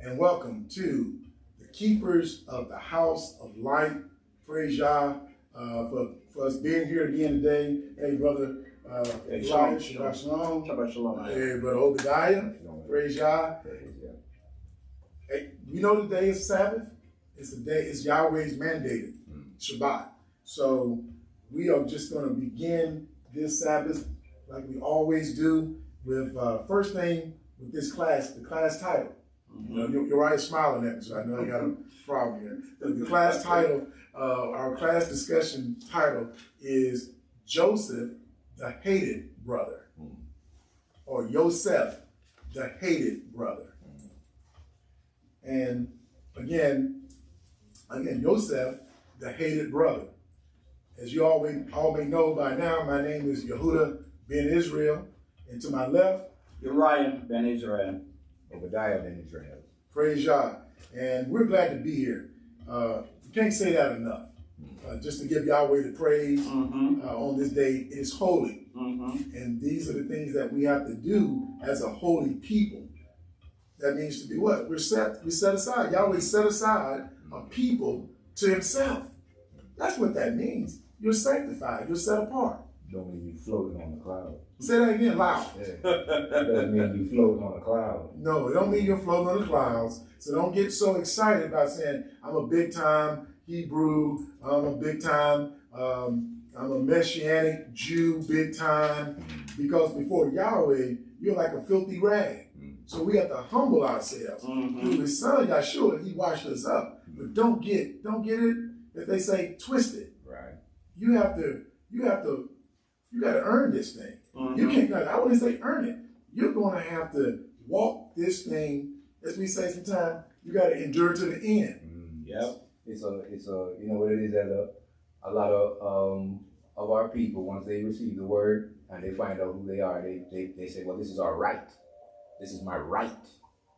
and welcome to the Keepers of the House of Light. Praise Yah for us being here again today. Hey, brother. Hey, Shalom. Shalom. Shalom. Hey, brother Obadiah. Praise Yah. Hey, you know the day is Sabbath? It's the day, it's Yahweh's mandated Shabbat. So we are just going to begin this Sabbath like we always do with first thing with this class, the class title. You know, you're already smiling at me, so I know I got a problem here. The class title, our class discussion title is Joseph, the Hated Brother, or Yosef, the Hated Brother. And again, Yosef, the Hated Brother. As you all may know by now, my name is Yehuda ben Israel, and to my left, Uriah ben Israel. Obadiah ben Israel. Praise Yah. And we're glad to be here. You can't say that enough. Just to give Yahweh the praise on this day. It's holy. And these are the things that we have to do as a holy people. That means to be what? We set aside. Yahweh set aside a people to himself. That's what that means. You're sanctified. You're set apart. Don't mean you floating on a cloud. Say that again loud. Yeah. That doesn't mean you floating on a cloud. No, it don't mean you're floating on the clouds. So don't get so excited about saying, I'm a big time Hebrew, I'm a big time, I'm a Messianic Jew, big time. Because before Yahweh, you're like a filthy rag. So we have to humble ourselves. Through his son, Yahshua, he washed us up. But don't get it, if they say, twist it. Right. You got to earn this thing. You can't, I wouldn't say earn it. You're going to have to walk this thing, as we say sometimes, you got to endure to the end. Yep. It's a, you know what it is that a lot of our people, once they receive the word and they find out who they are, they say, well, this is our right. This is my right.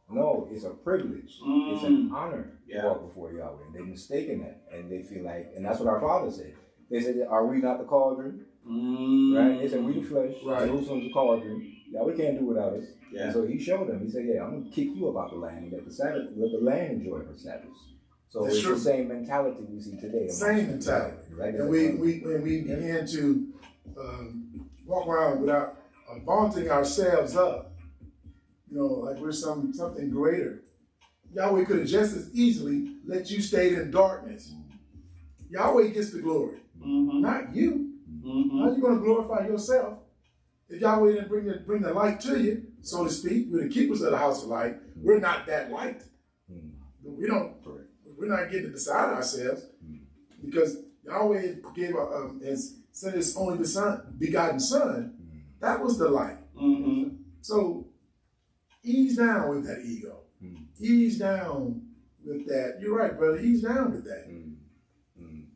No, it's a privilege. It's an honor to walk before Yahweh. And they're mistaken that. And they feel like, and that's what our father said. They said, are we not the cauldron? Right? They said, we the flesh. Right. Jerusalem's the cauldron. Yahweh can't do without us. Yeah. And so he showed them. He said, yeah, I'm going to kick you about the land and let the land enjoy her Sabbath. So That's it's true. the same mentality we see today. Same mentality. Right? And when we begin to walk around without vaunting ourselves up, you know, like we're something greater. Yahweh could have just as easily let you stay in darkness. Yahweh gets the glory, not you. How are you going to glorify yourself if Yahweh didn't bring the light to you, so to speak? We're the keepers of the house of light. We're not that light. We're not getting to decide ourselves because Yahweh has sent his only begotten son. That was the light. So ease down with that ego. Ease down with that. You're right, brother. Ease down with that.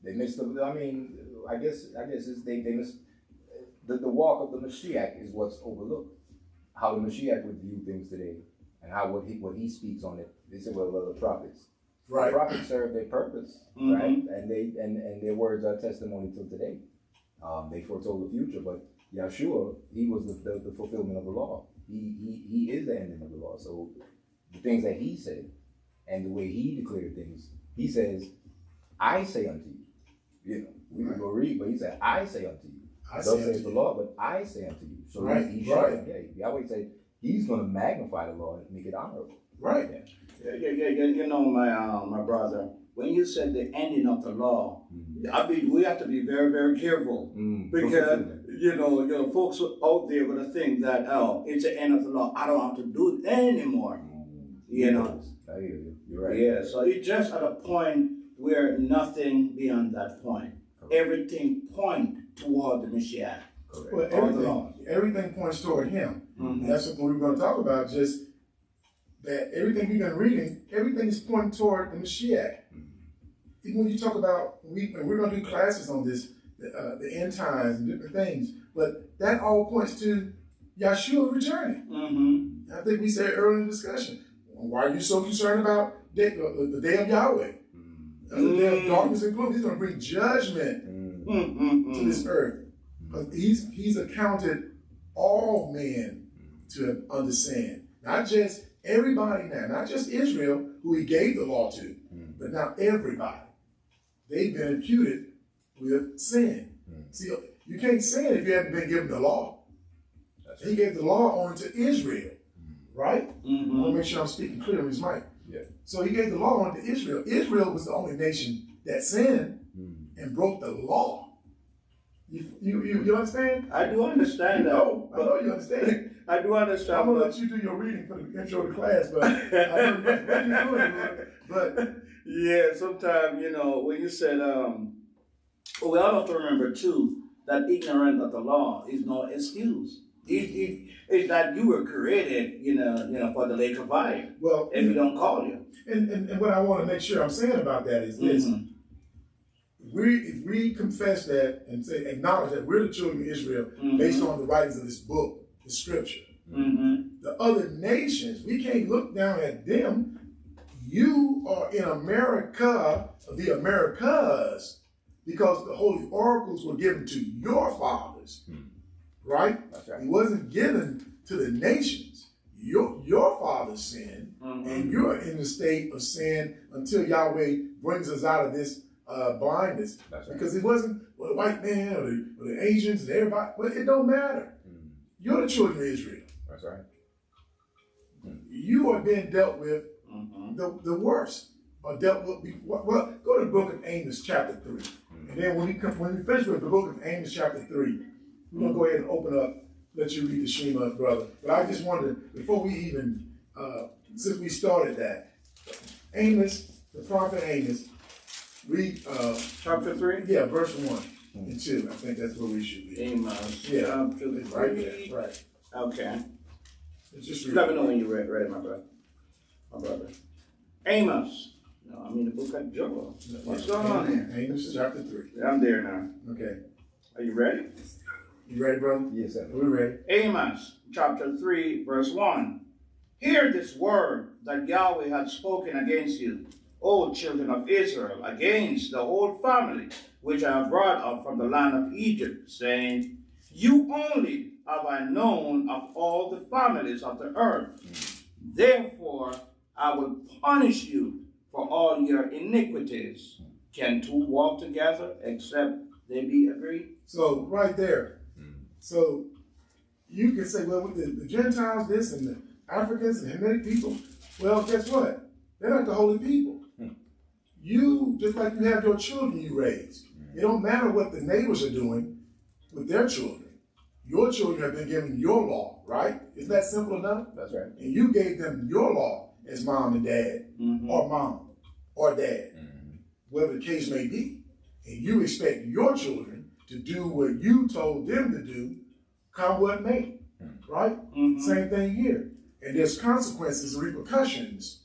They missed the. I mean, I guess it's, they missed the walk of the Mashiach is what's overlooked. How the Mashiach would view things today, and how what he speaks on it. They said, well, the prophets. Right. The prophets serve their purpose, right? And their words are testimony till today. They foretold the future, but Yahshua, he was the fulfillment of the law. He is the ending of the law. So the things that he said and the way he declared things, he says, I say unto you. You know, we can go read, but he said, I say unto you. I don't say it's the law, but I say unto you. So he's showing, Yahweh said he's going to magnify the law and make it honorable. Right. You know, my brother, when you said the ending of the law, I mean, we have to be very, very careful because you know, folks out there going to think that it's the end of the law. I don't have to do it anymore. You know. I hear you. You're right. Yeah. So it's just at a point where nothing beyond that point. Correct. Everything points toward the Messiah. Well, everything points toward him. That's what we're going to talk about. Just that everything we've been reading, everything is pointing toward the Mashiach. Even when you talk about, we're going to do classes on this, the end times and different things, but that all points to Yahshua returning. I think we said earlier in the discussion, why are you so concerned about the day of Yahweh? The day of darkness and gloom. He's going to bring judgment to this earth. He's accounted all men to understand. Not just Everybody now, not just Israel, who he gave the law to, but now everybody. They've been imputed with sin. See, you can't sin if you haven't been given the law. He gave the law on to Israel, right? I want to make sure I'm speaking clear on his mic. Yeah. So he gave the law on to Israel. Israel was the only nation that sinned and broke the law. You understand? I do understand that. I know you understand. I do understand. I'm gonna let you do your reading for the intro to class, but I know what you're doing. But yeah, sometimes when you said, we all have to remember too that ignorance of the law is no excuse. It's that you were created, for the lake of fire. Well, if you don't call you. And what I want to make sure I'm saying about that is this. If we confess that and acknowledge that we're the children of Israel based on the writings of this book, the scripture, the other nations, we can't look down at them. You are in America, the Americas, because the holy oracles were given to your fathers, right? That's right. It wasn't given to the nations. Your fathers sinned, and you're in the state of sin until Yahweh brings us out of this blindness. That's right. Because it wasn't the white man or the Asians and everybody, but it don't matter. You're the children of Israel. That's right. You are being dealt with the worst, or dealt with before. Well, go to the book of Amos chapter 3. And then when we finish with the book of Amos chapter 3, we're going to go ahead and open up, let you read the Shema, brother. But I just wanted, before we even, since we started that, Amos, the prophet Amos, read chapter 3? Yeah, verse 1 and 2. I think that's where we should be. Amos. Yeah, Chapter 3. right there, right. Okay. Just Let me know when you're ready, my brother. Amos. No, I'm in the book of Joel. What's going on here? Amos chapter 3. Yeah, I'm there now. Okay. Are you ready? You ready, brother? Yes, sir. We're ready. Amos chapter 3, verse 1. Hear this word that Yahweh hath spoken against you, O children of Israel, against the whole family which I have brought up from the land of Egypt, saying, You only have I known of all the families of the earth. Therefore I will punish you for all your iniquities. Can two walk together except they be agreed? So right there. So you can say, well, with the Gentiles, this, and the Africans and Hamitic people, well, guess what? They're not the holy people. You, just like you have your children you raise, it don't matter what the neighbors are doing with their children. Your children have been given your law, right? Isn't that simple enough? That's right. And you gave them your law as mom and dad, or mom or dad, whatever the case may be. And you expect your children to do what you told them to do, come what may, right? Same thing here. And there's consequences and repercussions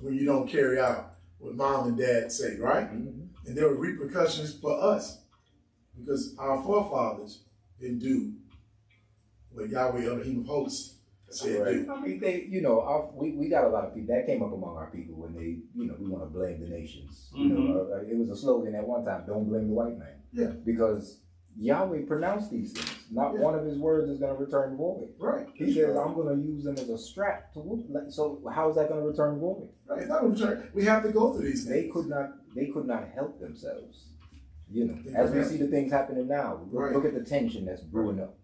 when you don't carry out what mom and dad say, right? And there were repercussions for us because our forefathers didn't do what Yahweh Elohim of hosts said do. I mean, we got a lot of people that came up among our people when they, we want to blame the nations. It was a slogan at one time: "Don't blame the white man." Yeah. Because Yahweh pronounced these things. Not one of his words is going to return void. Right. He says, "I'm going to use them as a strap to whoop." So how is that going to return void? Right. It's not going to return. We have to go through these things. They could not help themselves. As we see the things happening now, look at the tension that's brewing up.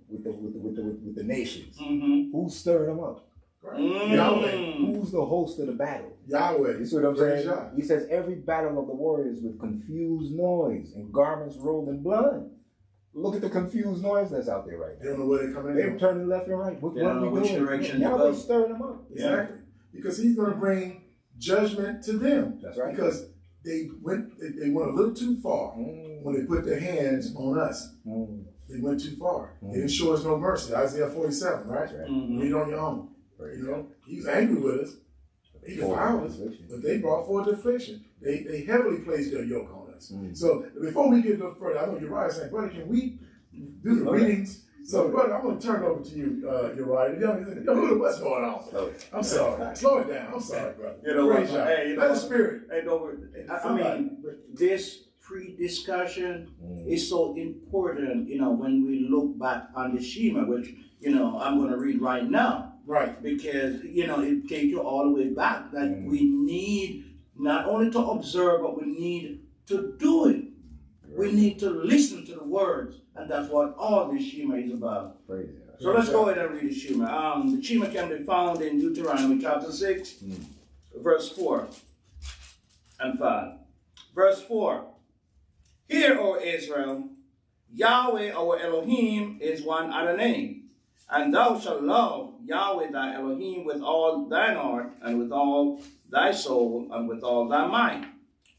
With the nations. Who's stirring them up? Right. Yahweh. Who's the host of the battle? Yahweh. You see what I'm saying? He says every battle of the warriors with confused noise and garments rolled in blood. Look at the confused noise that's out there right now. They don't know where they're coming in. They're turning left and right. What are we which doing? direction Yahweh's stirring them up. Exactly. Because he's going to bring judgment to them. That's right. Because they went a little too far when they put their hands on us. They went too far. They didn't show us no mercy. Isaiah 47, right? Read on your own. He was angry with us. He defiled us, but they brought forth affliction. They heavily placed their yoke on us. So before we get no further, I know Uriah is saying, brother, can we do the readings? So, brother, I'm going to turn it over to you, Uriah. What's going on? I'm sorry. Slow it down. I'm sorry, brother. Praise God. Let the spirit. I mean, this pre-discussion is so important, when we look back on the Shema, which, I'm going to read right now. Right. Because, it takes you all the way back that we need not only to observe, but we need to do it. We need to listen to the words, and that's what all this Shema is about. So let's go ahead and read the Shema. The Shema can be found in Deuteronomy chapter 6, verse 4 and 5. Verse 4. Hear, O Israel, Yahweh our Elohim is one Adonai, and thou shalt love Yahweh thy Elohim with all thine heart, and with all thy soul, and with all thy mind.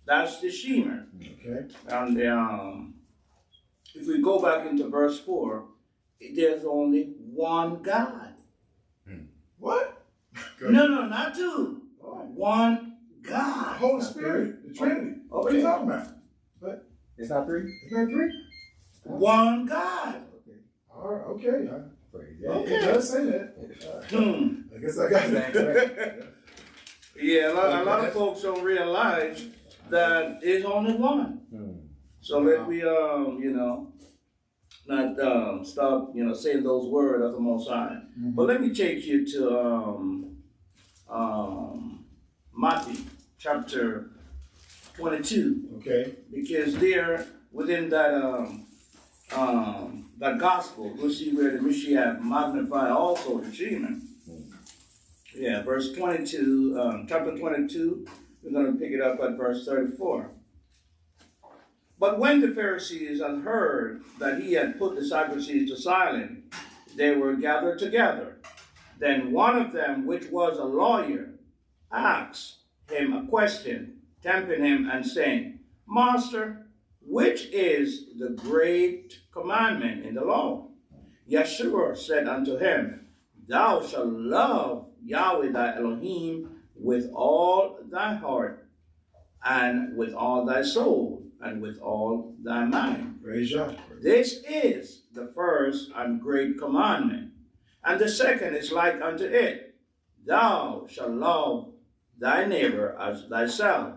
That's the Shema. Okay. And if we go back into verse 4, there's only one God. What? No, not two. One God. Holy Spirit, the Trinity. Okay. What are you talking about? What? It's not three? It's not three? One God. Okay. All right, okay. Okay. It does say that. I guess I got that. Yeah, a lot of folks don't realize that it's only one. So let me, not stop, saying those words of the Most High. But let me take you to Matthew chapter 22. Okay. Because there, within that that gospel, we'll see where the Mashiach magnify also the Shema. Yeah, verse 22, chapter 22, we're going to pick it up at verse 34. But when the Pharisees had heard that he had put the Sadducees to silence, they were gathered together. Then one of them, which was a lawyer, asked him a question, tempting him and saying, Master, which is the great commandment in the law? Yeshua said unto him, Thou shalt love Yahweh thy Elohim with all thy heart, and with all thy soul, and with all thy mind. Praise Yah. This is the first and great commandment. And the second is like unto it. Thou shalt love thy neighbor as thyself.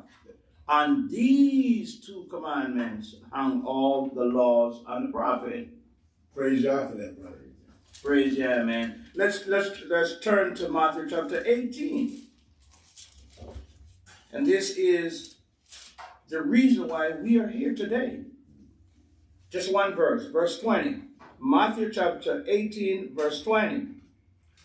On these two commandments hang all the laws and the prophet. Praise Yah for that, brother. Praise Yah, man. Let's turn to Matthew chapter 18. And this is the reason why we are here today. Just one verse, verse 20. Matthew chapter 18, verse 20.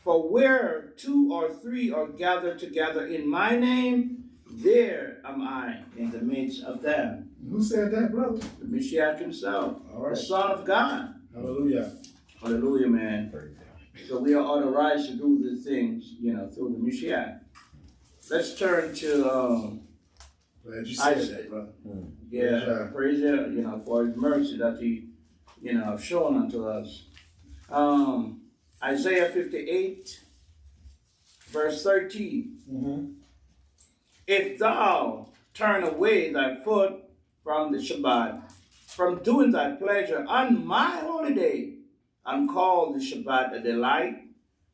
For where two or three are gathered together in my name, there am I in the midst of them. Who said that, brother? The Mashiach himself, All right. the Son of God. Hallelujah. Hallelujah, man. So we are authorized to do these things, through the Mashiach. Let's turn to Glad you said Isaac. that, brother. Yeah, praise Him, for His mercy that He, have shown unto us. Isaiah 58, verse 13. If thou turn away thy foot from the Shabbat, from doing thy pleasure on my holy day, and call the Shabbat a delight,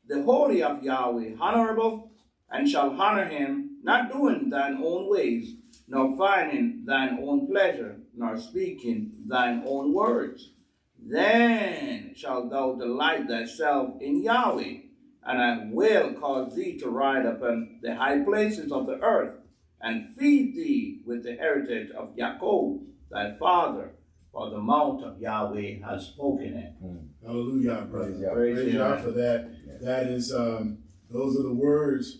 the holy of Yahweh honorable, and shall honor him, not doing thine own ways, nor finding thine own pleasure, nor speaking thine own words. Then shalt thou delight thyself in Yahweh, and I will cause thee to ride upon the high places of the earth, and feed thee with the heritage of Jacob, thy father, for the mouth of Yahweh has spoken it. Hallelujah, brother. Praise Praise Yah. Yah for that. That is, those are the words.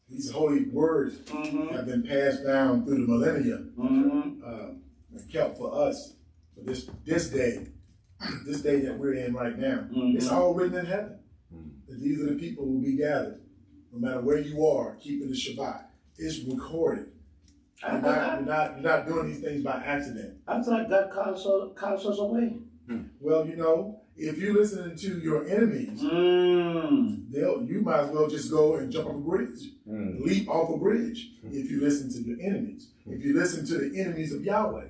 These holy words have been passed down through the millennia and kept for us for this day, this day that we're in right now. It's all written in heaven. That these are the people who will be gathered, no matter where you are, keeping the Shabbat. It's recorded. You're not doing these things by accident. I thought God calls us away. Well, if you're listening to your enemies, you might as well just go and jump off a bridge, leap off a bridge. If you listen to your enemies, if you listen to the enemies of Yahweh,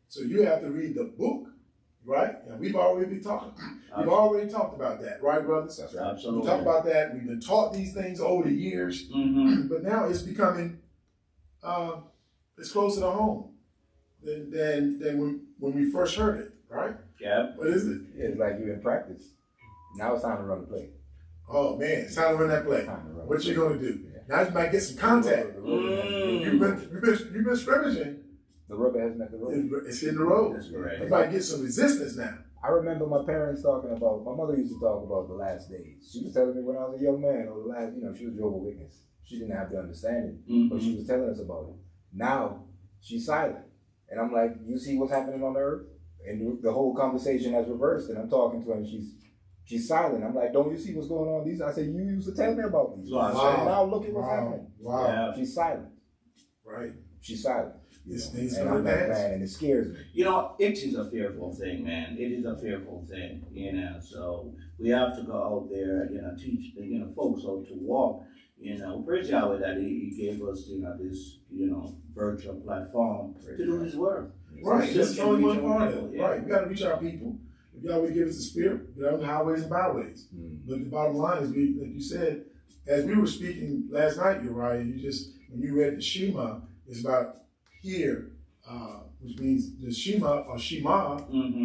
so you have to read the book, right? And we've already talked about that, right, brothers? That's right. Absolutely. We talked about that. We've been taught these things over the years, but now it's becoming it's closer to home than when we first heard it, right? Yeah. What is it? Yeah, it's like you're in practice. Now it's time to run the play. Oh man, it's time to run that play. What you gonna do? Yeah. Now you might get some contact. You've been scrimmaging. The rubber has met the road. It's in the road. That's correct. You might get some resistance now. I remember my parents talking about, my mother used to talk about the last days. She was telling me when I was a young man, or the last, she was Jehovah's Witness. She didn't have the understanding, but she was telling us about it. Now, she's silent. And I'm like, you see what's happening on the earth? And the whole conversation has reversed, and I'm talking to her, and she's silent. I'm like, don't you see what's going on? I said, you used to tell me about these. Wow. So now look at what's happening. Wow. Yeah. She's silent. Right. She's silent. This thing's And gonna I'm like, pass. man, and it scares me. It is a fearful thing, man. It is a fearful thing, So we have to go out there, teach, folks how to walk. Praise Yahweh that He gave us, this, virtual platform to do His work. Right. That's only one part of it. Yeah. Right. We got to reach our people. If Yahweh give us the spirit, get out the highways and byways. But the bottom line is, like you said, as we were speaking last night, Uriah, when you read the Shema, it's about hear, which means the Shema or Shema,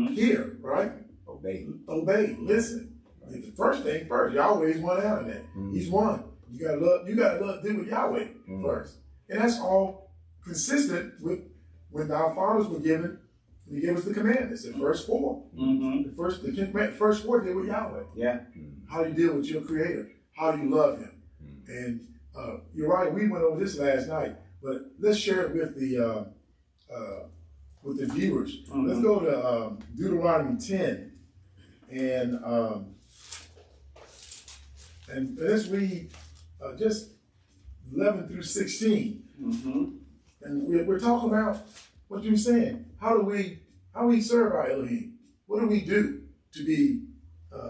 hear, right? Obey, listen. Like the first thing first, Yahweh's one out of that. He's one. You gotta love, deal with Yahweh first. And that's all consistent with when our fathers were given, He gave us the commandments, the first four. The first four deal with Yahweh. Yeah. How do you deal with your Creator? How do you love Him? And you're right. We went over this last night, but let's share it with the viewers. Let's go to Deuteronomy 10, and let's read just 11 through 16. And we're talking about what you're saying. How we serve our Elohim? What do we do to be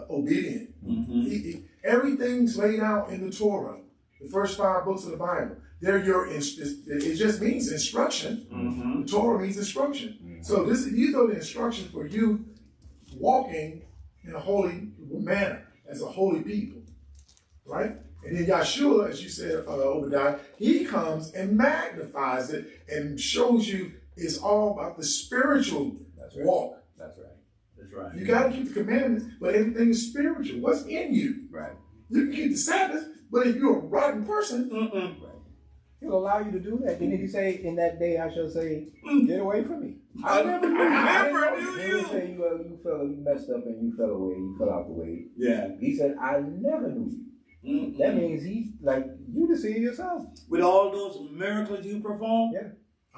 obedient? Everything's laid out in the Torah, the first 5 books of the Bible. It just means instruction. The Torah means instruction. So these are the instructions for you walking in a holy manner as a holy people, right? And then Yahshua, as you said, Obadiah, He comes and magnifies it and shows you it's all about the spiritual walk. That's right. That's right. You got to keep the commandments, but everything is spiritual. What's in you? Right. You can keep the Sabbath, but if you're a rotten person, Right. He'll allow you to do that. Didn't He say, in that day I shall say, get away from me? I never knew He didn't say you messed up and you fell away, you fell out the way. Yeah. He said, I never knew you. That means He's like, you deceive yourself. With all those miracles you perform? Yeah.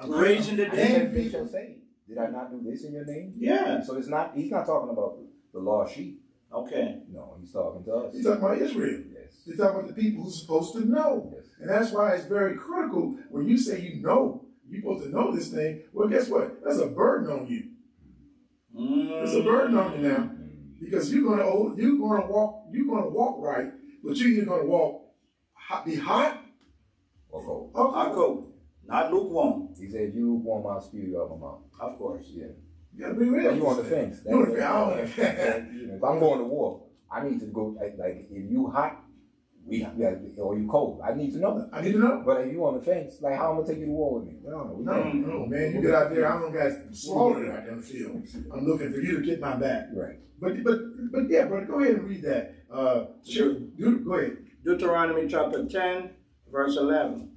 Raising the dead? They shall say, did I not do this in your name? Yeah. So He's not talking about the lost sheep. Okay. No, He's talking to us. He's talking about Israel. Yes. He's talking about the people who's supposed to know. Yes. And that's why it's very critical when you say you're supposed to know this thing. Well, guess what? That's a burden on you. It's a burden on you now. Because you're gonna walk right, but you're either gonna be hot Or cold. I'll go. Not lukewarm. He said, you lukewarm, I'll spew you out my mouth. Of course. Yeah. You gotta be real. You on the fence. You on the fence. I don't know. If I'm going to war, I need to go, like if you hot, or you cold, I need to know. I need to know. But if you on the fence, like how I'm going to take you to war with me? No, Man, you get out there, I don't got slaughtered out there in the field. I'm looking for you to get my back. Right. But yeah, brother, go ahead and read that. Sure, go ahead. Deuteronomy chapter 10, verse 11.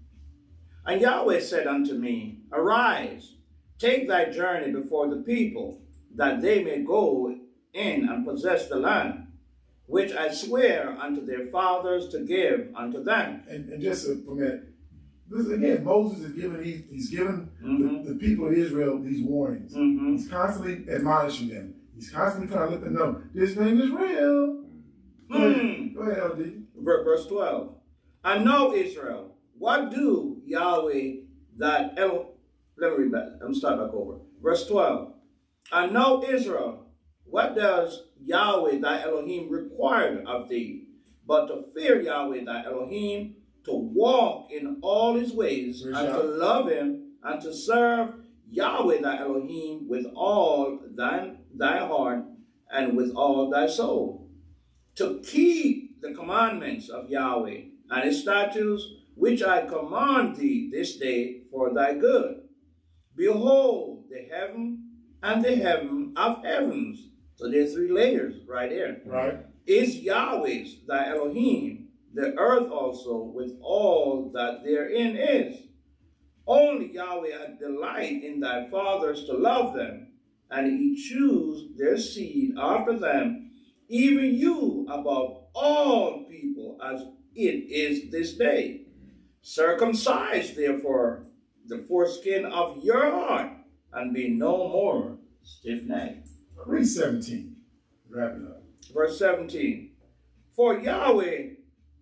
And Yahweh said unto me, Arise, take thy journey before the people, that they may go in and possess the land, which I swear unto their fathers to give unto them. And just a minute, this again, Moses is giving he's given the people of Israel these warnings. He's constantly admonishing them. He's constantly trying to let them know this thing is real. Go ahead, LD. Verse 12. And know, Israel, what do Yahweh that let me read back. I'm starting back over. Verse 12. And know, Israel, what does Yahweh thy Elohim require of thee, but to fear Yahweh thy Elohim, to walk in all his ways, and to love him, and to serve Yahweh thy Elohim with all thy heart and with all thy soul, to keep the commandments of Yahweh and his statutes, which I command thee this day for thy good. Behold, the heaven and the heaven of heavens. So there's 3 layers right there. Right. is Yahweh's, thy Elohim, the earth also with all that therein is. Only Yahweh had delight in thy fathers to love them, and he choose their seed after them, even you above all people, as it is this day. Circumcise therefore the foreskin of your heart, and be no more stiff-necked. Read 17. Wrap it up. Verse 17. For Yahweh,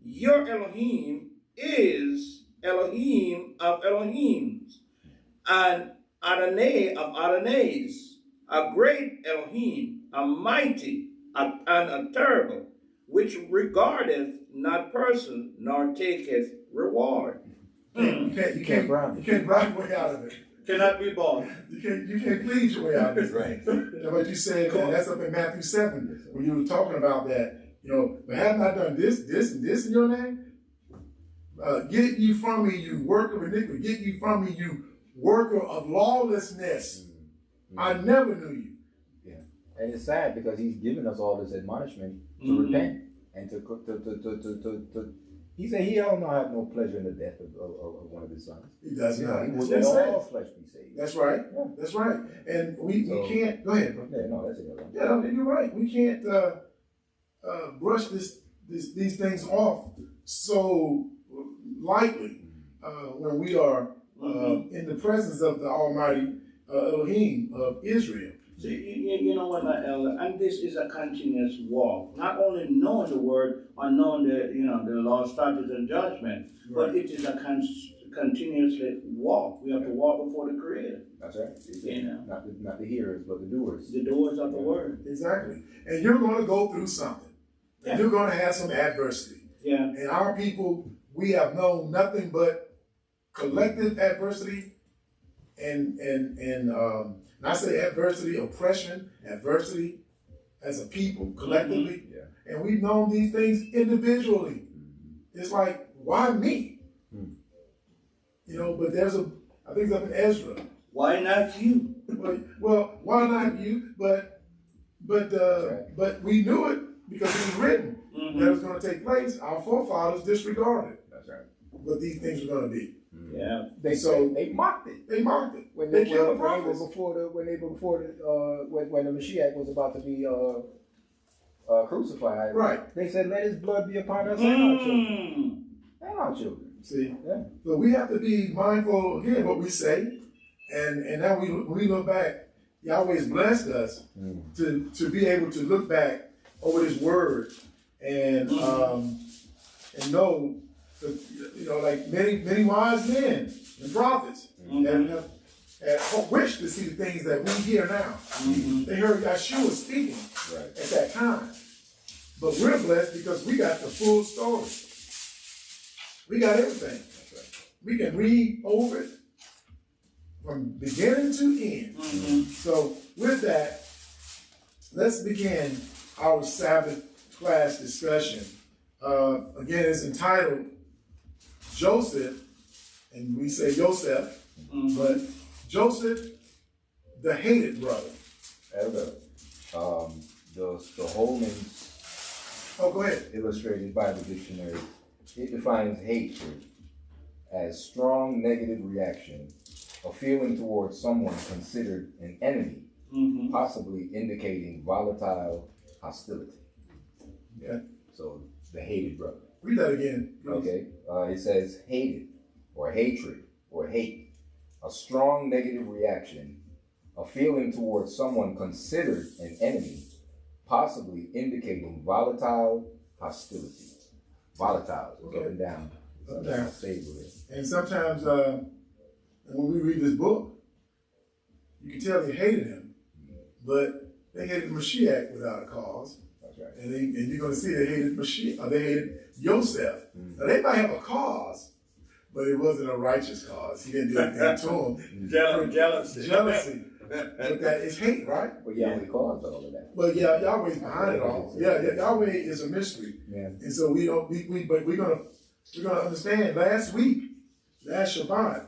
your Elohim, is Elohim of Elohims, and Adonai of Adonais, a great Elohim, a mighty, and a terrible, which regardeth not person, nor taketh reward. You can't bribe your way out of it. Cannot be bought. You can't plead your way out of it. Right. But you said that's up in Matthew 7, when you were talking about that. But have not done this, and this in your name? Get you from me, you worker of iniquity. Get you from me, you worker of lawlessness. I never knew you. Yeah. And it's sad because he's given us all this admonishment to repent and to he said he don't have no pleasure in the death of one of his sons. He does not. He would let all flesh be saved. That's right. Yeah. That's right. And we can't, go ahead, bro. Yeah, no, that's it. Yeah, you're right. We can't brush these things off so lightly when we are in the presence of the Almighty Elohim of Israel. See, you know what, my elder, and this is a continuous walk. Not only knowing the word or knowing the law, statutes, and judgment, but it is a continuously walk. We have to walk before the Creator. That's right. Not the hearers, but the doers. The doers of the word. Exactly. And you're going to go through something. Yeah. You're going to have some adversity. Yeah. And our people, we have known nothing but collective adversity and I say adversity, oppression, adversity as a people, collectively. Yeah. And we've known these things individually. It's like, why me? But I think it's up in Ezra. Why not you? Well, why not you? But we knew it because it was written that it was going to take place. Our forefathers disregarded. That's right. What these things were going to be. Yeah. They mocked it. They mocked it. When they killed the prophets. When the Mashiach was about to be crucified. Right. They said, "Let his blood be upon us and our children." And our children. See. Yeah. So we have to be mindful again what we say, and now we look back. Yahweh's blessed us to be able to look back over His Word and know. Like many wise men and prophets have wished to see the things that we hear now. They heard Yeshua speaking at that time. But we're blessed because we got the full story. We got everything. We can read over it from beginning to end. So with that, let's begin our Sabbath class discussion. Again, it's entitled Joseph, and we say Joseph, but Joseph, the hated brother. The Holman's go ahead. Illustrated Bible Dictionary, it defines hatred as strong negative reaction, a feeling towards someone considered an enemy, possibly indicating volatile hostility. Yeah. So the hated brother. Read that again, please. Okay. It says hated, or hatred, or hate. A strong negative reaction, a feeling towards someone considered an enemy, possibly indicating volatile hostility. Volatile, okay. Up and down. And sometimes when we read this book, you can tell they hated him, but they hated Mashiach without a cause. That's right. And you're going to see they hated Mashiach, they hated Yosef. Now they might have a cause, but it wasn't a righteous cause. He didn't do anything to him. Jealousy. But that is hate, right? But Yahweh caused all of that. But yeah, Yahweh's behind it all. Yeah, Yahweh is a mystery. Yeah. And so but we're gonna understand. Last Shabbat,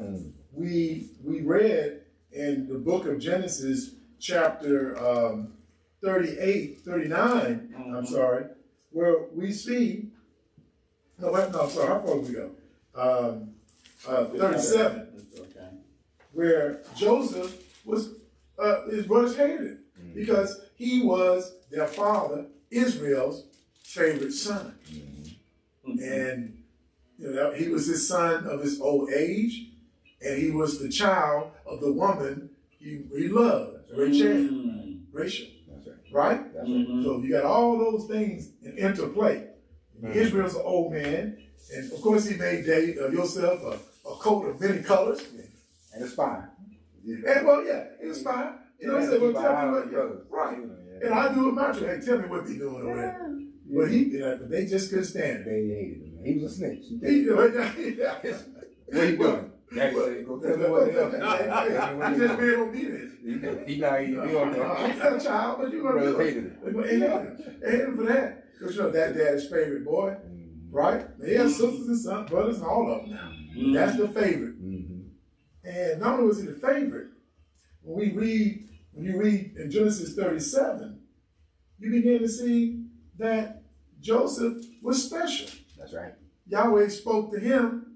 we read in the book of Genesis, chapter 39, where we see, sorry, how far did we go? 37, Okay. where Joseph was, his brothers hated because he was their father, Israel's favorite son. And he was his son of his old age, and he was the child of the woman he loved, Rachel. Rachel. That's right. Right? That's right. So you got all those things in interplay. Israel's an old man, and of course he made Joseph a coat of many colors. And a spy. And well, yeah, he was fine. He said, well, tell me what, right. And I do it my job. Hey, tell me what they doing over there. But they just couldn't stand it. They hated him. He was a snitch. What you doing? He just being obedient. He not even doing I'm not a child, but you're going to do it. Hated him for that. Because that dad's favorite boy, right? They have sisters and sons, brothers, and all of them. That's the favorite. And not only was he the favorite, when you read in Genesis 37, you begin to see that Joseph was special. That's right. Yahweh spoke to him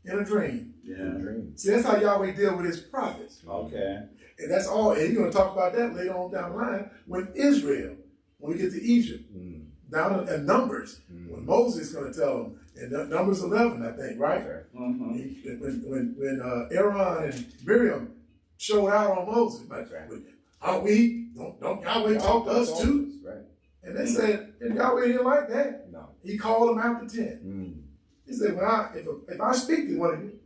in a dream. Yeah. See, that's how Yahweh dealt with his prophets. Okay. And that's all. And you're going to talk about that later on down the line when we get to Egypt, down in Numbers, when Moses is going to tell them, in Numbers 11, I think, right? When Aaron and Miriam showed out on Moses, aren't we? Don't Yahweh talk to us too? Right. And they said, and Yahweh didn't like that. No. He called them out the tent. He said, if I speak to one of you,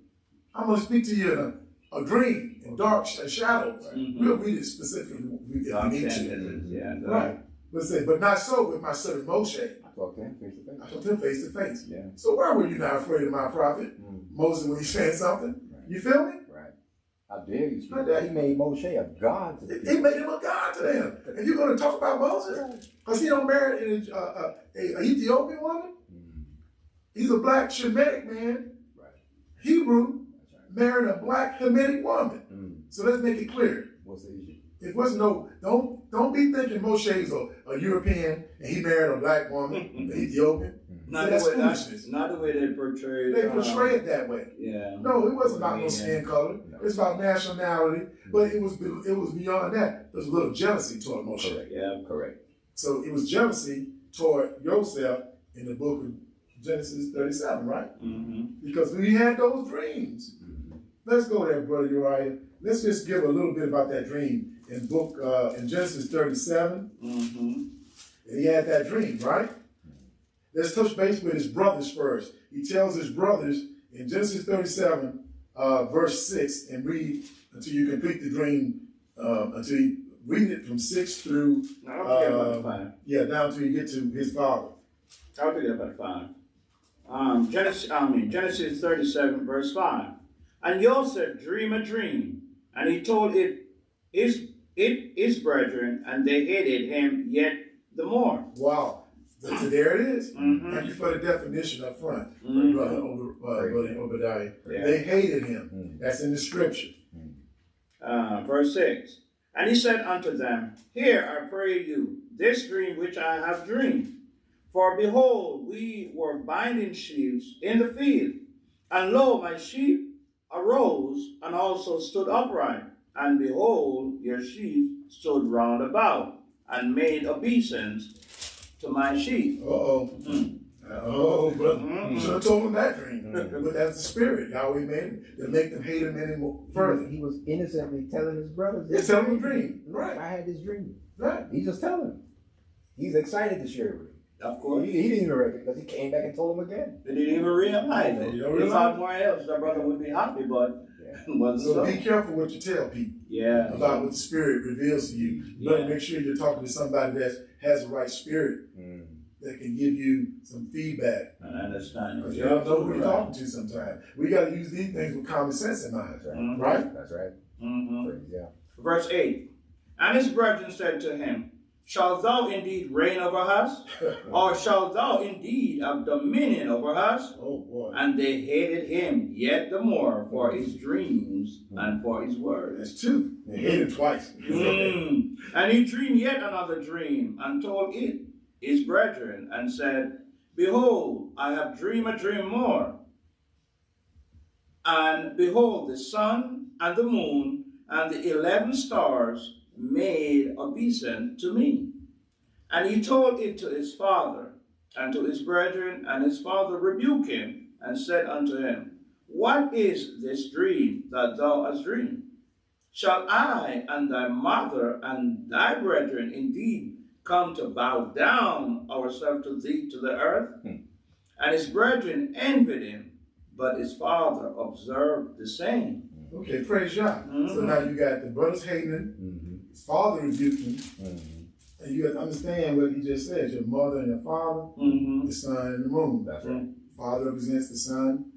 I'm going to speak to you in a dream, in dark shadows. We'll read it specifically if we need to. Right. But not so with my servant Moshe. I talked to him face to face. I talked to him face to face. Yeah. So why were you not afraid of my prophet, Moses, when he's saying something? Right. You feel me? Right. How dare you? He made Moshe a god to them. He made him a god to them. And you're going to talk about Moses? Because he don't marry an Ethiopian woman? He's a black Shemitic man. Right. Hebrew married a black Hamitic woman. So let's make it clear. What's the issue? It was don't be thinking Moshe's a European and he married a black woman, an Ethiopian. Not the way they portrayed. They portray it that way. Yeah. No, it wasn't about no skin color. It's about nationality. But it was beyond that. There was a little jealousy toward Moshe. Correct. Yeah, correct. So it was jealousy toward Joseph in the book of Genesis 37, right? Because we had those dreams. Let's go there, Brother Uriah. Let's just give a little bit about that dream in Genesis 37. And he had that dream, right? Let's touch base with his brothers first. He tells his brothers in Genesis 37, verse 6, and read until you complete the dream, until you read it from 6 through down until you get to his father. I'll pick it up at 5. Genesis 37, verse 5. And Joseph dreamed a dream, and he told it his brethren, and they hated him yet the more. Wow. So there it is. Thank you for the definition up front, Brother Obadiah. Yeah. They hated him. That's in the scripture. Verse 6. And he said unto them, Hear, I pray you, this dream which I have dreamed. For behold, we were binding sheaves in the field, and lo, my sheep arose and also stood upright. And behold, your sheep stood round about, and made obeisance to my sheep. Brother. You should have told him that dream. But that's the spirit. Yahweh made him to make them hate him any more further. He was innocently telling his brothers. He's telling them a dream. Right. I had this dream. Right. He's just telling them. He's excited to share it with him. Of course. He didn't even reckon because he came back and told him again. They didn't even realize it. If somewhere else, their brother would be happy, but so be careful what you tell people about what the spirit reveals to you. You better make sure you're talking to somebody that has the right spirit that can give you some feedback. I understand. Because you don't know who you're talking to sometimes. We got to use these things with common sense in mind. Right? That's right. Yeah. Verse 8. And his brethren said to him, Shalt thou indeed reign over us? Or shalt thou indeed have dominion over us? Oh boy. And they hated him yet the more for his dreams and for his words. That's two. They hated him twice. And he dreamed yet another dream and told it. his brethren and said, Behold, I have dreamed a dream more. And behold, the sun and the moon and the 11 stars made obeisance to me. And he told it to his father and to his brethren, and his father rebuked him and said unto him, What is this dream that thou hast dreamed? Shall I and thy mother and thy brethren indeed come to bow down ourselves to thee to the earth? And his brethren envied him, but his father observed the same. Okay, praise Yah. So now you got the brothers hating him, his father rebuked him, and you got to understand what he just said. Your mother and your father, the sun and the moon. That's right. Father represents the sun,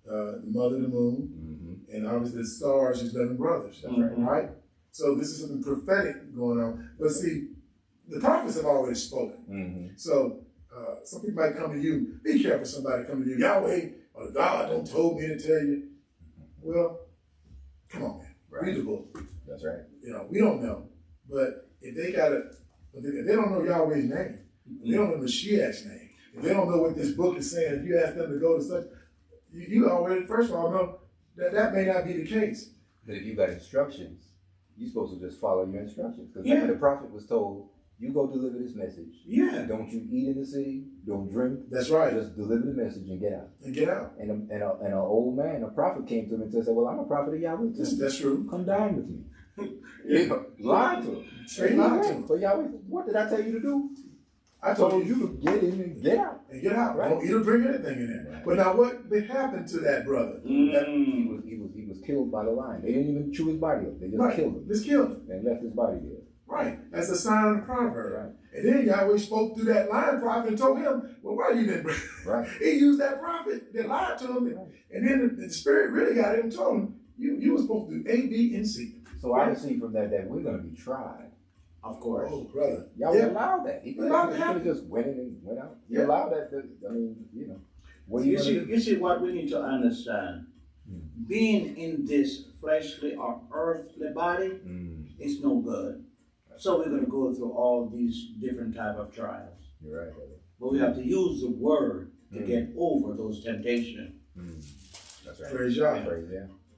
the mother the moon, and obviously the stars is 11 brothers. That's right. So this is something prophetic going on. But see, the prophets have already spoken. So some people might come to you. Be careful, somebody come to you. Yahweh or God don't told me to tell you. Well, come on, man. Read the book. That's right. You know, we don't know. But if they if they don't know Yahweh's name, if they don't know Mashiach's name, if they don't know what this book is saying, if you ask them to go to such, you already, first of all, know that that may not be the case. But if you got instructions, you're supposed to just follow your instructions. Because the prophet was told, you go deliver this message. Yeah. Don't you eat in the city. Don't drink. That's right. Just deliver the message and get out. And get out. And an old man, a prophet came to him and said, well, I'm a prophet of Yahweh too. That's true. Come dine with me. Lied to him. Straight lied to him. But Yahweh, what did I tell you to do? I told you to get in and get out. And get out. Right. Don't eat or drink anything in there. Right. But now what happened to that brother? He was killed by the lion. They didn't even chew his body up. They just killed him. Just killed him. And left his body there. Right. That's a sign of the proverb. Right. And then Yahweh spoke through that lion prophet and told him, well, why you didn't bring Right. He used that prophet that lied to him. Right. And then the spirit really got him and told him, you were supposed to do A, B, and C. So I see from that we're going to be tried. Of course. Oh, brother. Yahweh allowed that. He could allowed have just went in and went out. He allowed that. What you see what we need to understand. Being in this fleshly or earthly body is no good. So we're going to go through all these different type of trials. You're right, brother. But we have to use the word to get over those temptations. That's right. Praise Yah.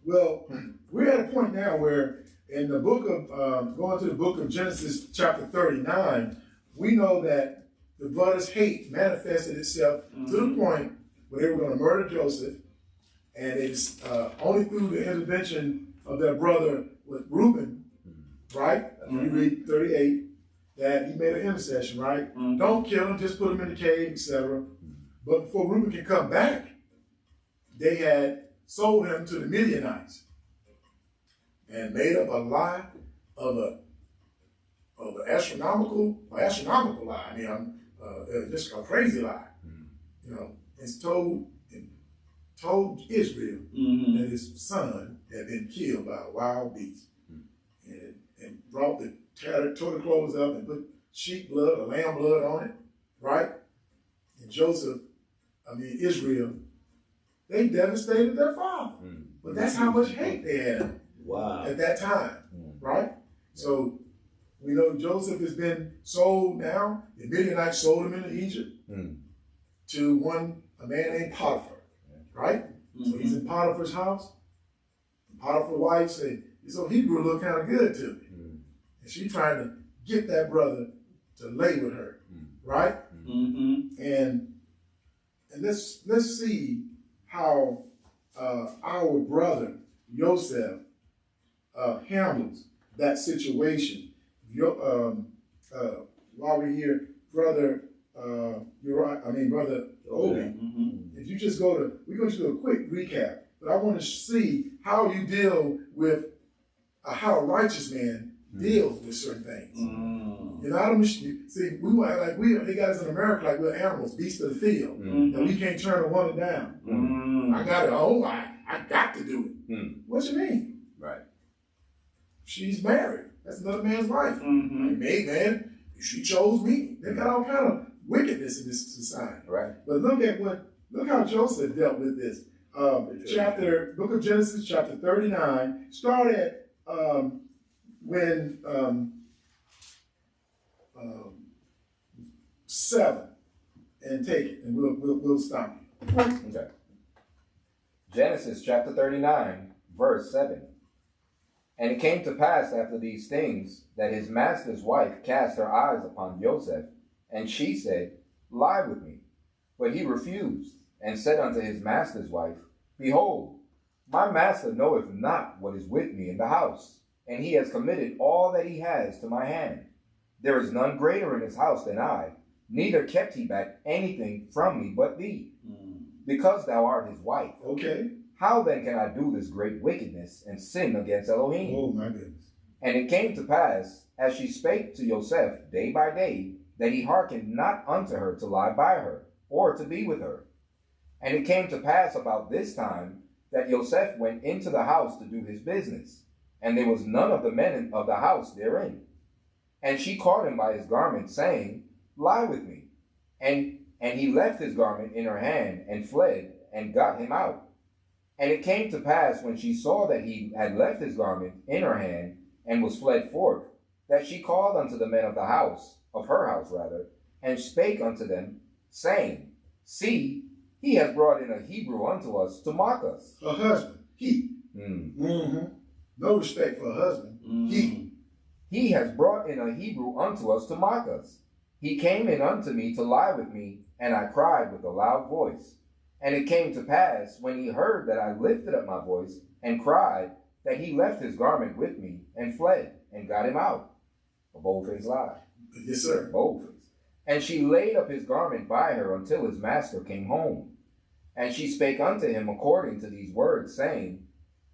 Well, we're at a point now where in the book of, going to the book of Genesis chapter 39, we know that the brothers' hate manifested itself to the point where they were going to murder Joseph. And it's only through the intervention of their brother with Reuben, right? You read 38, that he made an intercession, right? Don't kill him, just put him in the cave, etc. But before Reuben could come back, they had sold him to the Midianites and made up a lie of an astronomical lie. I mean, just a crazy lie. You know, it's told Israel that his son had been killed by a wild beast, and brought tore the clothes up and put sheep blood or lamb blood on it, right? And Israel, they devastated their father. But that's how much hate they had at that time, right? So we know Joseph has been sold now. The Midianites sold him into Egypt to a man named Potiphar, right? So he's in Potiphar's house. Potiphar's wife said, this old Hebrew look kind of good to me. And she trying to get that brother to lay with her, right? And let's see how our brother Joseph handles that situation. While we're here, brother Obi. If you just we're going to do a quick recap, but I want to see how you deal with how a righteous man deals with certain things. You know, see, they got us in America like we're animals, beasts of the field, and we can't turn a woman down. I got it. I got to do it. What you mean? Right. She's married. That's another man's wife. Like, hey, man, she chose me. They got all kind of wickedness in this society. Right. But look how Joseph dealt with this. Book of Genesis, chapter 39, start at when 7 and take it, and we'll stop you. Okay. Genesis chapter 39, verse 7. And it came to pass after these things that his master's wife cast her eyes upon Joseph, and she said, Lie with me. But he refused, and said unto his master's wife, Behold, my master knoweth not what is with me in the house, and he has committed all that he has to my hand. There is none greater in his house than I, neither kept he back anything from me but thee, because thou art his wife. Okay. How then can I do this great wickedness and sin against Elohim? Oh my goodness. And it came to pass, as she spake to Joseph day by day, that he hearkened not unto her to lie by her, or to be with her. And it came to pass about this time, that Joseph went into the house to do his business, and there was none of the men of the house therein. And she caught him by his garment, saying, Lie with me. And he left his garment in her hand, and fled, and got him out. And it came to pass, when she saw that he had left his garment in her hand, and was fled forth, that she called unto the men of the house, of her house rather, and spake unto them, saying, See, he has brought in a Hebrew unto us to mock us. Her husband, he. Mm. No respect for a husband. He has brought in a Hebrew unto us to mock us. He came in unto me to lie with me, and I cried with a loud voice. And it came to pass, when he heard that I lifted up my voice and cried, that he left his garment with me and fled, and got him out. A bold-faced lie. Yes, sir. Bold-faced. And she laid up his garment by her until his master came home. And she spake unto him according to these words, saying,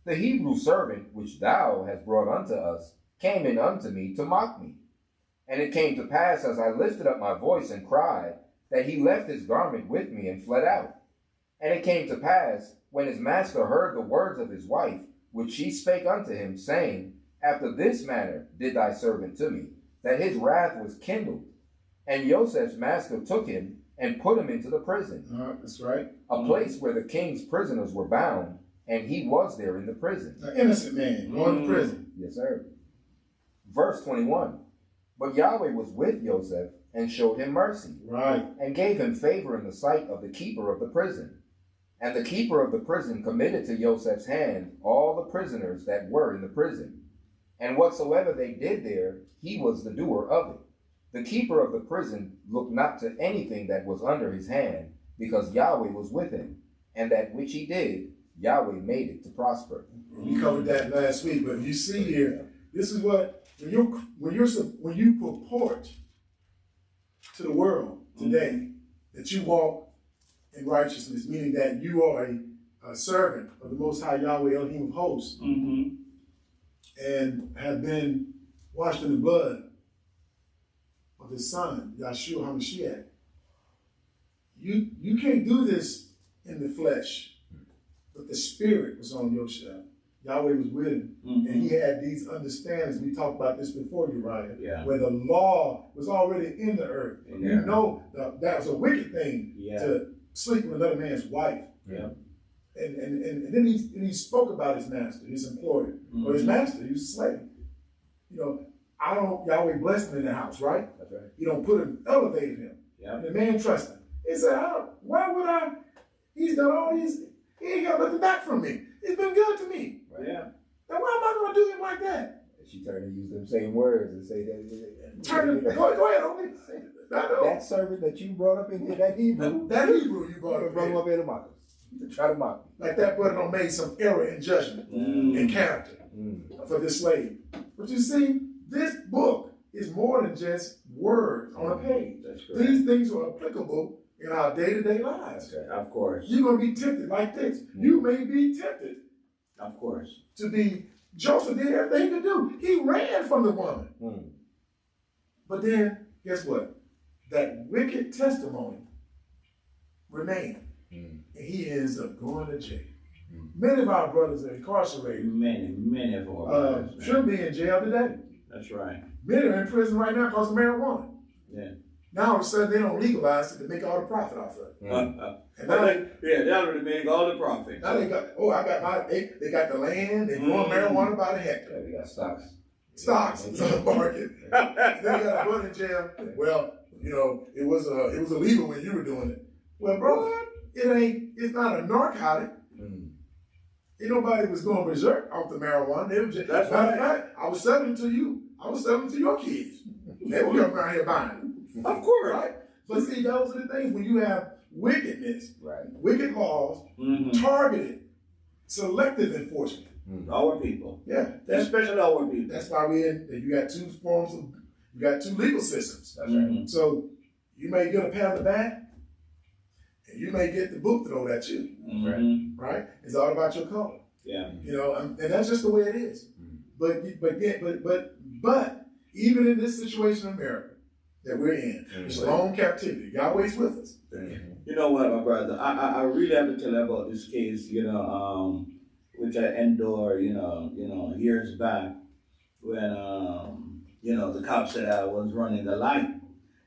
The Hebrew servant which thou hast brought unto us came in unto me to mock me. And it came to pass, as I lifted up my voice and cried, that he left his garment with me and fled out. And it came to pass, when his master heard the words of his wife, which she spake unto him, saying, After this manner did thy servant to me, that his wrath was kindled. And Joseph's master took him and put him into the prison. That's right. A place where the king's prisoners were bound, and he was there in the prison. An innocent man going to prison. Yes, sir. Verse 21. But Yahweh was with Joseph and showed him mercy. Right. And gave him favor in the sight of the keeper of the prison. And the keeper of the prison committed to Joseph's hand all the prisoners that were in the prison. And whatsoever they did there, he was the doer of it. The keeper of the prison looked not to anything that was under his hand, because Yahweh was with him. And that which he did, Yahweh made it to prosper. We covered that last week, but you see here, this is what, when you purport to the world today that you walk in righteousness, meaning that you are a servant of the Most High Yahweh Elohim of hosts, and have been washed in the blood of his son, Yahshua HaMashiach. You can't do this in the flesh, but the spirit was on Yoshua. Yahweh was with him, and he had these understandings. We talked about this before, Uriah, where the law was already in the earth. You know that was a wicked thing to sleep with another man's wife. And then he spoke about his master, his employer, or his master. He was a slave. You know, Yahweh blessed him in the house, right? That's right. You don't put him, elevated him. And the man trusted him. He said, why would I? He's done all these, he ain't got nothing back from me. It's been good to me. Right. Now why am I going to do him like that? She turned to use them same words and say that. Go ahead, homie. That servant that you brought up in that Hebrew. That Hebrew you brought up in to mock us. To try to mock me. Like that brother made some error in judgment and character for this slave. But you see, this book is more than just words on a page. These things are applicable in our day-to-day lives. Of course. You're going to be tempted like this. You may be tempted. Of course. To be, Joseph did everything he could do. He ran from the woman. But then, guess what? That wicked testimony remained. And he ends up going to jail. Many of our brothers are incarcerated. Many of our brothers. Should be in jail today. That's right. Many are in prison right now because of marijuana. Now all of a sudden they don't legalize it to make all the profit off of it. And now they already make all the profit. Now they got, they got the land, they growing marijuana by the hectare. They got stocks. Stocks in the market. They got a brother in jail. Well, You know, it was illegal when you were doing it. Well, bro, it's not a narcotic. Ain't nobody was going berserk off the marijuana. They were just, That's matter right. of fact, I was selling it to you. I was selling it to your kids. They were coming around here buying it. Of course. Right? But see, those are the things when you have wickedness, Right. wicked laws, targeted, selective enforcement. Our people. Yeah. Especially our people. That's why you got two legal systems. That's right. So you may get a pat on the back, and you may get the book thrown at you. Right? It's all about your color. Yeah. You know, and that's just the way it is. But even in this situation in America that we're in, Shalom captivity, Yahweh's with us. You know what, my brother? I really have to tell you about this case, you know, which I endured, you know, years back when, you know, the cop said I was running the light.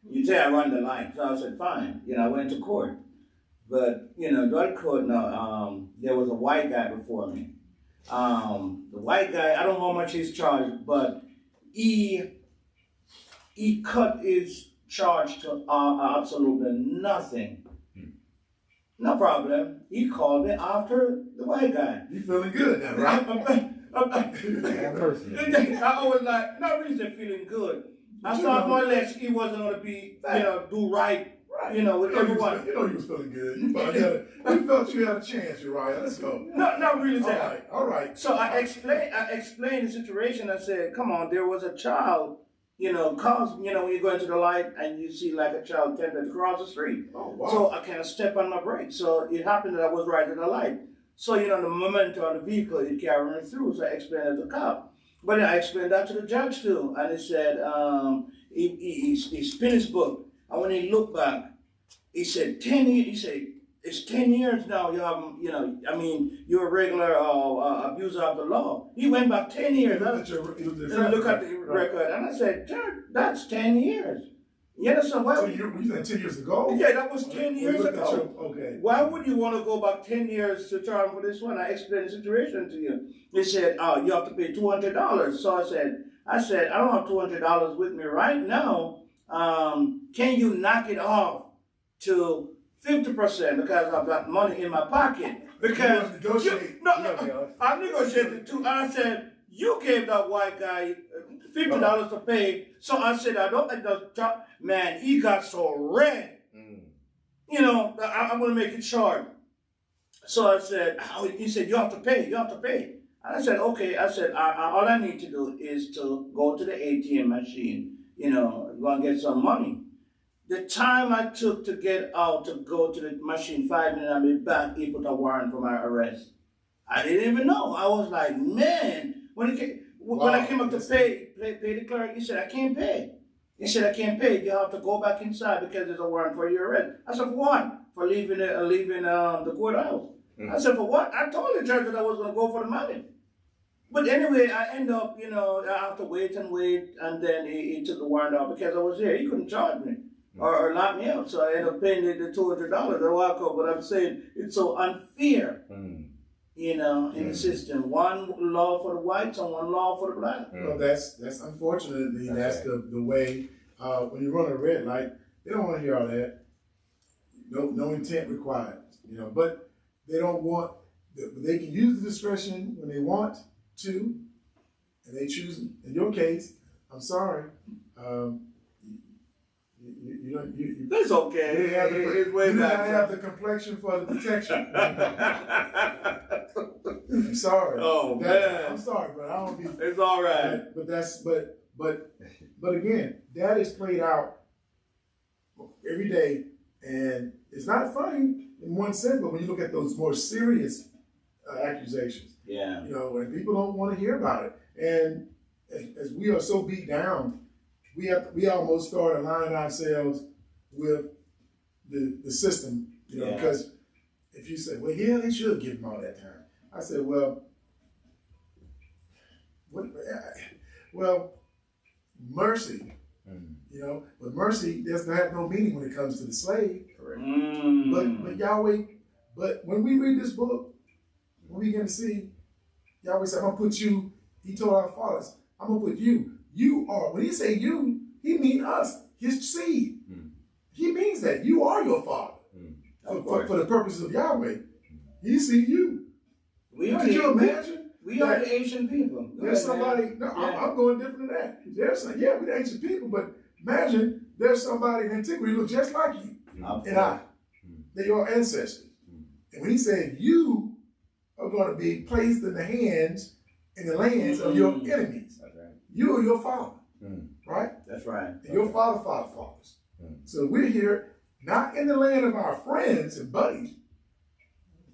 You say I run the light, so I said fine. You know, I went to court, but you know, go to court now. There was a white guy before me. The white guy, I don't know how much he's charged, but he cut his charge to absolutely nothing. No problem. He called me after the white guy. You feeling good now, right? I was like, not really feeling good. I thought more or less he wasn't going to be, you know, do right, you know, with everyone. You was feeling good. You felt you had a chance, Uriah. Let's go. Not really that. All right. So I explained the situation. I said, come on, there was a child, you know, cause, you know, when you go into the light and you see like a child tempted to cross the street. Oh, wow. So I kind of stepped on my brakes. So it happened that I was right at the light. So, you know, the momentum on the vehicle, it carried me through. So I explained it to the cop. But then I explained that to the judge too. And he said, he spin his book. And when he looked back, he said, 10 years, he said, it's 10 years now you have, you know, I mean, you're a regular abuser of the law. He went back 10 years. Look at the record. And I said, Judge, that's 10 years. You understand? So you said 10 years ago? Yeah, that was 10 years ago. Okay. Why would you want to go back 10 years to charge for this one? I explained the situation to you. He said, oh, you have to pay $200. So I said, I don't have $200 with me right now. Can you knock it off to 50% because I've got money in my pocket? Because I negotiated too. And I said, you gave that white guy $50 to pay. So I said, I don't like the job. Man, he got so red. You know, I'm going to make it short. So I said, he said, you have to pay. And I said, okay. I said, all I need to do is to go to the ATM machine, you know, go and get some money. The time I took to get out to go to the machine, 5 minutes, I'll be back, he put a warrant for my arrest. I didn't even know. I was like, man. When I came up to pay the clerk, he said, I can't pay. He said, I can't pay. You have to go back inside because there's a warrant for your arrest. I said, for what? For leaving the courthouse. I said, for what? I told the judge that I was going to go for the money. But anyway, I end up, you know, I have to wait, and then he took the warrant off because I was there. He couldn't charge me or lock me out. So I ended up paying the $200 I walk out. But I'm saying it's so unfair. You know, in the system, one law for the whites and one law for the black. Well, that's unfortunately that's the way when you run a red light, they don't want to hear all that. No intent required, you know. But they don't want. They can use the discretion when they want to, and they choose. In your case, I'm sorry. That's okay. You don't have the complexion for the protection. I'm sorry. Oh man. I'm sorry, but I don't be. It's all right. But again, that is played out every day, and it's not funny in one sense. But when you look at those more serious accusations, yeah, you know, and people don't want to hear about it, and as we are so beat down, we almost start aligning ourselves with the system, you know, because if you say, well, yeah, they should give them all that time. I said, well, mercy, you know, but mercy doesn't have no meaning when it comes to the slave. Correct. But Yahweh, but when we read this book, when we begin to see, Yahweh said, I'm going to put you, he told our fathers, I'm going to put you are, when he say you, he mean us, his seed. he means that you are your father. For the purposes of Yahweh. He see you. Could you imagine? We are the ancient people. There's somebody, I'm going different than that. We're the ancient people, but imagine there's somebody in antiquity who looks just like you and I. They're your ancestors. And when he said you are going to be placed in the hands, in the lands of your enemies. Right. You are your father, right? That's right. And your fathers. So we're here, not in the land of our friends and buddies,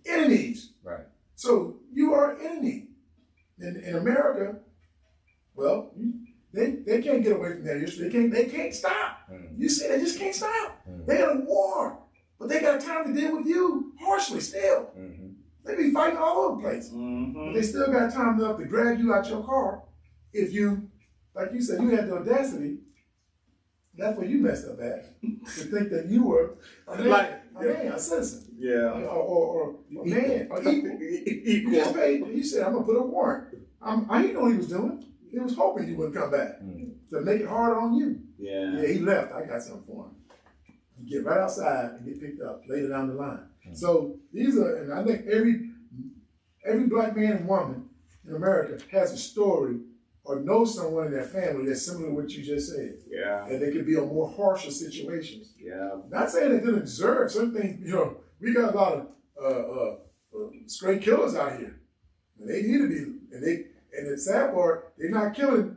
enemies. Right. So you are an enemy. In America, well, they can't get away from that history. They can't stop. You see, they just can't stop. They're in a war, but they got time to deal with you harshly still. They be fighting all over the place. But they still got time enough to drag you out your car if you, like you said, you had the audacity. That's where you messed up at. To think that you were a man, a citizen. Yeah. Or a man, or equal. You just paid, you said, I'm going to put a warrant. I didn't know what he was doing. He was hoping you wouldn't come back to make it harder on you. Yeah. Yeah, he left. I got something for him. You get right outside and get picked up later down the line. So these are, and I think every black man and woman in America has a story or knows someone in their family that's similar to what you just said. Yeah. And they could be on more harsher situations. Yeah. Not saying they didn't deserve some things, we got a lot of straight killers out here. And they need to be, and the sad part, they're not killing.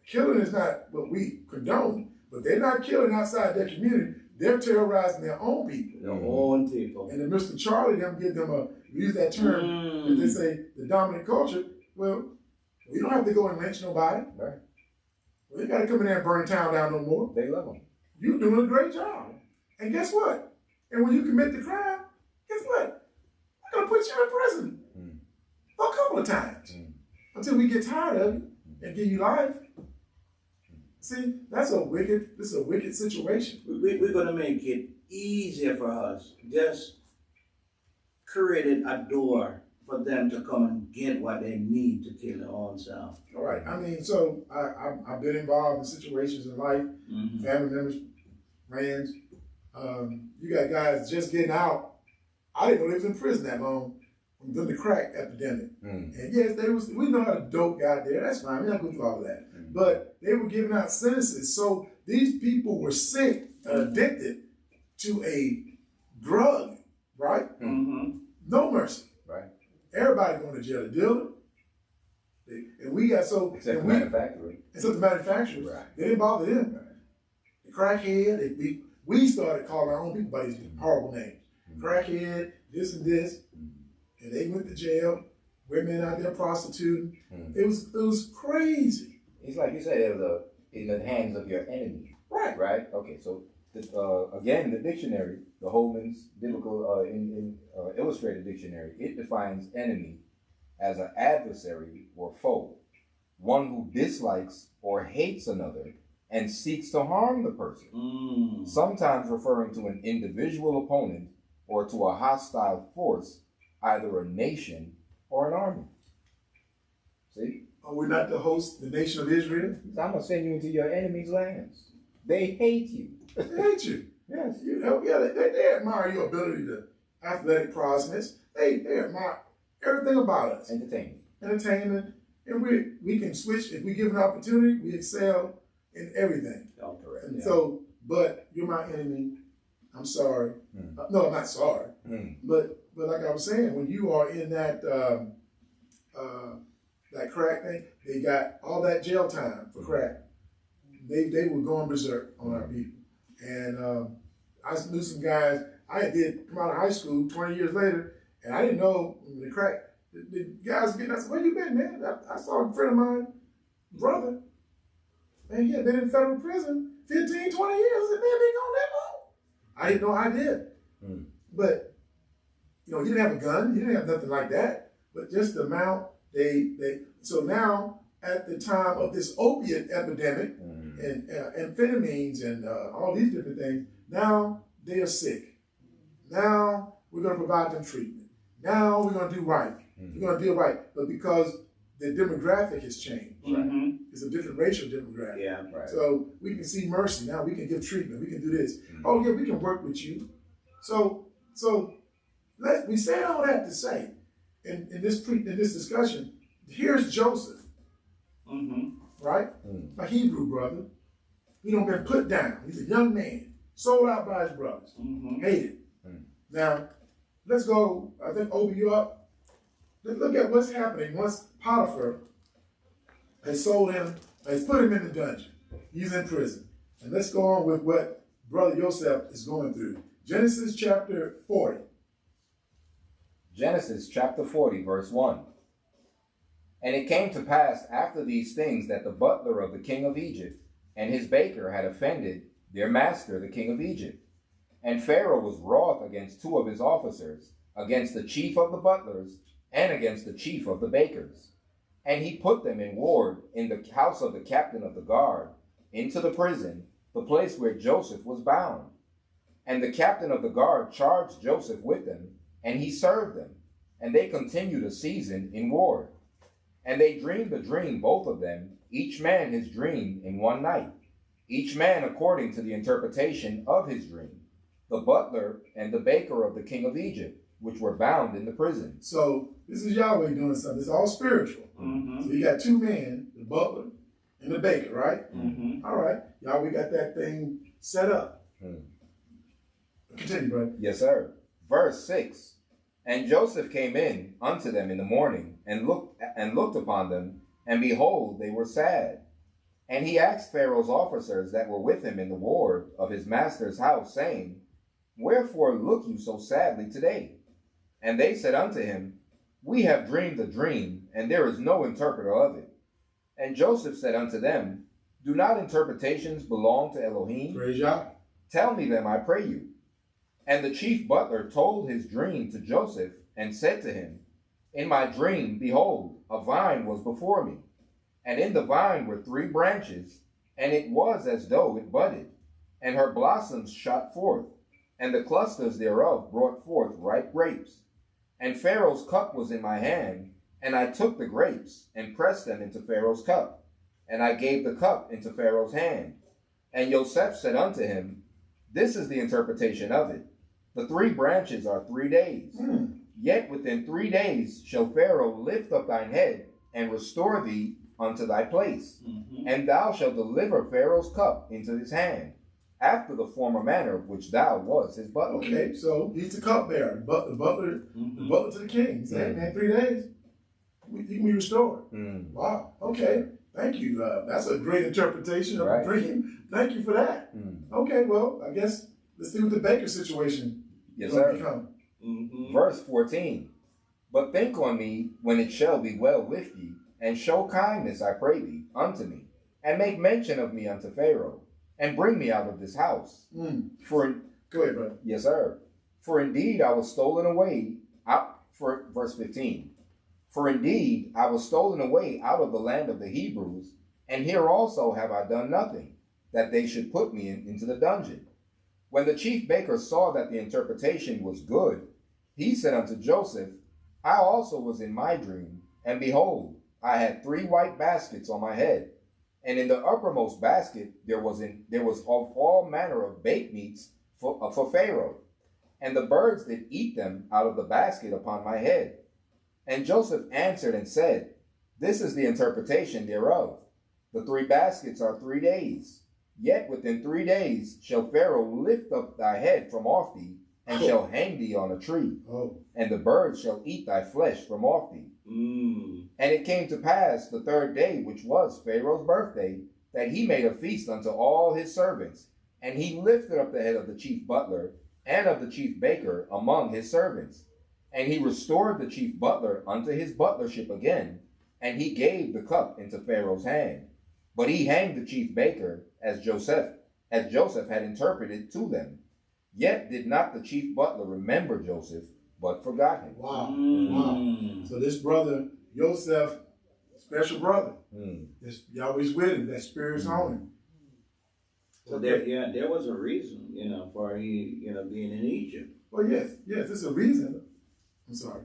Killing is not what we condone, but they're not killing outside their community. They're terrorizing their own people. Their own people. And then Mr. Charlie, use that term, that they say the dominant culture. Well, we don't have to go and lynch nobody. Right. We ain't got to come in there and burn town down no more. They love them. You're doing a great job. And guess what? And when you commit the crime, guess what? I'm going to put you in prison for a couple of times until we get tired of you and give you life. See, this is a wicked situation. We're going to make it easier for us. Just created a door for them to come and get what they need to kill their own self. All right. I mean, so I've been involved in situations in life, family members, friends. You got guys just getting out. I didn't know they was in prison that long from the crack epidemic. And yes, we know how the dope got there. That's fine. We're not going through all of that. But they were giving out sentences. So these people were sick and addicted to a drug, right? No mercy. Right. Everybody going to jail. The dealer. And we got except the manufacturer. Except the manufacturers. Right. They didn't bother them. Right. The crackhead. We started calling our own people by these horrible names. Crackhead, this and this. And they went to jail. Women out there prostituting. It was crazy. It's like you said, it was in the hands of your enemy. Right. Right? Okay, so again, the dictionary, the Holman's Biblical Illustrated Dictionary, it defines enemy as an adversary or foe, one who dislikes or hates another and seeks to harm the person, sometimes referring to an individual opponent or to a hostile force, either a nation or an army. See? We're not to host the nation of Israel. So I'm going to send you into your enemy's lands. They hate you. They hate you. Yes. They admire your ability to athletic prowess. They admire everything about us. Entertainment. And we can switch. If we give an opportunity, we excel in everything. Oh, correct. And so, but you're my enemy. I'm sorry. No, I'm not sorry. But like I was saying, when you are in that crack thing, they got all that jail time for crack. They were going berserk on our people. And I knew some guys, I did come out of high school 20 years later, and I didn't know the crack. The guys were getting, I said, where you been, man? I saw a friend of mine, brother, man, he had been in federal prison 15, 20 years. I said, man, they gone that long. I didn't know I did. But, you didn't have a gun, you didn't have nothing like that. But just the amount so now at the time of this opiate epidemic and amphetamines and all these different things, now they are sick. Now we're going to provide them treatment. Now we're going to do right. We're going to deal right. But because the demographic has changed. Mm-hmm. It's a different racial demographic. Yeah. Right. So we can see mercy. Now we can give treatment. We can do this. Oh yeah, we can work with you. So we say all that to say, in this discussion, here's Joseph, right? A Hebrew brother. He don't been put down. He's a young man, sold out by his brothers, hated. Now let's go. I think open you up. Let's look at what's happening once Potiphar has sold him, has put him in the dungeon. He's in prison. And let's go on with what Brother Joseph is going through. Genesis chapter 40. Genesis chapter 40, verse 1. And it came to pass after these things that the butler of the king of Egypt and his baker had offended their master, the king of Egypt. And Pharaoh was wroth against two of his officers, against the chief of the butlers, and against the chief of the bakers. And he put them in ward in the house of the captain of the guard, into the prison, the place where Joseph was bound. And the captain of the guard charged Joseph with them, and he served them. And they continued a season in ward. And they dreamed a dream, both of them, each man his dream in one night, each man according to the interpretation of his dream, the butler and the baker of the king of Egypt, which were bound in the prison. So this is Yahweh doing something. It's all spiritual. So you got two men, the butler and the baker, right? All right. Yahweh got that thing set up. Continue, brother. Yes, sir. Verse 6. And Joseph came in unto them in the morning, and looked upon them, and behold, they were sad. And he asked Pharaoh's officers that were with him in the ward of his master's house, saying, Wherefore look you so sadly today? And they said unto him, We have dreamed a dream, and there is no interpreter of it. And Joseph said unto them, Do not interpretations belong to Elohim? Praise Yah. Tell me them, I pray you. And the chief butler told his dream to Joseph, and said to him, In my dream, behold, a vine was before me, and in the vine were 3 branches, and it was as though it budded, and her blossoms shot forth, and the clusters thereof brought forth ripe grapes. And Pharaoh's cup was in my hand, and I took the grapes, and pressed them into Pharaoh's cup, and I gave the cup into Pharaoh's hand. And Joseph said unto him, This is the interpretation of it. The 3 branches are 3 days. Yet within 3 days shall Pharaoh lift up thine head, and restore thee unto thy place. And thou shalt deliver Pharaoh's cup into his hand, after the former manner which thou was his butler. Okay, so he's the cupbearer, the butler to the king. He said, man, 3 days, you can be restored. Wow, okay, thank you. That's a great interpretation of a dream. Thank you for that. Okay, well, I guess let's see what the baker situation Yes, will sir. become. Verse 14. But think on me when it shall be well with ye, and show kindness, I pray thee, unto me, and make mention of me unto Pharaoh, and bring me out of this house. For Go ahead, brother. Yes, sir. For indeed I was stolen away out. For verse 15. For indeed I was stolen away out of the land of the Hebrews, and here also have I done nothing, that they should put me into the dungeon. When the chief baker saw that the interpretation was good, he said unto Joseph, I also was in my dream, and behold, I had 3 white baskets on my head, and in the uppermost basket there was of all manner of baked meats for Pharaoh, and the birds did eat them out of the basket upon my head. And Joseph answered and said, This is the interpretation thereof. The 3 baskets are 3 days. Yet within 3 days shall Pharaoh lift up thy head from off thee, and shall hang thee on a tree. And the birds shall eat thy flesh from off thee. And it came to pass the 3rd day, which was Pharaoh's birthday, that he made a feast unto all his servants. And he lifted up the head of the chief butler and of the chief baker among his servants. And he restored the chief butler unto his butlership again, and he gave the cup into Pharaoh's hand. But he hanged the chief baker, as Joseph had interpreted to them. Yet did not the chief butler remember Joseph, but forgot him. Wow. So this brother, Joseph, special brother. Yahweh's with him. That spirit's on him. So there was a reason, for he, being in Egypt. Well, yes, it's a reason. I'm sorry.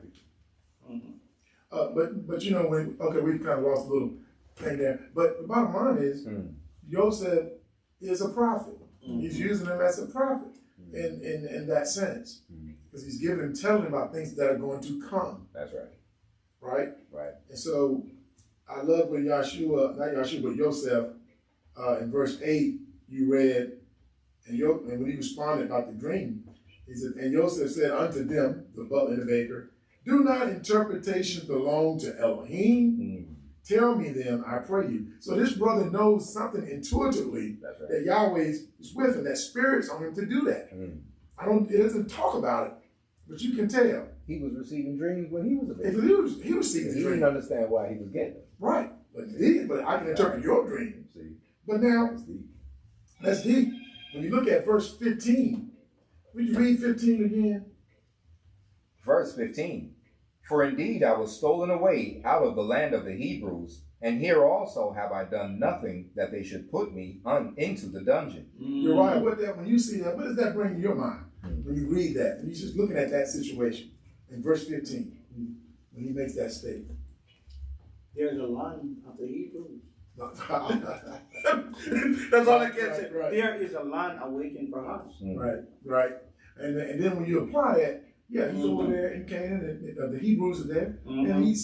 But you know, we've kind of lost a little thing there. But the bottom line is, Joseph is a prophet. He's using him as a prophet in that sense. Because he's telling him about things that are going to come. That's right. Right? Right. And so I love when Joseph, in verse 8, you read, and when he responded about the dream, he said, and Joseph said unto them, the butler and the baker, do not interpretations belong to Elohim? Tell me them, I pray you. So this brother knows something intuitively that Yahweh is with him, that spirit's on him to do that. It doesn't talk about it, but you can tell. He was receiving dreams when he was a baby. He received the dream. He didn't understand why he was getting them. Right. But I can interpret your dream. See? But now, that's deep. When you look at verse 15, would you read 15 again? Verse 15. For indeed I was stolen away out of the land of the Hebrews, and here also have I done nothing that they should put me into the dungeon. You're right. When you see that, what does that bring to your mind when you read that? When you're just looking at that situation in verse 15, when he makes that statement. There's a line of the Hebrews. That's all I can say. Right. There is a line awaiting for us. Right. And then when you apply that, he's over there in Canaan, and the Hebrews are there, and he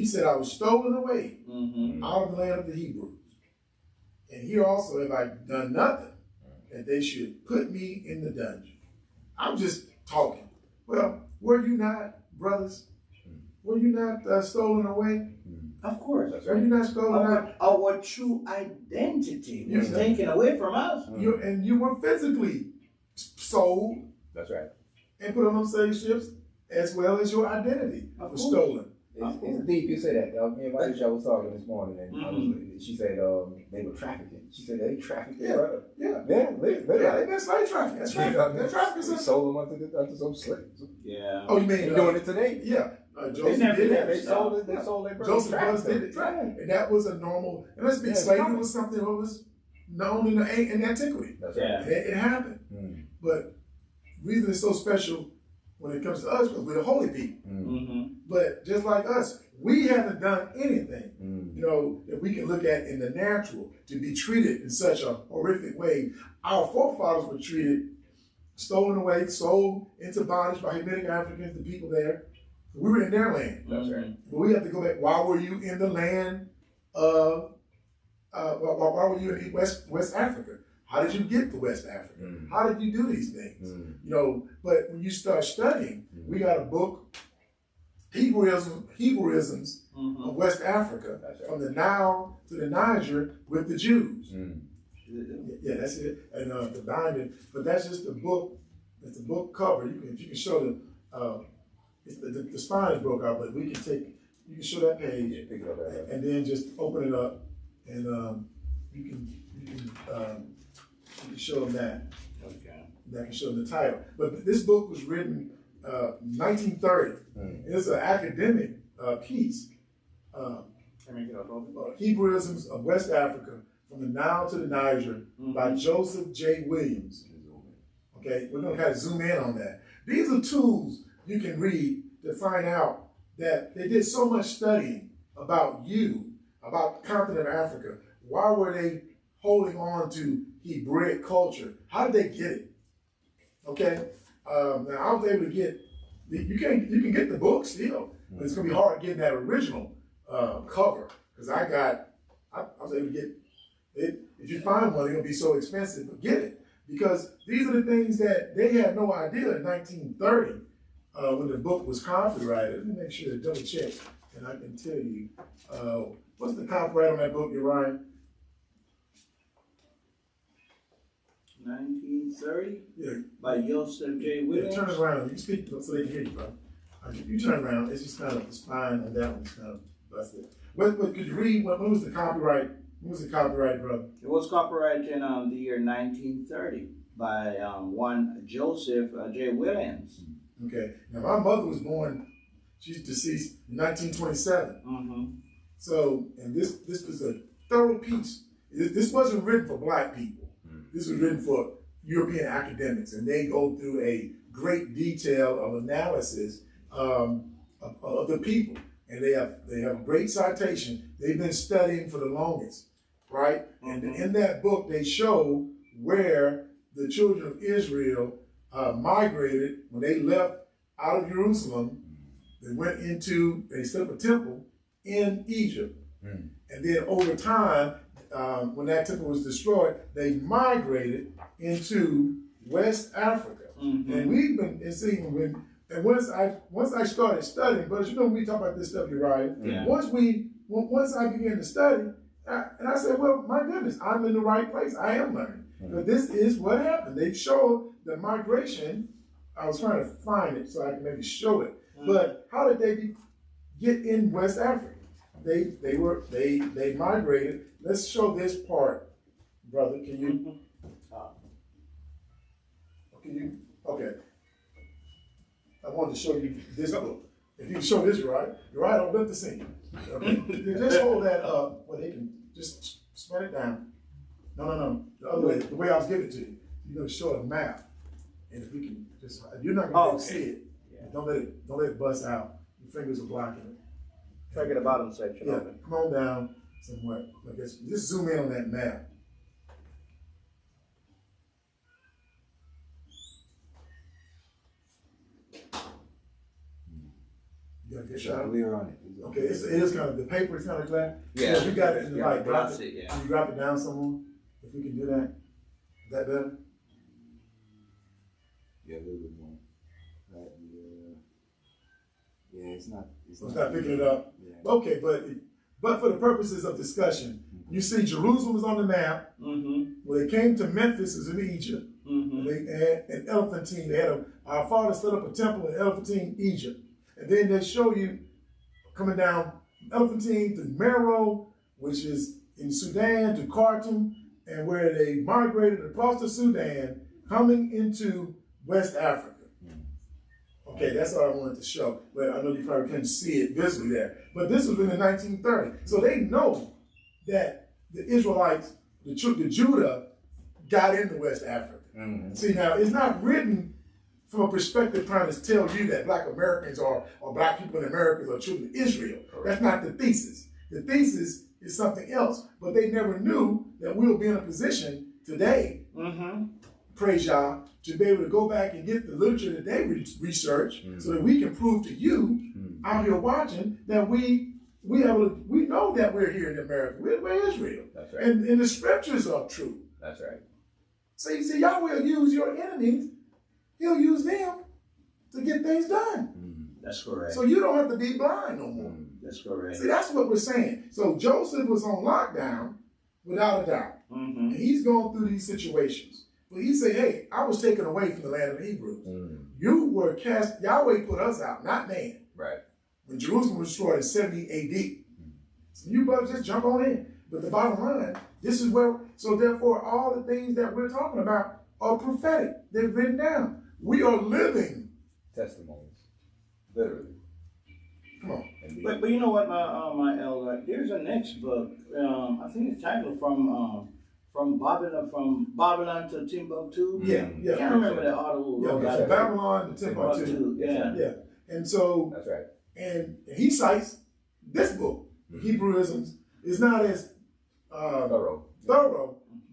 said, I was stolen away out of the land of the Hebrews. And here also have I done nothing that they should put me in the dungeon. I'm just talking. Well, were you not, brothers? Were you not stolen away? Of course. Were you not stolen out? Our true identity was taken away from us. And you were physically sold. That's right. And put on those slave ships, as well as your identity was stolen. It's deep. You say that. Me and Maisha was talking this morning, and she said they were trafficking. She said they trafficked their brother. They've been slave trafficking. That's right. They're trafficking. They sold them unto some slaves. Yeah. Oh, you mean they're doing it today? Yeah. Joseph did that. They sold it. They sold their brother. Joseph brothers did it. Right. And that was a normal. And let's be slavery was something that was known in antiquity. That's right. It happened. But the reason it's so special when it comes to us because we're the holy people. But just like us, we haven't done anything, that we can look at in the natural to be treated in such a horrific way. Our forefathers were treated, stolen away, sold into bondage by Hamitic Africans, the people there. We were in their land. That's right. But we have to go back. Why were you in the land of, why were you in West Africa? How did you get to West Africa? How did you do these things? But when you start studying, we got a book, Hebrewisms of West Africa, from the Nile to the Niger with the Jews. Yeah, that's it. And the binding, but that's just the book. It's a book cover. You can show the spine is broke out, but you can show that page, and then just open it up, and you can show them that. Okay. That can show them the title. But this book was written 1930. It's an academic piece. Hebrewisms of West Africa, from the Nile to the Niger, by Joseph J. Williams. Okay, we're going to kind of zoom in on that. These are tools you can read to find out that they did so much studying about about the continent of Africa. Why were they holding on to Hebraic culture? How did they get it? Okay, now I was able to get. You can get the book still, but it's gonna be hard getting that original cover because I was able to get it. If you find one, it's gonna be so expensive, but get it because these are the things that they had no idea in 1930 when the book was copyrighted. Let me make sure to double check, and I can tell you what's the copyright on that book, Uriah? 1930? Yeah. By Joseph J. Williams? Yeah, turn around. You speak so they can hear you, bro. You turn around. It's just kind of the spine on that one's kind of busted. What could you read? When was the copyright? When was the copyright, brother? It was copyrighted in the year 1930 by one Joseph J. Williams. Okay. Now, my mother was born, she's deceased in 1927. So, and this was a thorough piece. This wasn't written for black people. This was written for European academics, and they go through a great detail of analysis of the people, and they have great citation. They've been studying for the longest, right? And in that book, they show where the children of Israel migrated when they left out of Jerusalem. They set up a temple in Egypt. And then over time, when that temple was destroyed, they migrated into West Africa. And we've been seeing once I started studying, but you know when we talk about this stuff, Uriah, once I began to study, and I said, well, my goodness, I'm in the right place. I am learning. But this is what happened. They showed the migration. I was trying to find it so I can maybe show it. But how did they get in West Africa? They migrated. Let's show this part, brother. Can you? Okay. I wanted to show you this book. If you show this, right, don't lift the scene. Okay. Just hold that up where they can just spread it down. No. The other way, the way I was giving it to you. You're gonna show a map, and if we can just, you're not gonna be able to see it. Yeah. Don't let it bust out. Your fingers are blocking it. Try to get the bottom section. Yeah, come on down somewhere. Just zoom in on that map. You got a good shot? We're on it. Okay, it is kind of, the paper is kind of glad. Yeah. So you got it in the light. Can you drop it down some more? If we can do that. Is that better? Yeah, a little bit more. Right, yeah, it's not picking it up. Yeah. Okay, but for the purposes of discussion, you see Jerusalem is on the map. When they came to Memphis, is in Egypt. They had an Elephantine. Our father set up a temple in Elephantine, Egypt. And then they show you coming down Elephantine to Meroe, which is in Sudan, to Khartoum, and where they migrated across the Sudan, coming into West Africa. Okay, that's what I wanted to show. But I know you probably couldn't see it visibly there. But this was in the 1930s. So they know that the Israelites, the Judah, got into West Africa. See, now, it's not written from a perspective trying to tell you that Black Americans or Black people in America are children of Israel. That's not the thesis. The thesis is something else. But they never knew that we'll be in a position today, praise Yah, to be able to go back and get the literature that they research so that we can prove to you out here watching that we know that we're here in America. We're Israel. That's right. And the scriptures are true. That's right. See, Yah will use your enemies. He'll use them to get things done. That's correct. So you don't have to be blind no more. That's correct. See, that's what we're saying. So Joseph was on lockdown, without a doubt. And he's going through these situations. But he said, hey, I was taken away from the land of the Hebrews. You were cast, Yahweh put us out, not man. Right. When Jerusalem was destroyed in 70 AD. So you brothers just jump on in. But the bottom line, this is where, so therefore all the things that we're talking about are prophetic. They're written down. We are living testimonies. Literally. Come on. But you know what, my elder, there's a next book. I think it's titled from Babylon to Timbuktu. Yeah. I can't remember the article. From Babylon to Timbuktu. Yeah. And so, that's right. And he cites this book, Hebrewisms, is not as thorough,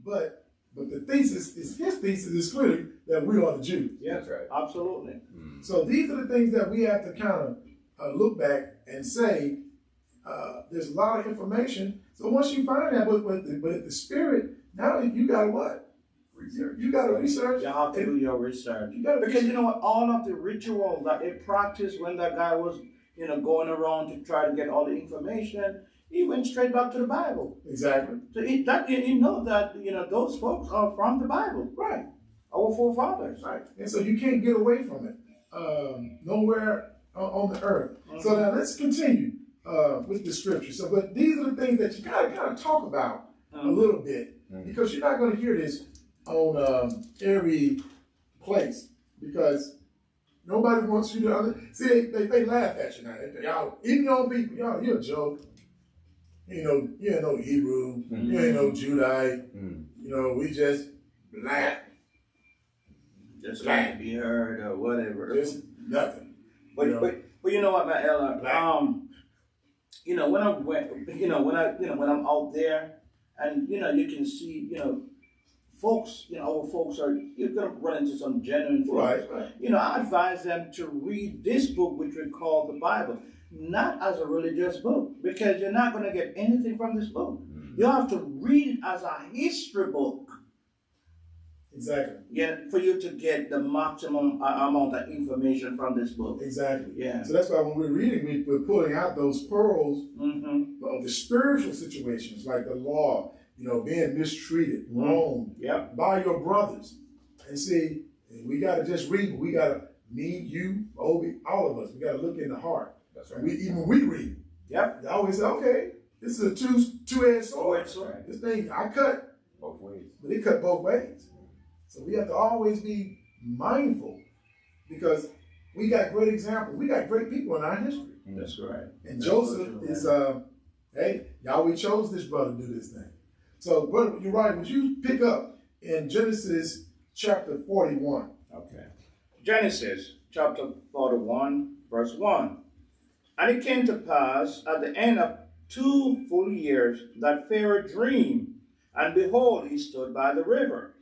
but the thesis is, his thesis is clearly that we are the Jews. Yeah, that's right. Absolutely. So these are the things that we have to kind of look back and say, there's a lot of information. So once you find that, but the spirit, now you got to what? Research. You got to research. You have to do your research. Because you know what, all of the rituals that they practiced when that guy was, going around to try to get all the information, he went straight back to the Bible. Exactly. So you know that those folks are from the Bible. Right. Our forefathers. Right. And so you can't get away from it. Nowhere on the earth. So now let's continue with the scripture. So, but these are the things that you gotta kind of talk about a little bit, because you're not going to hear this on every place, because nobody wants you to see. They laugh at you now. Y'all, even your own people, y'all, you're a joke. You ain't no Hebrew. You ain't no Judite. We just black. Just like to be heard or whatever. Just nothing. But you know what, my Ella, when I'm out there, and you can see, folks, our folks you're gonna run into some genuine folks. Right. I advise them to read this book, which we call the Bible, not as a religious book, because you're not gonna get anything from this book. You have to read it as a history book. Exactly. Yeah, for you to get the maximum amount of information from this book. Exactly. Yeah. So that's why when we're reading, we're pulling out those pearls of the spiritual situations, like the law, being mistreated, wronged by your brothers. And see, we got to just read, but we got to, me, you, Obi, all of us, we got to look in the heart. That's right. Even we read. Yep. They always say, okay, this is a two-edged sword. Right. This thing, I cut both ways. But it cut both ways. So we have to always be mindful, because we got great examples. We got great people in our history. That's right. And Joseph is, hey, Yahweh chose this brother to do this thing. So, brother, you're right. Would you pick up in Genesis chapter 41? Okay. Genesis chapter 41, verse 1. And it came to pass at the end of 2 full years that Pharaoh dreamed, and behold, he stood by the river.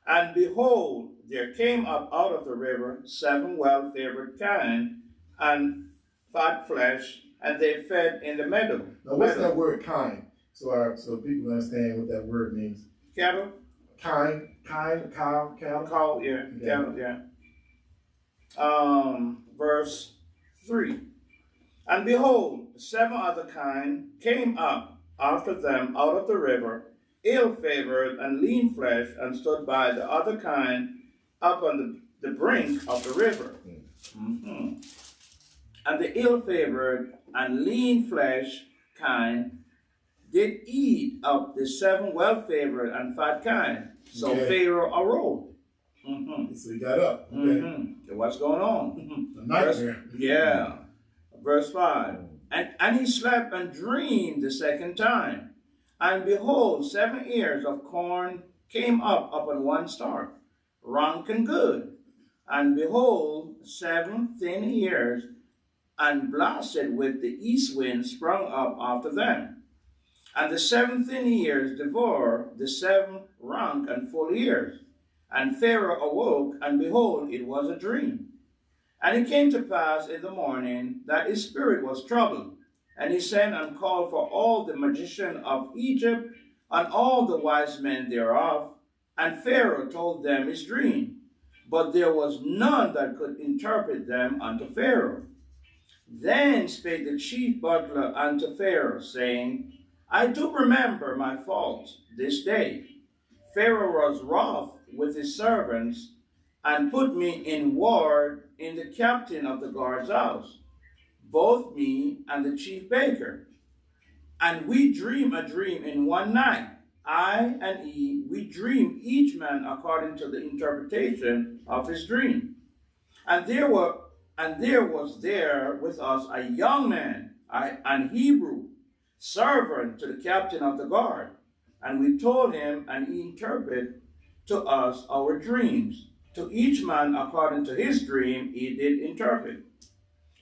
And behold, there came up out of the river 7 well-favored kine and fat flesh, and they fed in the meadow. Now, what's that word kind? So people understand what that word means. Cattle? Kind, cow, cattle. Cattle, yeah. Cattle, yeah. Verse 3. And behold, 7 other kine came up after them out of the river, ill-favored and lean flesh, and stood by the other kind up on the brink of the river. And the ill-favored and lean flesh kind did eat up the 7 well-favored and fat kind. So Pharaoh arose. So he got up. Okay. So what's going on? A nightmare. Yeah. Verse 5. And he slept and dreamed the second time. And behold, 7 ears of corn came up upon one stalk, rank and good. And behold, 7 thin ears, and blasted with the east wind, sprung up after them. And the 7 thin ears devoured the 7 rank and full ears. And Pharaoh awoke, and behold, it was a dream. And it came to pass in the morning that his spirit was troubled. And he sent and called for all the magicians of Egypt and all the wise men thereof. And Pharaoh told them his dream. But there was none that could interpret them unto Pharaoh. Then spake the chief butler unto Pharaoh, saying, I do remember my faults this day. Pharaoh was wroth with his servants, and put me in ward in the captain of the guard's house, both me and the chief baker. And we dream a dream in one night. I and he, we dream each man according to the interpretation of his dream. And there was there with us a young man, an Hebrew, servant to the captain of the guard. And we told him, and he interpreted to us our dreams. To each man according to his dream he did interpret.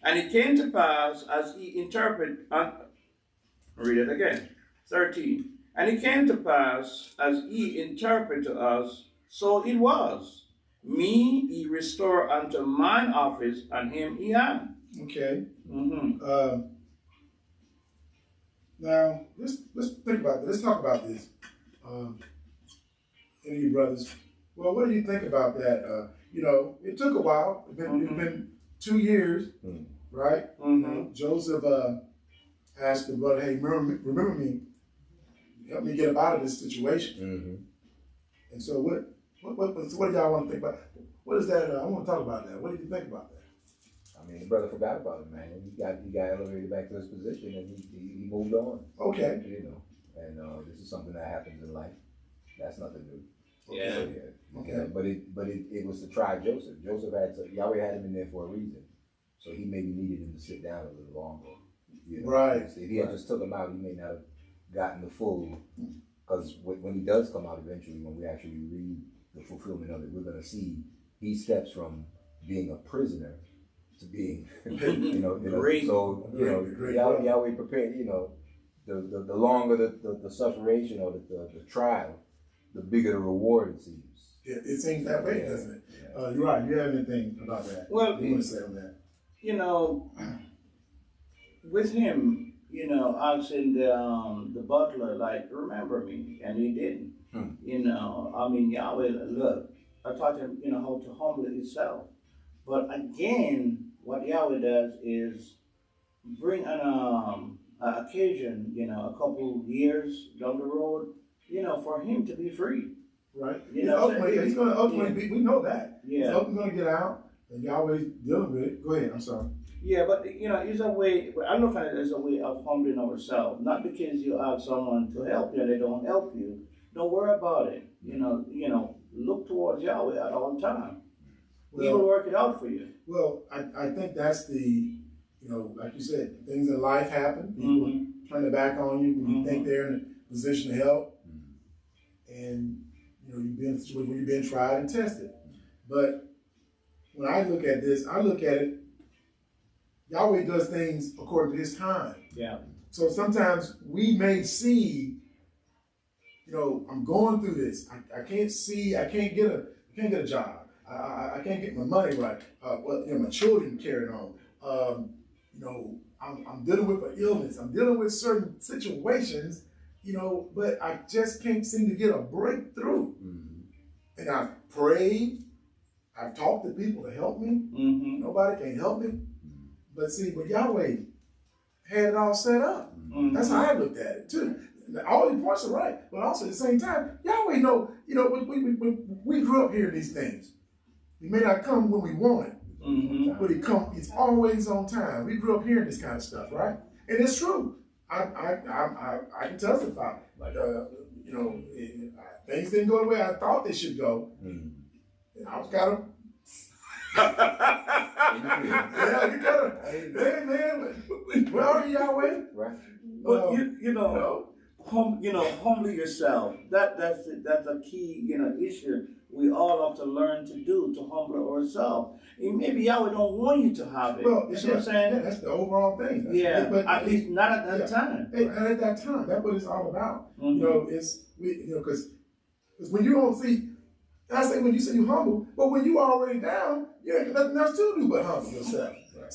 And it came to pass as he interpreted, read it again, 13. And it came to pass as he interpreted to us, so it was. Me he restored unto mine office, and him he had. Okay. Now let's think about this. Let's talk about this. Any of you brothers? Well, what do you think about that? It took a while. It's been 2 years, right? Joseph asked the brother, "Hey, remember me? Help me get up out of this situation." And so, what do y'all want to think about? What is that? I want to talk about that. What do you think about that? I mean, the brother forgot about it, man. He got elevated back to his position, and he moved on. Okay. And this is something that happens in life. That's nothing new. Yeah. So, yeah. Okay. But it was to try Joseph. Yahweh had him in there for a reason. So he maybe needed him to sit down a little longer. Right. If he had just took him out, he may not have gotten the full. Because when he does come out eventually, when we actually read the fulfillment of it, we're going to see he steps from being a prisoner to being, Great. so, Yahweh prepared, the longer the sufferation or the trial, the bigger the reward it seems. It seems that way, doesn't it? You're right. You have anything about that? Well, you want to say on that? With him, asking the butler, like, remember me, and he didn't. Yahweh, look, I taught him, how to humble himself. But again, what Yahweh does is bring an occasion, a couple years down the road, for him to be free. Right. He's going to ultimately be, we know that. Yeah. He's ultimately going to get out, and Yahweh's dealing with it. Go ahead, I'm sorry. Yeah, but it's a way. I look at it as a way of humbling ourselves. Not because you ask someone to help you and they don't help you. Don't worry about it. Look towards Yahweh at all times. He will work it out for you. Well, I think that's the, like you said, things in life happen. People turn their back on you when you think they're in a position to help, and you've been in a situation where you've been tried and tested. But when I look at this, I look at it. Yahweh does things according to His time. Yeah. So sometimes we may see, I'm going through this. I can't see. I can't get a job. I can't get my money right. My children carrying on. I'm dealing with an illness. I'm dealing with certain situations. But I just can't seem to get a breakthrough. And I've prayed. I've talked to people to help me. Nobody can help me. But see, Yahweh had it all set up. That's how I looked at it too. All the points are right, but also at the same time, Yahweh know. We grew up hearing these things. He may not come when we want it, but He's always on time. We grew up hearing this kind of stuff, right? And it's true. I can testify. Things didn't go the way I thought they should go. And I was kind of. Yeah, you gotta. Hey man, where are you, Yahweh? Right. But humbly yourself. That's a key issue we all have to learn to do, to humble ourselves. And maybe Yahweh don't want you to have it. Well, you see what I'm saying? Yeah, that's the overall thing. But at least not at that time. Not at that time. That's what it's all about. Because when you don't see. I say when you say you humble, but when you already down, you ain't nothing else to do but humble yourself. Right.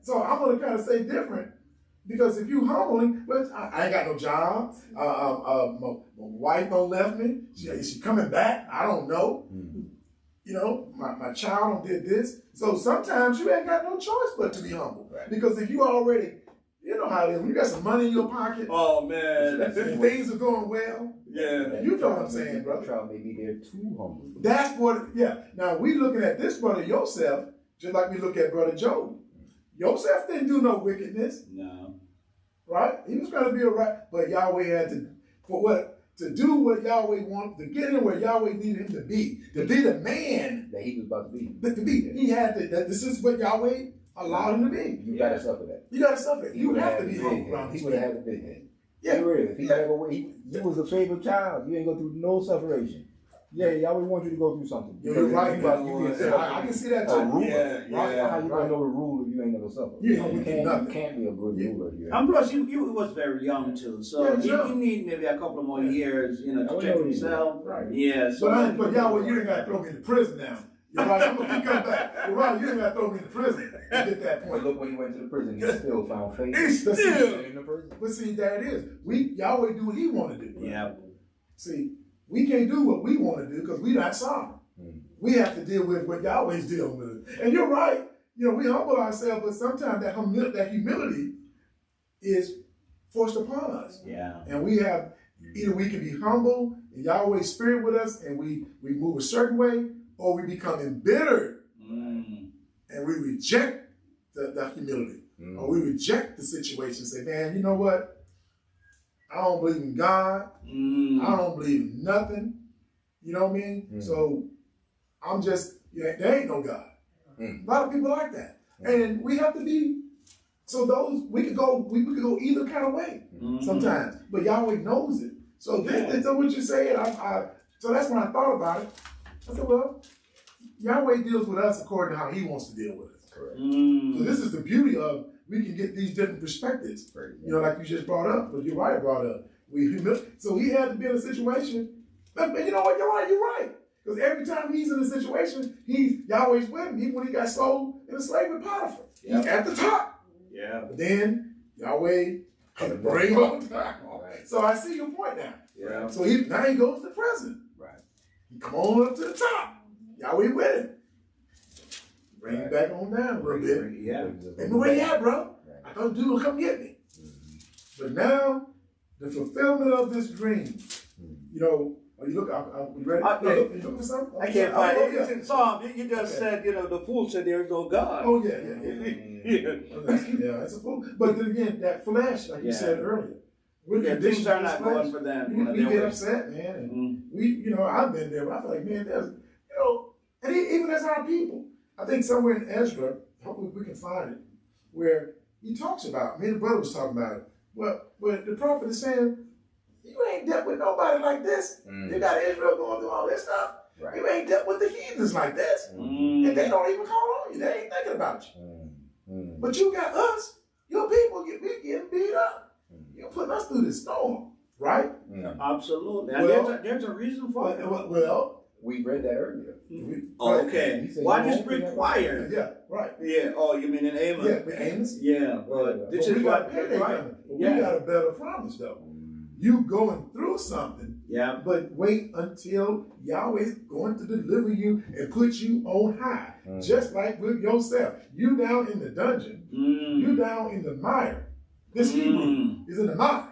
So I'm gonna kind of say different, because if you humbling, but I ain't got no job. My wife don't left me. Is she coming back? I don't know. My child did this. So sometimes you ain't got no choice but to be humble. Right. Because if you already, you know how it is, when you got some money in your pocket. Oh man, and things are going well. Yeah. You know what I'm saying, brother. Trial may be there too humble. That's what, Now we looking at this brother Yosef, just like we look at brother Job. Yosef didn't do no wickedness. No. Right? He was going to be a right, but Yahweh had to do what Yahweh wanted, to get him where Yahweh needed him to be the man that he was about to be. He had to, this is what Yahweh allowed him to be. You got to suffer that. You got to suffer that. You have to be humble around. He would have had a big head. Yeah. If he never went, you was a favorite child. You ain't go through no separation. Yeah, Yahweh wants you to go through something. You're right. I can see that too. How you gonna know the rule if you ain't never suffered? You can't be a good ruler. And plus, you was very young too, so you need maybe a couple more years, to check himself. Right. Yeah. So but Yahweh, you ain't got to throw me in prison now. You're right. I'm gonna keep coming back. You're right. You ain't got to throw me in prison to get that point. But look, when he went to the prison, he still found faith. He's still in the prison. But see, there it is. Yahweh do what He want to do. Right? Yeah. See, we can't do what we want to do because we're not sovereign. We have to deal with what Yahweh's dealing with. And you're right. We humble ourselves, but sometimes that humility is forced upon us. Yeah. And we have, either we can be humble and Yahweh's spirit with us and we move a certain way, or we become embittered and we reject the humility. Or we reject the situation and say, man, you know what? I don't believe in God. I don't believe in nothing. You know what I mean? So I'm just, there ain't no God. A lot of people like that. And we have to be, so we could go either kind of way sometimes. But Yahweh knows it. So this is what you're saying. So that's when I thought about it. I said, well, Yahweh deals with us according to how he wants to deal with us. Correct. So this is the beauty of, we can get these different perspectives. Right. You know, like you just brought up, but Uriah brought up. So he had to be in a situation, but you know what, you're right. Because every time he's in a situation, Yahweh's with him. Even when he got sold into slavery with Potiphar, he's at the top. Yeah. But then Yahweh can bring him down. Right. So I see your point now. Yeah. So now he goes to prison. Right. He come on up to the top. Yahweh with him. Bring him back on down a little bit. Yeah. Hey, where you at, bro? Right. I thought dude would come get me. But now, the fulfillment of this dream, you know, you ready? You looking for something? I can't find it. Yeah. It's in Psalm. You just said, you know, the fool said there is no God. Oh, yeah. That's a fool. But then again, that flesh, like you said earlier, things are not going for them. You know, we get upset, man. And we, I've been there, but I feel like, man, there's, and even as our people, I think somewhere in Ezra, hopefully we can find it, where he talks about, me and the brother was talking about it, but the prophet is saying, you ain't dealt with nobody like this. You got Israel going through all this stuff. Right. You ain't dealt with the heathens like this. And they don't even call on you. They ain't thinking about you. But you got us, your people, we getting beat up. You're putting us through this storm, right? Absolutely. And there's a reason for it. Well, we read that earlier. Okay. Why does require? Yeah, right. Yeah. Oh, you mean in Amos? Yeah, Amos. Yeah, but this is what we got a better promise though. You going through something, but wait until Yahweh is going to deliver you and put you on high. Just like with yourself. You down in the dungeon, you down in the mire. This Hebrew is in the mire.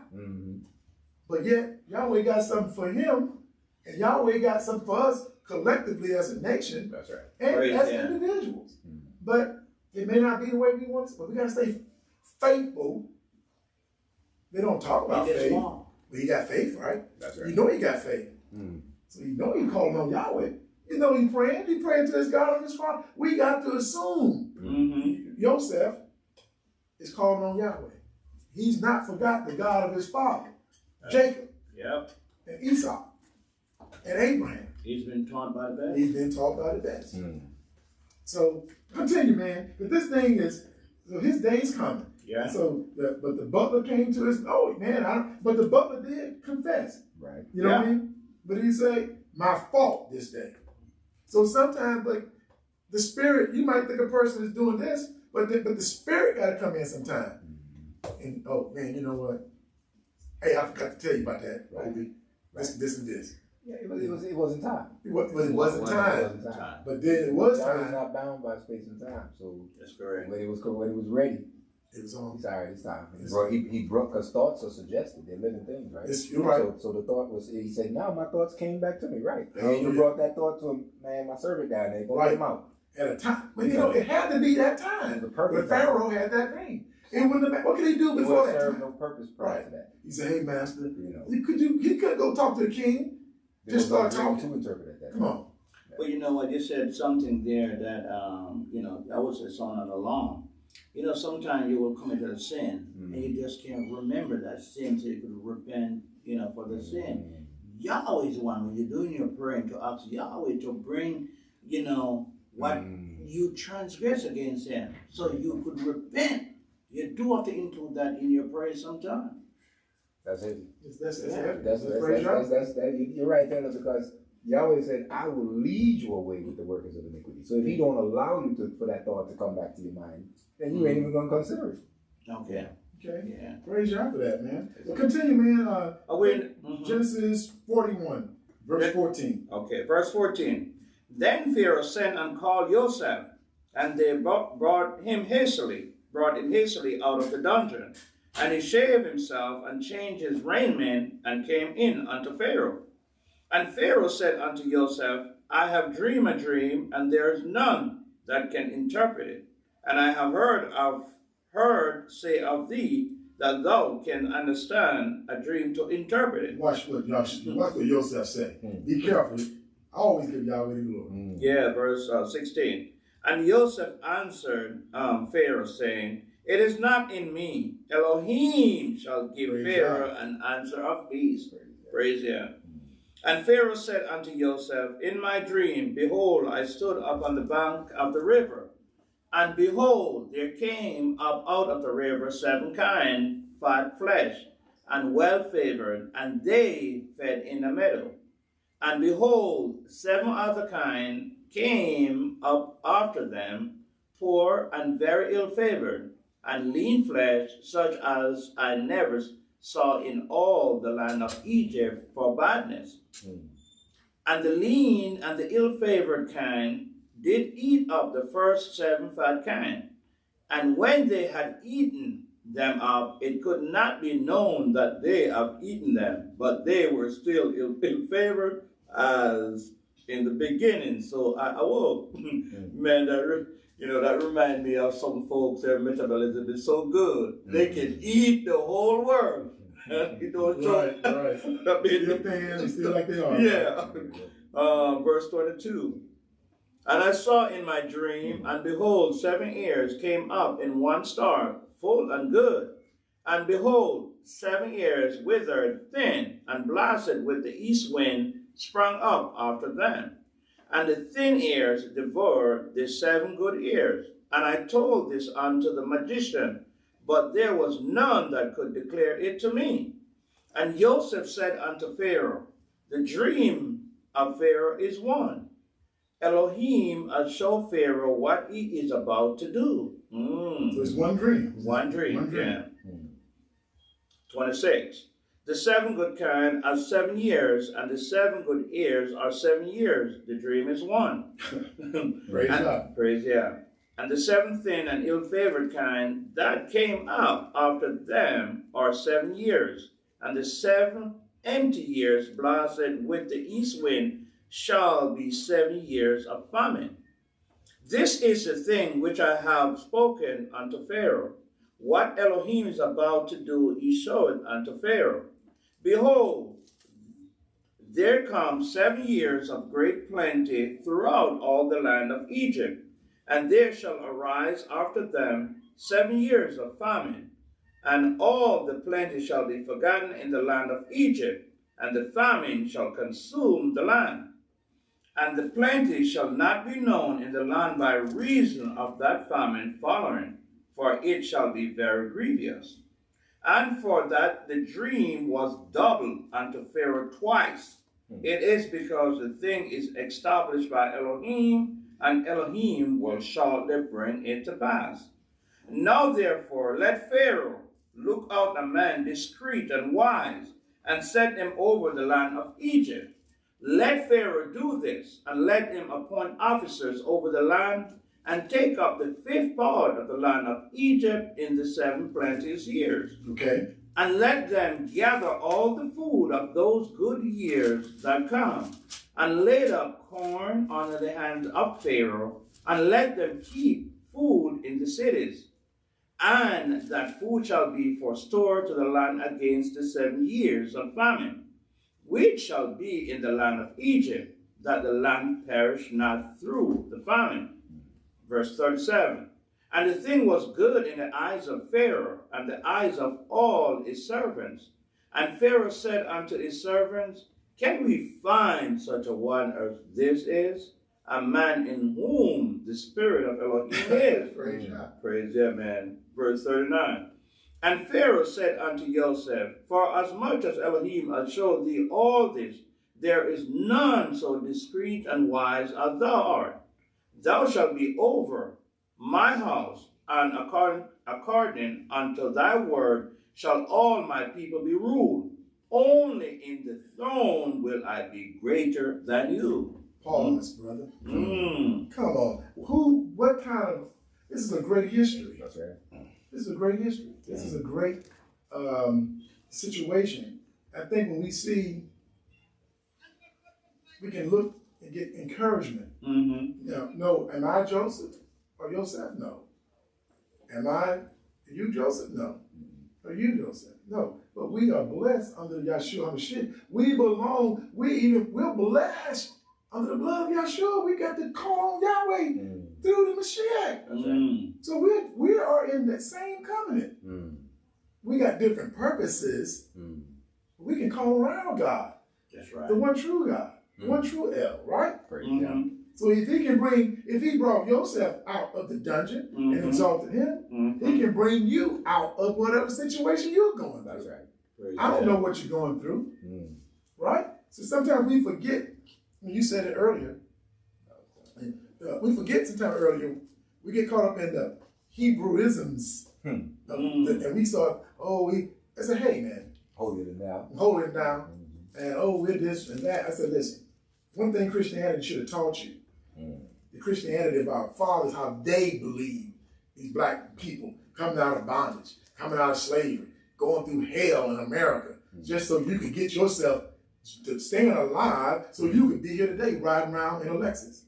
But yet, Yahweh got something for him, and Yahweh got something for us collectively as a nation. That's right. And as individuals. But it may not be the way we want it, but we got to stay faithful. They don't talk about faith. But he got faith, right? That's right. You know he got faith. So you know he calling on Yahweh. You know he praying to his God on his father. We got to assume Joseph is calling on Yahweh. He's not forgot the God of his father, Jacob, and Esau, and Abraham. He's been taught by the best. He's been taught by the best. So continue, man. But this thing is, so his day's coming. Yeah. So, but the butler came to his, but the butler did confess. Right. You know what I mean? But he say, my fault this day. So sometimes, like, the spirit, you might think a person is doing this, but the spirit got to come in sometime. And, oh, man, you know what? Hey, I forgot to tell you about that, Obi. This and this. Yeah, it wasn't time. It wasn't time. But then it was time. I was not bound by space and time. So that's correct. When it was ready, it was on. Sorry, it's time. He brought, because thoughts are suggested. They're living things, right? You're right. So the thought was, he said, now my thoughts came back to me, right? And you brought that thought to him, man, my servant down there, go get him out. At a time. But it had to be that time. When Pharaoh had that dream. And what could he do before that? Served no purpose prior to that. He said, hey, master, he couldn't go talk to the king. Just start talking. To interpret it that. Come on. Well, you know what, you said something there that, I was a son of the law. Sometimes you will commit a sin and you just can't remember that sin so you could repent, for the sin. Yahweh is the one, when you're doing your prayer, to ask Yahweh to bring, what you transgress against him so you could repent. You do have to include that in your prayer sometime. That's it. That's you're right there, because Yahweh said, I will lead you away with the workers of iniquity. So if he don't allow you for that thought to come back to your mind, then you ain't even going to consider it. Okay. Yeah. Praise God for that, man. So continue, man. Genesis 41, verse 14. Okay, verse 14. Then Pharaoh sent and called Joseph, and they brought him hastily out of the dungeon. And he shaved himself and changed his raiment and came in unto Pharaoh. And Pharaoh said unto Joseph, I have dreamed a dream, and there is none that can interpret it. And I have heard say of thee that thou can understand a dream to interpret it. Watch what Joseph said. Be careful. I always give Yahweh the glory. Yeah, verse 16. And Joseph answered Pharaoh, saying, it is not in me. Elohim shall give Pharaoh an answer of peace. Praise him. And Pharaoh said unto Joseph, In my dream, behold, I stood up on the bank of the river, and behold, there came up out of the river 7 kine, fat flesh, and well favored, and they fed in the meadow. And behold, 7 other kine came up after them, poor and very ill favored, and lean flesh, such as I never saw in all the land of Egypt for badness. And the lean and the ill-favored kind did eat up the first 7 fat kine. And when they had eaten them up, it could not be known that they have eaten them, but they were still ill-favored as in the beginning. So I awoke. Man, that remind me of some folks, their metabolism is so good. They can eat the whole world. You know, Right. Still like they are. Yeah. Verse 22. And I saw in my dream, and behold, 7 ears came up in one star, full and good. And behold, 7 ears withered, thin, and blasted with the east wind sprung up after them. And the thin ears devoured the 7 good ears. And I told this unto the magician, but there was none that could declare it to me. And Joseph said unto Pharaoh, The dream of Pharaoh is one. Elohim has shown Pharaoh what he is about to do. So it's one dream. One dream. Yeah. 26. The 7 good kine are 7 years, and the 7 good ears are 7 years. The dream is one. Praise God. Praise God. And the 7 thin and ill-favored kind that came up after them are 7 years. And the 7 empty years blasted with the east wind shall be 7 years of famine. This is the thing which I have spoken unto Pharaoh. What Elohim is about to do, he showeth unto Pharaoh. Behold, there come 7 years of great plenty throughout all the land of Egypt, and there shall arise after them 7 years of famine, and all the plenty shall be forgotten in the land of Egypt, and the famine shall consume the land. And the plenty shall not be known in the land by reason of that famine following, for it shall be very grievous. And for that the dream was doubled unto Pharaoh twice. It is because the thing is established by Elohim, and Elohim will shortly bring it to pass. Now therefore let Pharaoh look out a man discreet and wise, and set him over the land of Egypt. Let Pharaoh do this, and let him appoint officers over the land, and take up the 5th part of the land of Egypt in the 7 plenteous years. Okay. And let them gather all the food of those good years that come, and lay up corn under the hands of Pharaoh, and let them keep food in the cities. And that food shall be for store to the land against the 7 years of famine, which shall be in the land of Egypt, that the land perish not through the famine. Verse 37. And the thing was good in the eyes of Pharaoh, and the eyes of all his servants. And Pharaoh said unto his servants, Can we find such a one as this is? A man in whom the spirit of Elohim is. Praise God. Praise God, man. Verse 39. And Pharaoh said unto Joseph, For as much as Elohim has showed thee all this, there is none so discreet and wise as thou art. Thou shalt be over my house, and according unto thy word shall all my people be ruled. Only in the throne will I be greater than you. Pause, brother. Mm. Come on. This is a great history. That's right. This is a great history. This is a great situation. I think when we see, we can look and get encouragement. Mm-hmm. No, am I Joseph or Joseph? No. Are you Joseph? No. Are you Joseph? No. But we are blessed under Yahshua HaMashiach. We're blessed under the blood of Yahshua. We got to call on Yahweh through the Mashiach. That's right. So we are in that same covenant. We got different purposes. We can call around God. That's right. The one true God, the one true El, right? Praise God. So if he brought Joseph out of the dungeon and exalted him, he can bring you out of whatever situation you're going through. That's right. Praise I don't God. know what you're going through, right? So sometimes we forget, you said it earlier, we forget sometimes earlier, we get caught up in the Hebrewisms, and we start, I said, hey man, hold it down. Hold it down, and we're this and that. I said, listen, one thing Christianity should have taught you, the Christianity of our fathers, how they believe these black people coming out of bondage, coming out of slavery, going through hell in America, just so you could get yourself to staying alive, so you could be here today riding around in a Lexus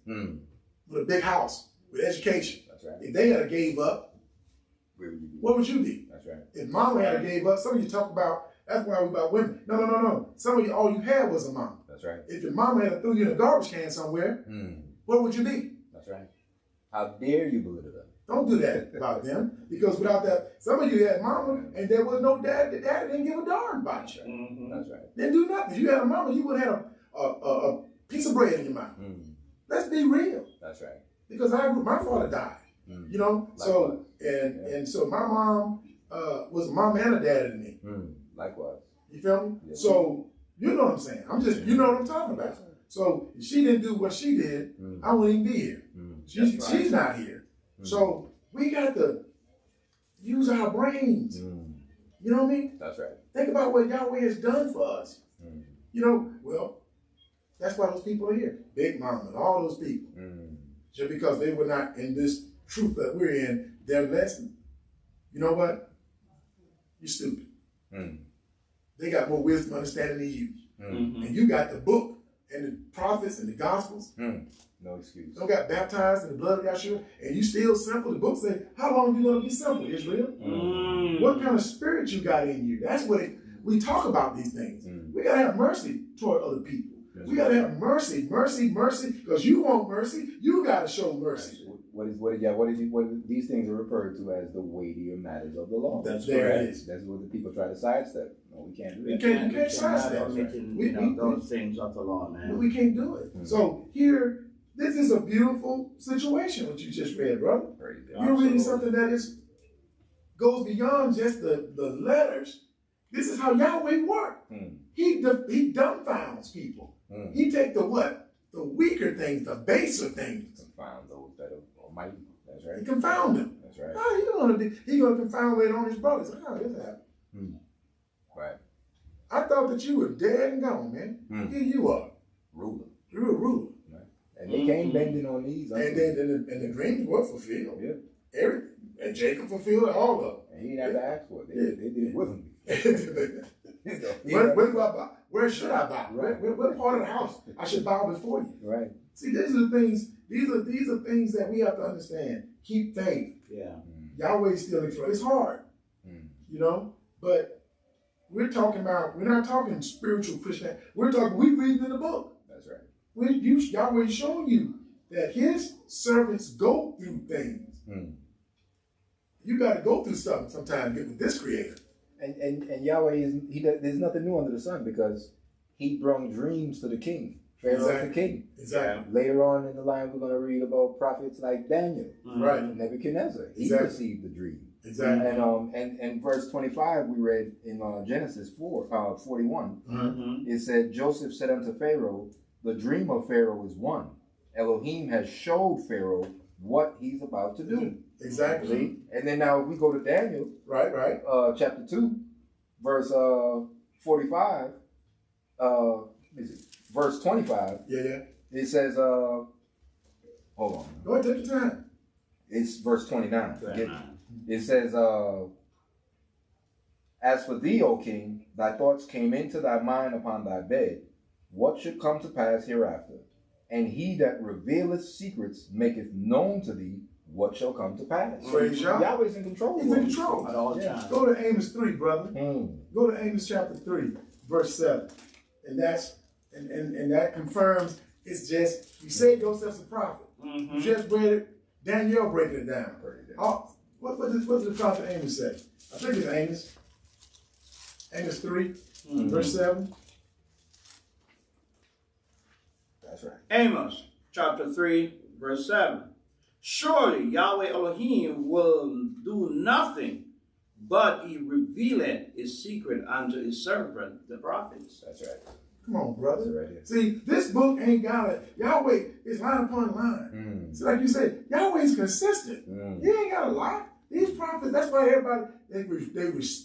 with a big house, with education. That's right. If they had gave up, Where would you be? what would you be? That's right. If mama had gave up, some of you talk about, that's why we about women. No. Some of you, all you had was a mama. That's right. If your mama had threw you in a garbage can somewhere, what would you be? That's right. How dare you belittle them? Don't do that about them, because without that, some of you had mama and there was no dad. The dad didn't give a darn about you. That's right. Didn't do nothing. If you had a mama, you would have a piece of bread in your mouth. Let's be real. That's right. Because my father died. You know, so and so my mom was a mom and a dad to me. Likewise. You feel me? Yes. So you know what I'm saying. I'm just, you know what I'm talking about. So if she didn't do what she did, I wouldn't even be here. She's not here. So we got to use our brains. You know what I mean? That's right. Think about what Yahweh has done for us. You know, well, that's why those people are here. Big Mama and all those people. Just because they were not in this truth that we're in, their lesson. You know what? You're stupid. They got more wisdom and understanding than you. And you got the book and the prophets and the gospels. No excuse. Don't got baptized in the blood of Yahshua, and you still simple. The book say, how long you gonna be simple, Israel? What kind of spirit you got in you? That's what we talk about these things. We gotta have mercy toward other people. We gotta have mercy, because you want mercy, you gotta show mercy. These things are referred to as the weightier matters of the law. That's correct. That's what the people try to sidestep. No, we can't do that. You can't sidestep. Those things of the law, man. We can't do it. So here, this is a beautiful situation, what you just read, brother. You're reading something that goes beyond just the letters. This is how Yahweh works. He dumbfounds people. He take the what? The weaker things, the baser things. Confound those that are almighty. That's right. He confound them. That's right. How he gonna confound later on his brothers? How this happened? Right. I thought that you were dead and gone, man. Here you are. Ruler. You're a ruler. Right. And they came bending on these. And then the dreams were fulfilled. Yeah. Everything. And Jacob fulfilled all of them. And he didn't have to ask for it. They did it with him. Where do I bow? Where should I bow? What part of the house I should bow before you? Right. See, these are the things. These are things that we have to understand. Keep faith. Yeah. Yahweh's still in control. It's hard, you know. But we're not talking spiritual Christianity. We read in the book. That's right. Yahweh's showing you that His servants go through things. You got to go through something sometime to get with this Creator. And Yahweh there's nothing new under the sun, because He brought dreams to the king. Pharaoh the king. Exactly. Later on in the line, we're going to read about prophets like Daniel, right? Nebuchadnezzar. He received the dream. Exactly. And verse 25 we read in Genesis 41. It said, Joseph said unto Pharaoh, the dream of Pharaoh is one. Elohim has showed Pharaoh what he's about to do. Exactly. See? And then now we go to Daniel. Right. Chapter 2, verse 45. Verse 25. Yeah. It says, hold on. Go ahead, take your time. It's verse 29. It says, as for thee, O king, thy thoughts came into thy mind upon thy bed, what should come to pass hereafter? And he that revealeth secrets maketh known to thee what shall come to pass. Praise Yahweh. Yahweh's in control. He's in control. At all times. Go to Amos 3, brother. Go to Amos chapter 3, verse 7. And that confirms it's just, you say Joseph's a prophet. You just read it, Daniel breaking it down. What does the prophet Amos say? I think it's Amos. Amos 3, verse 7. That's right. Amos chapter 3, verse 7. Surely Yahweh Elohim will do nothing, but he revealeth his secret unto his servant, the prophets. That's right. Come on, brother. That's right here. See, this book ain't got it. Yahweh is line upon line. So like you said, Yahweh's consistent. He ain't got a lie. These prophets, that's why everybody,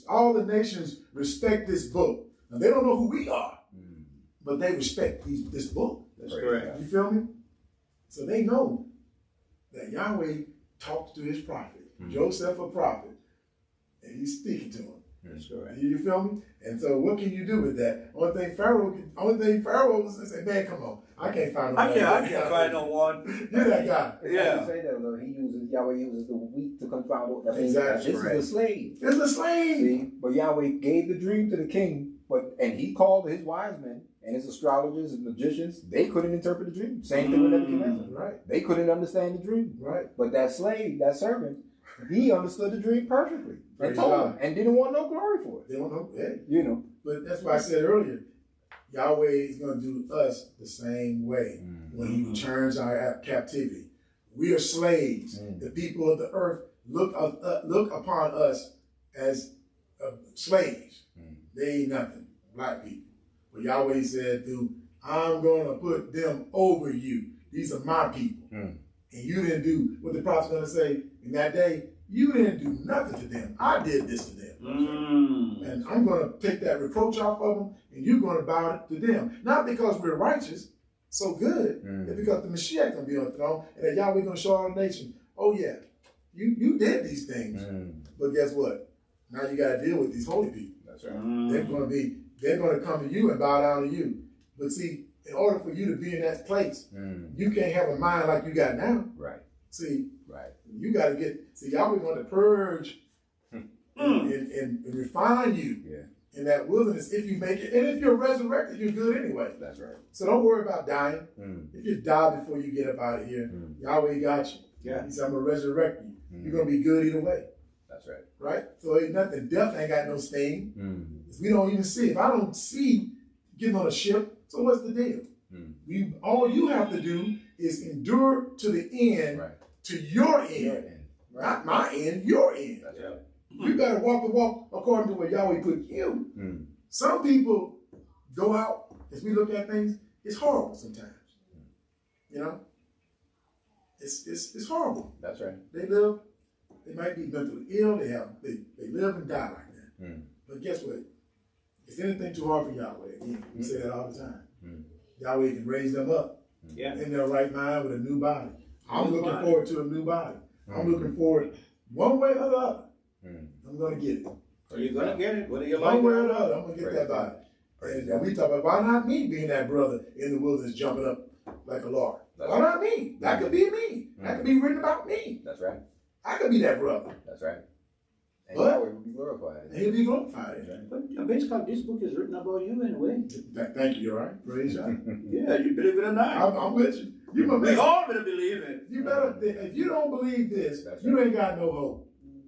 all the nations respect this book. Now, they don't know who we are, but they respect this book. That's correct. You feel me? So they know that Yahweh talks to his prophet, Joseph a prophet, and he's speaking to him. That's correct. You feel me? And so what can you do with that? Only thing Pharaoh was to say, man, come on. I can't find no one. I can't find no one. You're that guy. Yeah. Say that, though. Yahweh uses the weak to confound. Exactly. This is a slave. It's a slave. See? But Yahweh gave the dream to the king, and he called his wise men and his astrologers and magicians. They couldn't interpret the dream. Same thing with Nebuchadnezzar. Right. They couldn't understand the dream. Right. But that slave, that servant, he understood the dream perfectly. And told him, and didn't want no glory for it. They don't know. Hey. You know. But that's why I said earlier, Yahweh is going to do us the same way when he returns our captivity. We are slaves. The people of the earth look upon us as slaves. They ain't nothing, black people. But Yahweh said, I'm going to put them over you. These are my people. And you didn't do what the prophet's going to say in that day. You didn't do nothing to them. I did this to them. And I'm going to take that reproach off of them, and you're going to bow to them. Not because we're righteous, so good, it's because the Mashiach going to be on the throne, and that Yahweh going to show all the nation, oh yeah, you did these things. But guess what? Now you got to deal with these holy people. That's right. They're going to come to you and bow down to you. But see, in order for you to be in that place, you can't have a mind like you got now. Right. See, right. You got to Yahweh going to purge and refine you in that wilderness if you make it. And if you're resurrected, you're good anyway. That's right. So don't worry about dying. If you die before you get up out of here, Yahweh got you. Yeah. He said, I'm going to resurrect you. You're going to be good either way. That's right. Right? So ain't nothing. Death ain't got no sting. We don't even see. If I don't see getting on a ship, so what's the deal? All you have to do is endure to the end, to your end. Not my end, your end. That's right. You got to walk the walk according to where Yahweh put you. Some people go out, as we look at things, it's horrible sometimes. You know? It's horrible. That's right. They might be mentally ill, they live and die like that. But guess what? Is anything too hard for Yahweh? Again, we say that all the time. Yahweh can raise them up in their right mind with a new body. I'm looking forward to a new body. I'm looking forward one way or the other. I'm going to get it. Are you going to get it? Whether you like it one way or or the not? other, I'm going to get that body. And we talk about, why not me being that brother in the wilderness jumping up like a lark? Why not me? That could be me. That could be written about me. That's right. I could be that brother. That's right. And But Yahweh will be glorified. and he'll be glorified. But basically, this book is written about you anyway. Thank you, you're right. Praise God. Yeah, you believe it or not. I'm with you. You We all better believe it. You better, if you don't believe this, That's you right. ain't got no hope.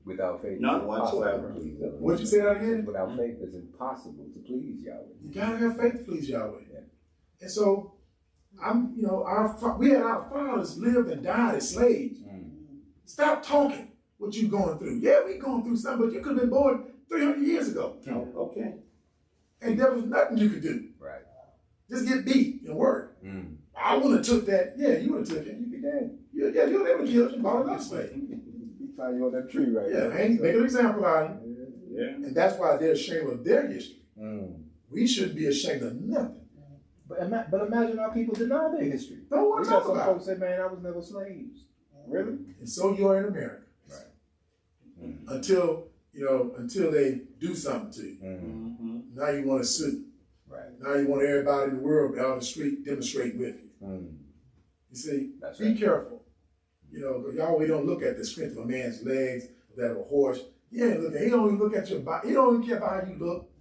Without faith, None it's impossible whatsoever. to please Yahweh. What you say that again? Without faith, it's impossible to please Yahweh. You gotta have faith to please Yahweh. Yeah. And so, we had our fathers lived and died as slaves. Stop talking what you going through. Yeah, we going through something, but you could have been born 300 years ago. Oh, okay. And there was nothing you could do. Right. Just get beat and work. I would have took that. Yeah, you would have took it. You'd be dead. You would have killed you, bought another slave. You find you on that tree right Yeah, there. make an example out of you. Yeah. And that's why they're ashamed of their history. We shouldn't be ashamed of nothing. But imagine how people deny their history. Don't want We to got talk some about folks say, man, I was never slaves. Really? And so you are in America. Right. Until they do something to you. Now you want to sue. Right. Now you want everybody in the world out on the street demonstrating with you. You see, That's be right. careful. Because Yahweh don't look at the strength of a man's legs, that of a horse. He don't even look at your body. He don't even care about how you look.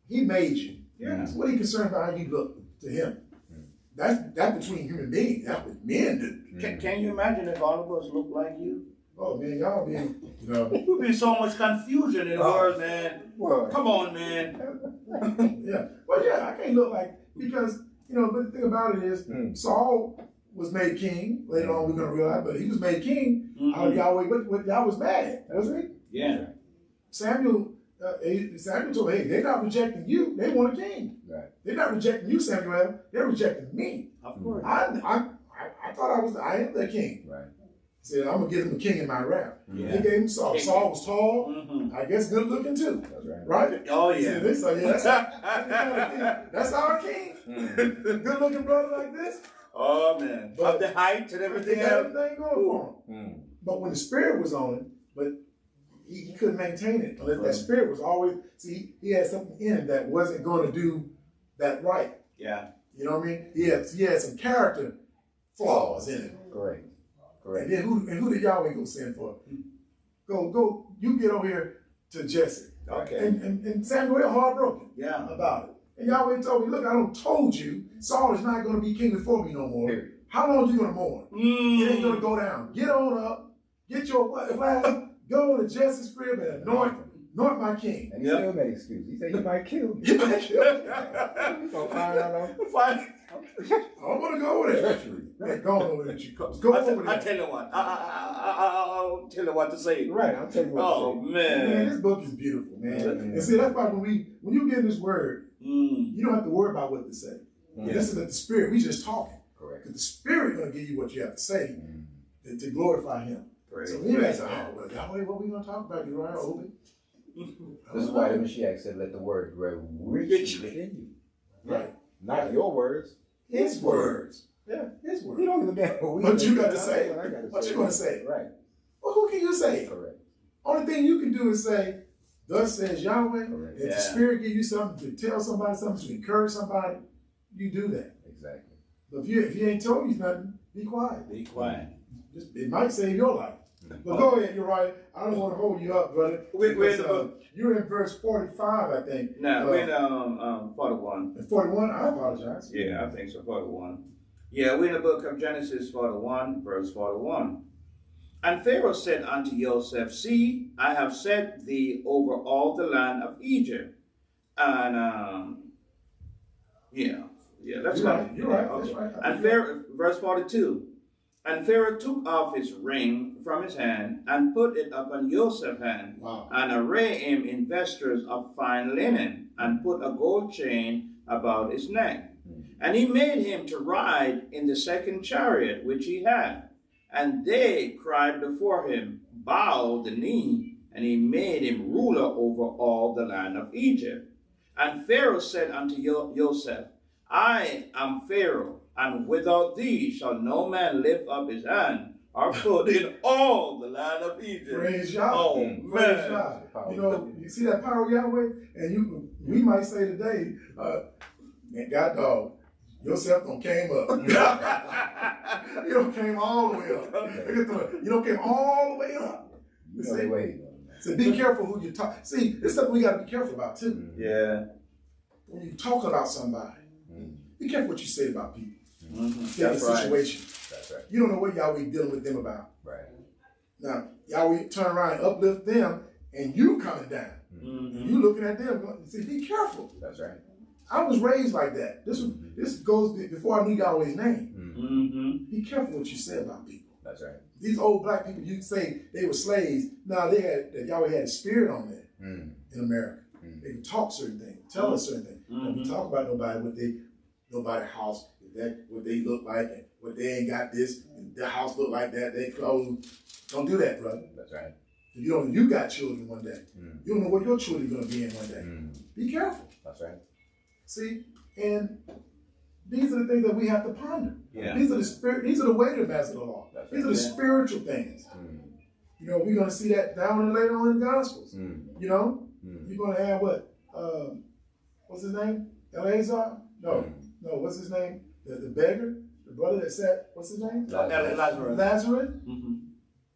He made you. Yeah. So what are you concerned about how you look to him? That's between human beings. That's what men do. Can you imagine if all of us look like you? Oh man, y'all be, There would be so much confusion in the world, man. Well, Come on, man. yeah. Well, yeah, I can't look like, because, but the thing about it is, Saul was made king. Later on, we're going to realize, but he was made king out of Yahweh. But Yahweh was mad, wasn't he? Yeah. Samuel told him, hey, they're not rejecting you. They want a king. Right. They're not rejecting you, Samuel. They're rejecting me. Of course. I thought I am the king. Right. He said, I'm going to give him a king in my wrath. Yeah. He gave him Saul. Saul was tall. I guess good looking too. That's right. Right? Oh, yeah. That's our king. Good looking brother like this. Oh, man. But the height and everything else. Everything going for him. But when the spirit was on him, but he couldn't maintain it. Unless that spirit was always, he had something in him that wasn't going to do that right. Yeah. You know what I mean? He had some character flaws in him. Correct. And then who did Yahweh go send for? Go, you get over here to Jesse. Okay. And Samuel heartbroken about it. And Yahweh told me, look, I don't told you, Saul is not going to be king before me no more. Period. How long are you going to mourn? It ain't going to go down. Get on up, get your flag, go to Jesse's crib and anoint my king. And he still made excuse. He said, you might kill me. You might kill me. So find out. I don't want to go over there. Man, go over there. Go over there. I tell you what. I'll tell you what to say. Right, I'll tell you what to say. Man, this book is beautiful, man. And see, that's why when you get this word, you don't have to worry about what to say. This is the spirit. We just talking. Correct. Because the spirit going to give you what you have to say to glorify him. So we may say, well, Yahweh, what we going to talk about? You're right, Obi. This is why the Mashiach said, let the word dwell richly within you. Right. Not your words. His words. Yeah. His words. You don't even get what you got to say. What you going to say. Right. Well, who can you say? Correct. Only thing you can do is say, thus says Yahweh. Correct. If the Spirit give you something to tell somebody something, to encourage somebody, you do that. Exactly. But if you ain't told you nothing, be quiet. Be quiet. It might save your life. But go ahead, you're right. I don't want to hold you up, brother. You're in verse 45, I think. No, we're in 41. 41? I apologize. Yeah, I think so, 41. Yeah, we're in the book of Genesis 41, verse 41. And Pharaoh said unto Joseph, see, I have set thee over all the land of Egypt. And, that's right. You're right. Okay. That's right. And Pharaoh, verse 42. And Pharaoh took off his ring from his hand and put it upon Joseph's hand. Wow. And arrayed him in vestures of fine linen and put a gold chain about his neck. And he made him to ride in the second chariot which he had. And they cried before him, bow the knee, and he made him ruler over all the land of Egypt. And Pharaoh said unto Joseph, I am Pharaoh, and without thee shall no man lift up his hand or foot in all the land of Egypt. Praise Yahweh. Oh, man. Praise Yahweh. You know, you see that power, Yahweh? And we might say today, man, God dog, yourself don't came up. You don't came all the way up. You don't came all the way up. So be careful who you talk. See, it's something we got to be careful about too. Yeah. When you talk about somebody, be careful what you say about people. That's right. Situation. That's right. You don't know what Yahweh dealing with them about. Right. Now, Yahweh turn around and uplift them, and you coming down. And you looking at them. See, be careful. That's right. I was raised like that. This goes before I knew Yahweh's name. Be careful what you say about people. That's right. These old black people, you say they were slaves. Now Yahweh had a spirit on them in America. They can talk certain things, tell us certain things. Don't talk about nobody's house, what they look like, and what they ain't got this, and their house look like that, they clothes. Don't do that, brother. That's right. You got children one day. You don't know what your children are going to be in one day. Be careful. That's right. See, and these are the things that we have to ponder. Yeah. These are the weightier matters of the law. That's These right. are the spiritual things. You know, we're going to see that down and later on in the Gospels. You know, you're going to have what? What's his name? Eleazar? No, what's his name? The beggar? The brother that sat, what's his name? Lazarus. Lazarus?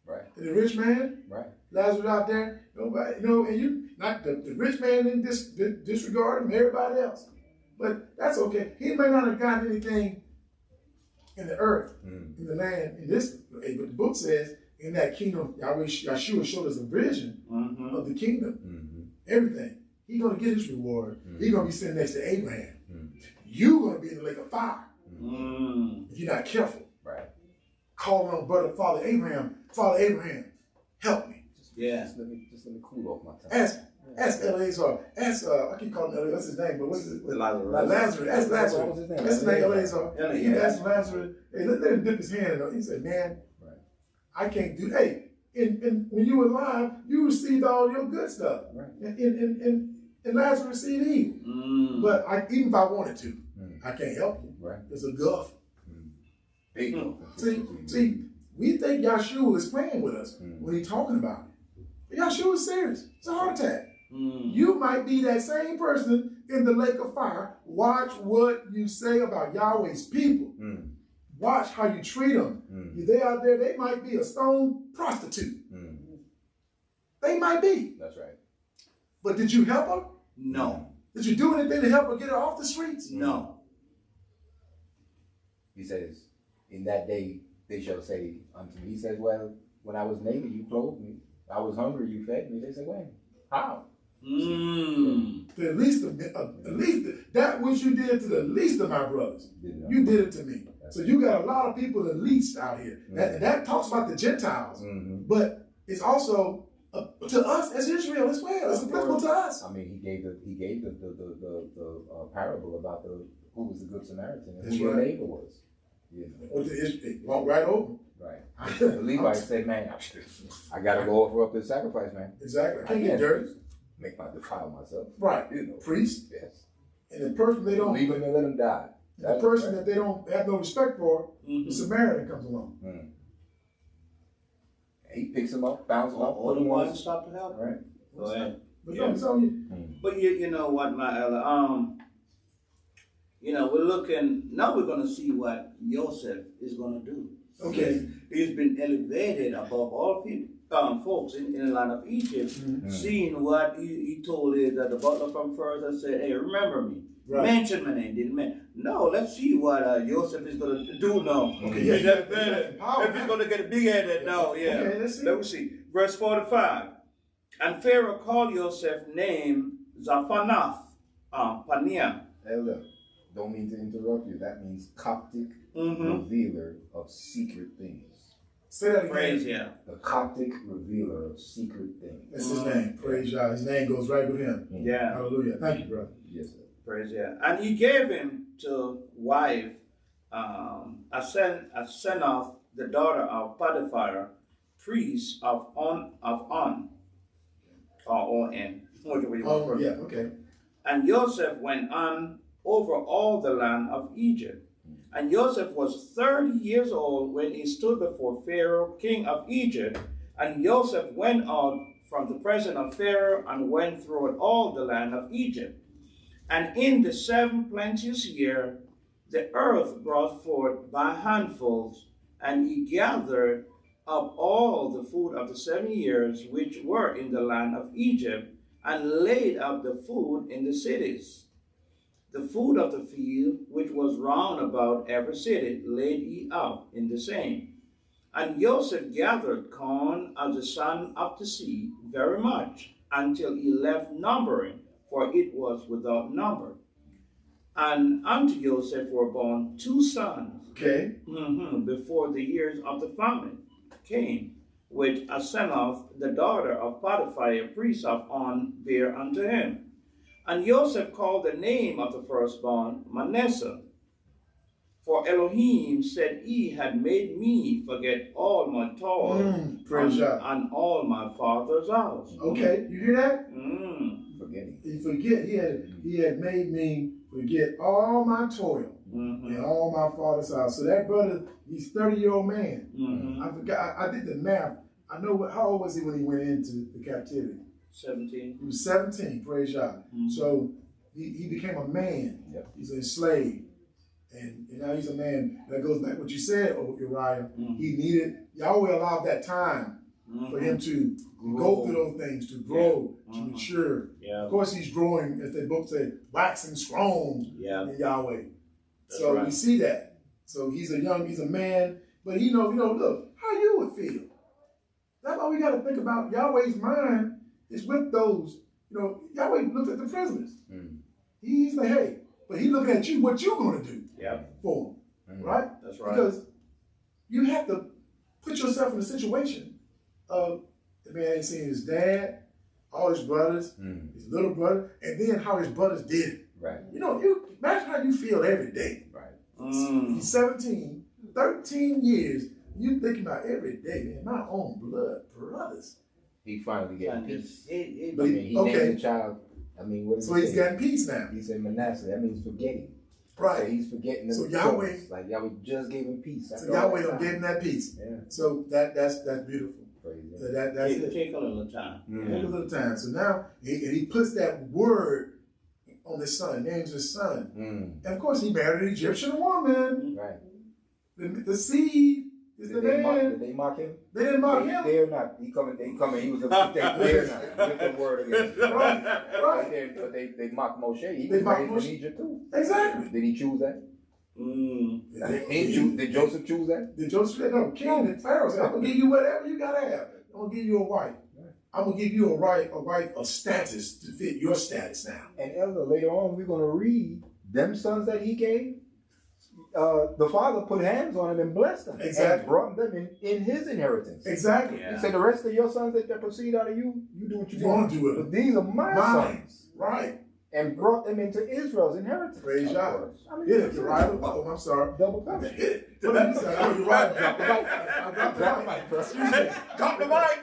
Right. And the rich man? Right. Lazarus out there, nobody, and you, not the rich man didn't disregard him, everybody else. But that's okay. He may not have gotten anything in the earth, in the land, but the book says, in that kingdom, Yahshua showed us a vision of the kingdom. Everything. He's going to get his reward. He's going to be sitting next to Abraham. you're going to be in the lake of fire Mm. if you're not careful. Right. Calling on brother, Father Abraham, help me. Yeah. Just let me cool off my tongue. Ask Eleazar. Ask I keep calling him Eleazar. What's his name? But what's his Lazarus. Lazarus. Ask Lazarus. What was his name? That's his name, Eleazar. Eleazar. He asked Lazarus. Hey, let him dip his hand in it. He said, "Man, Right. I can't do." Hey, and when you were alive, you received all your good stuff. Right. And Lazarus received evil. Mm. But even if I wanted to, I can't help you. Right. It's a gulf. Big See, we think Yahshua is playing with us when he's talking about it. But Yahshua is serious. It's a heart attack. Mm. You might be that same person in the lake of fire. Watch what you say about Yahweh's people. Watch how you treat them. If they out there, they might be a stone prostitute. They might be. That's right. But did you help her? No. Did you do anything to help her get her off the streets? No. He says, in that day they shall say unto me. He says, well, when I was naked, you clothed me. I was hungry, you fed me. They say, when? How? Mm. At least that which you did to the least of my brothers, you did it to me. So you got a lot of people that least out here. That talks about the Gentiles, but it's also to us as Israel as well. It's applicable to us. I mean, he gave the parable about who was the Good Samaritan and That's who your right. neighbor was. You know. Or they walk right over. Right. The Levite said, man, I got to go offer up this sacrifice, man. Exactly. I can't get dirty. Defile myself. Right. You know. Priest. Yes. And the person they don't leave him and let him die. The person that they don't have no respect for, the Samaritan comes along. He picks him up, bounces him up, All the one stop to help. Right. Go ahead. But I'm telling you. But you know what, my Ella, you know, we're looking, now we're going to see what Joseph is going to do. Okay. He's been elevated above all people, folks in the land of Egypt, seeing what he told it that the butler from Pharaoh said, hey, remember me. Right. Mention my name, didn't mention. No, let's see what Joseph is going to do now. Okay, If yeah. he's going to get big headed now, yeah. Okay, let's see. Let me see. Verse 45. And Pharaoh called Joseph name Zaphanath, Paneah. Hey, look, don't mean to interrupt you. That means Coptic revealer of secret things. Say that again. Praise Yah. The Coptic revealer of secret things. That's his name. Praise Yah. His name goes right with him. Yeah. Hallelujah. Thank you, brother. Yes, sir. Praise Yah. And he gave him to wife Asenath, the daughter of Potiphar, priest of On, or O-N. Oh, yeah, okay. And Joseph went on over all the land of Egypt. And Joseph was 30 years old when he stood before Pharaoh, king of Egypt. And Joseph went out from the presence of Pharaoh and went throughout all the land of Egypt. And in the 7th plenteous year, the earth brought forth by handfuls, and he gathered up all the food of the 7 years which were in the land of Egypt, and laid up the food in the cities. The food of the field, which was round about every city, laid he up in the same. And Joseph gathered corn as the sand of the sea very much, until he left numbering, for it was without number. And unto Joseph were born 2 sons, Okay. before the years of the famine came, which Asenath, the daughter of Potiphar, a priest of On, bare unto him. And Joseph called the name of the firstborn Manasseh. For Elohim said, he had made me forget all my toil Praise Yah. and all my father's house. Okay, you hear that? Forgetting. He forget. He had made me forget all my toil and all my father's house. So that brother, he's 30-year-old man. I forgot. I did the math. I know how old was he when he went into the captivity? 17. He was 17. Praise Yah. So he became a man. Yep. He's enslaved. And now he's a man. That goes back to what you said, Uriah. He needed, Yahweh allowed that time for him to go through those things, to grow, to mature. Yeah. Of course, he's growing, as the book said, waxing strong in Yahweh. That's so right. we see that. So he's a man, but look, how you would feel. That's why we got to think about Yahweh's mind is with those, Yahweh looked at the prisoners. He's like, hey, But he looking at you, what you gonna do for him, right? That's right. Because you have to put yourself in a situation of the man ain't seen his dad, all his brothers, his little brother, and then how his brothers did it. Right. You know, you imagine how you feel every day. Right. He's 17, 13 years. You thinking about every day, man, my own blood brothers. He finally getting peace. But He named the child. I mean, what? So he's getting peace now. He said Manasseh. That means forgetting. Right. So he's forgetting. So Yahweh, like Yahweh just gave him peace. So Yahweh don't give him that peace. Yeah. So that's beautiful. So that's it. Take a little time. Take a little time. So now he puts that word on his son, names his son. And of course he married an Egyptian woman. Right. The seed is the man. Did they mock him? They didn't mock him. They're not. They coming. He was a they're not. Different word again. Right. But they mocked Moshe. He They was mocked raised Moshe. in Egypt too. Exactly. Did he choose that? Did Joseph choose that? Did Joseph say, no, king and Pharaoh said, I'm gonna give you whatever you gotta have. I'm gonna give you a wife. I'm gonna give you a wife of status to fit your status now. And Elder, later on, we're gonna read them sons that he gave. The father put hands on him and blessed them. Exactly. And brought them in his inheritance. Exactly. He said, the rest of your sons that proceed out of you, you do what you want to do with But them. these are my sons. Right. And brought them into Israel's inheritance. Praise God. I mean, Hit it, you're right. Oh, I'm sorry. Double punch. Hit it. You're right. Drop the mic. I dropped the mic. Excuse me. Drop the mic.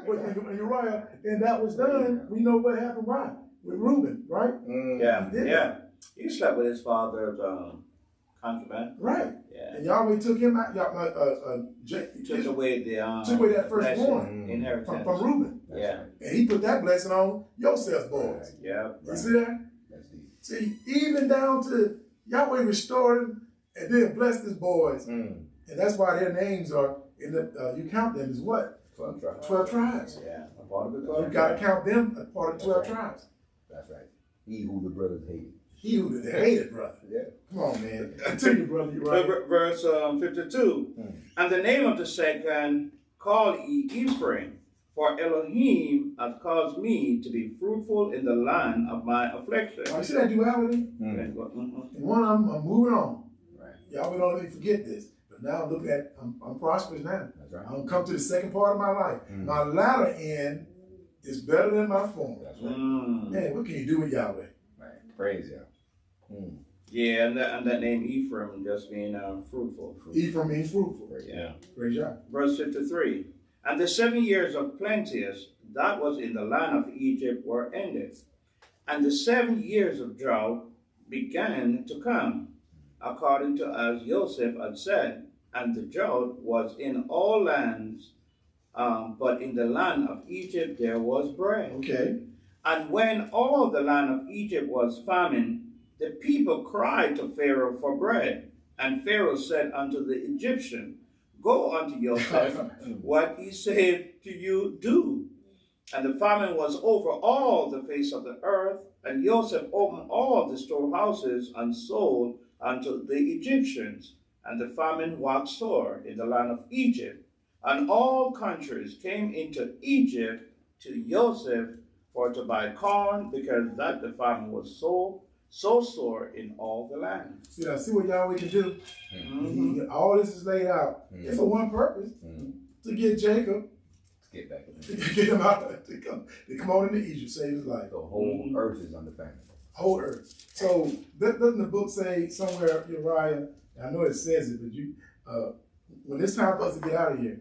But Uriah, and that was done. We know what happened. Why? With Reuben, right? Yeah. He slept with his father's concubine. Right. Yeah. And Yahweh took him out. Took away that firstborn inheritance from Reuben. Yeah. And he put that blessing on Joseph's boys. Yeah. You see that? See, even down to Yahweh restored him and then blessed his boys. And that's why their names are in the you count them as what? 12 tribes. 12 tribes. Yeah. A part of the 12 You gotta count them as part of 12 tribes. That's right. He who the brothers hated. He who the hated brother. Yeah. Come on, man. Continue, brother. You're right. Verse 52. And the name of the second call ye Ephraim, for Elohim hath caused me to be fruitful in the land of my affliction. You see that duality? And one of them, I'm moving on. Right. Y'all don't let me forget this. But now look at, I'm prosperous now. That's right. I'm going to come to the second part of my life. My latter end is better than my former. That's right. Man, what can you do with Yahweh? Right. Praise Yah. Yeah, and that name Ephraim just being fruitful. Ephraim means fruitful. Yeah. Praise Yah. Verse 53. And the 7 years of plenteous that was in the land of Egypt were ended. And the 7 years of drought began to come, according to as Joseph had said. And the drought was in all lands, but in the land of Egypt there was bread. Okay. And when all the land of Egypt was famine, the people cried to Pharaoh for bread. And Pharaoh said unto the Egyptian, Go unto Joseph, what he said to you, do. And the famine was over all the face of the earth, and Joseph opened all the storehouses and sold unto the Egyptians. And the famine waxed sore in the land of Egypt, and all countries came into Egypt to Joseph for to buy corn, because that the famine was so sore in all the land. See what Yahweh can do? All this is laid out. It's for one purpose, to get Jacob, get back to get him out, to come on into Egypt, save his life. The whole earth is under famine. Whole earth. So doesn't the book say somewhere, Uriah, I know it says it, but when it's time for us to get out of here,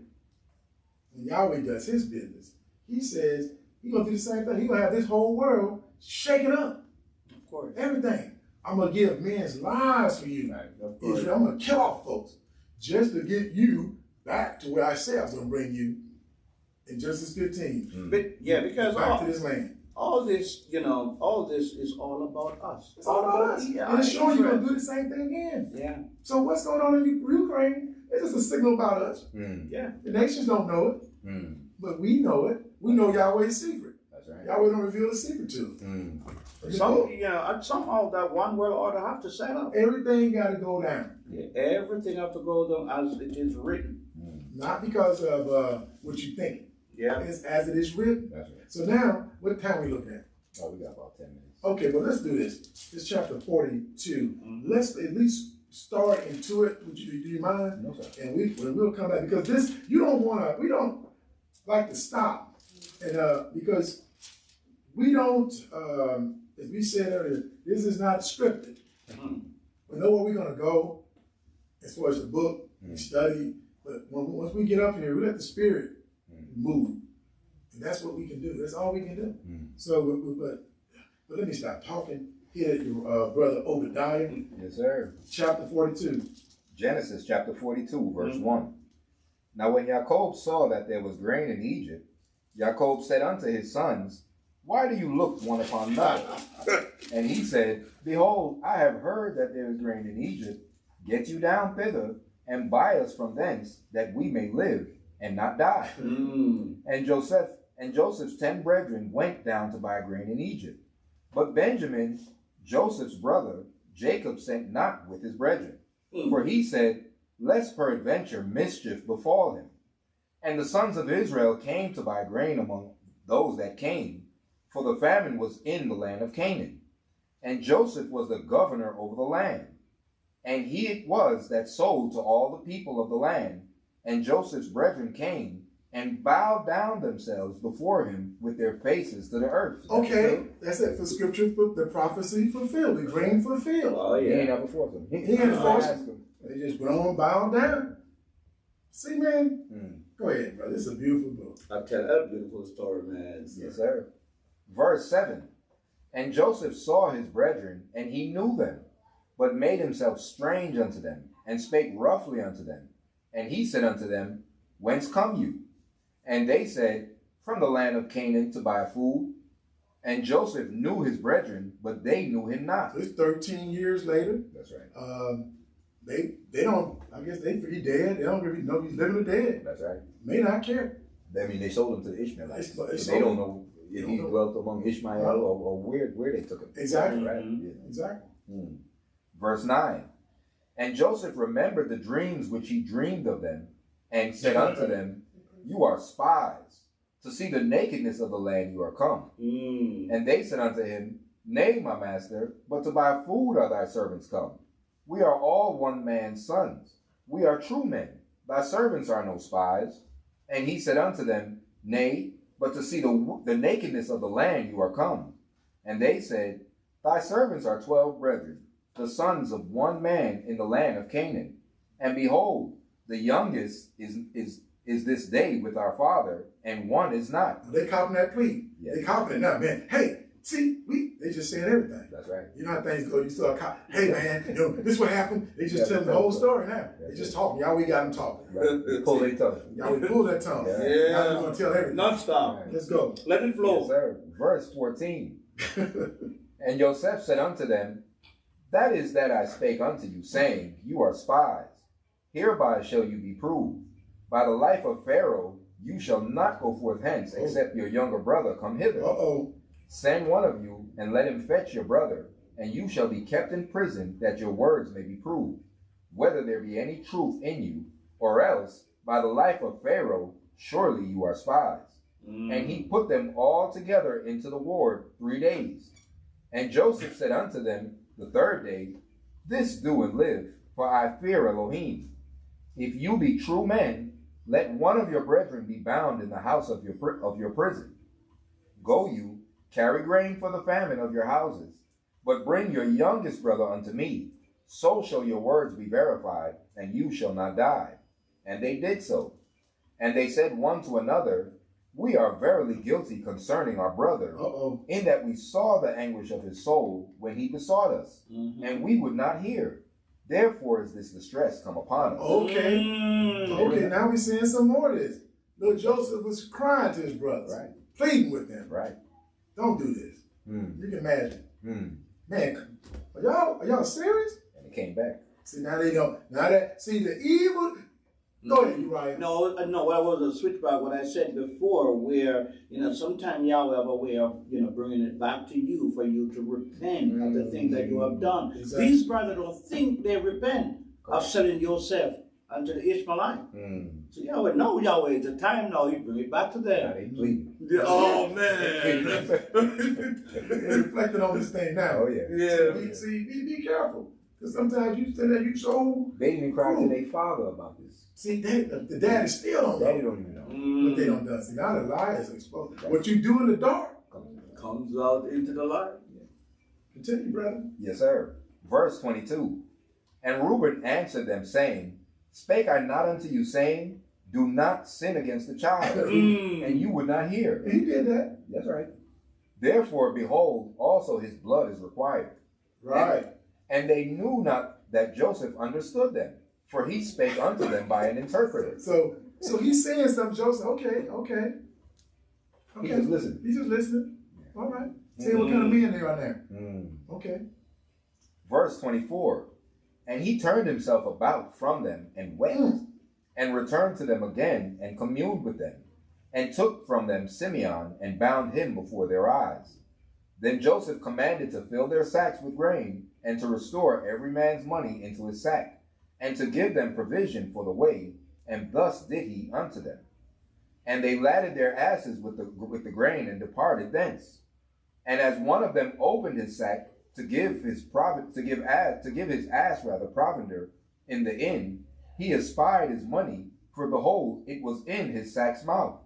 when Yahweh does his business, he says he's going to do the same thing. He's going to have this whole world shaken up. Of course. Everything. I'm going to give men's lives for you. Israel, I'm going to kill off folks just to get you back to where I said I was going to bring you in Genesis 15. But, yeah, because back to this land. All this, all this is all about us. It's all about us. And it's showing you're going to do the same thing again. Yeah. So what's going on in Ukraine? It's just a signal about us. Yeah. The nations don't know it, but we know it. We know Yahweh's secret. That's right. Yahweh don't reveal the secret to us. Somehow that one world order have to set up. Everything got to go down. Yeah, everything have to go down as it is written. Not because of what you think. Yeah. It's as it is written. That's right. So now, what time we looking at? Oh, we got about 10 minutes. Okay, well, let's do this. It's chapter 42. Let's at least start into it. Do you mind? No, sir. And we'll come back, because this, we don't like to stop. And because we don't, as we said earlier, this is not scripted. We know where we're going to go as far as the book, we study, but once we get up here, we let the Spirit move. And that's what we can do. That's all we can do. So, but let me stop talking. Here, your brother Obadiah. Yes, sir. Chapter 42. Genesis chapter 42, verse 1. Now when Jacob saw that there was grain in Egypt, Jacob said unto his sons, Why do you look one upon another? And he said, Behold, I have heard that there is grain in Egypt. Get you down thither, and buy us from thence, that we may live and not die. And Joseph's 10 brethren went down to buy grain in Egypt. But Benjamin, Joseph's brother, Jacob sent not with his brethren. For he said, Lest peradventure mischief befall him. And the sons of Israel came to buy grain among those that came, for the famine was in the land of Canaan. And Joseph was the governor over the land. And he it was that sold to all the people of the land. And Joseph's brethren came and bowed down themselves before him with their faces to the earth. Okay, that's it for scripture, for the prophecy fulfilled, the grain fulfilled. Oh, yeah. He ain't never forced them. He ain't forced them. They just went on, bowed down. See, man? Go ahead, bro. This is a beautiful book. I tell that beautiful story, man. Yes, sir. Verse 7. And Joseph saw his brethren, and he knew them, but made himself strange unto them, and spake roughly unto them. And he said unto them, Whence come you? And they said, From the land of Canaan to buy food. And Joseph knew his brethren, but they knew him not. It's 13 years later. That's right. They don't, I guess they pretty dead. They don't really know he's living or dead. That's right. May not care. I mean, they sold him to the Ishmaelites. They They don't know if he dwelt among Ishmael or where they took him. Exactly. Right? Yeah. Exactly. Verse 9. And Joseph remembered the dreams which he dreamed of them, and said unto them, You are spies, to see the nakedness of the land you are come. And they said unto him, Nay, my master, but to buy food are thy servants come. We are all one man's sons. We are true men. Thy servants are no spies. And he said unto them, Nay, but to see the nakedness of the land you are come. And they said, Thy servants are 12 brethren, the sons of one man in the land of Canaan. And behold, the youngest is this day with our father, and one is not. They copying that plea. Yes. They copying it now, man. Hey, see, they just saying everything. That's right. You know how things go. You start, hey man, this what happened. They just telling the whole story now. They just talking. Y'all, we got them talking. Right. Pull their tongue. Y'all, we pull that tongue. Yeah. Now we're gonna tell everything. Non-stop. Right. Let's go. Let it flow. Yes, sir. Verse 14. And Joseph said unto them, That is that I spake unto you, saying, You are spies. Hereby shall you be proved. By the life of Pharaoh, you shall not go forth hence, except your younger brother come hither. Send one of you, and let him fetch your brother, and you shall be kept in prison, that your words may be proved, whether there be any truth in you, or else, by the life of Pharaoh, surely you are spies. And he put them all together into the ward 3 days. And Joseph said unto them the third day, This do and live, for I fear Elohim. If you be true men, let one of your brethren be bound in the house of your prison. Go you, carry grain for the famine of your houses, but bring your youngest brother unto me. So shall your words be verified, and you shall not die. And they did so. And they said one to another, We are verily guilty concerning our brother, in that we saw the anguish of his soul when he besought us, and we would not hear. Therefore is this distress come upon us. Okay, now we're seeing some more of this. Little Joseph was crying to his brothers, Right. pleading with them. Right. Don't do this. You can imagine. Man, are y'all serious? And it came back. See, now they don't. Now that, see, the evil. Go ahead, Uriah. No, I was a switch back what I said before, where, sometimes Yahweh have a way of, bringing it back to you for you to repent of the things that you have done. Exactly. These brothers don't think they repent of selling Joseph unto the Ishmaelite. Mm. So Yahweh, no, Yahweh, it's the time now, you bring it back to Now them. they pleading. Oh, man. They're reflecting on this thing now. Oh yeah. Yeah. See, be careful. Because sometimes you say that you so. They didn't cry to their father about this. See, the daddy still don't Daddy know don't even know. what they don't do. See, now the lie is exposed. What you do in the dark, Comes out into the light. continue, brother. Yes, sir. Verse 22. And Reuben answered them, saying, Spake I not unto you, saying, Do not sin against the child, and you would not hear. He did that. That's right. Therefore, behold, also his blood is required. Right. And they knew not that Joseph understood them, for he spake unto them by an interpreter. So he's saying something, Joseph. Okay. He was listening. He's just listening. All right. See what kind of men they are there. Okay. Verse 24. And he turned himself about from them and wept, and returned to them again and communed with them, and took from them Simeon and bound him before their eyes. Then Joseph commanded to fill their sacks with grain, and to restore every man's money into his sack, and to give them provision for the way, and thus did he unto them. And they ladded their asses with the grain, and departed thence. And as one of them opened his sack to give his ass provender in the inn, he espied his money, for behold, it was in his sack's mouth.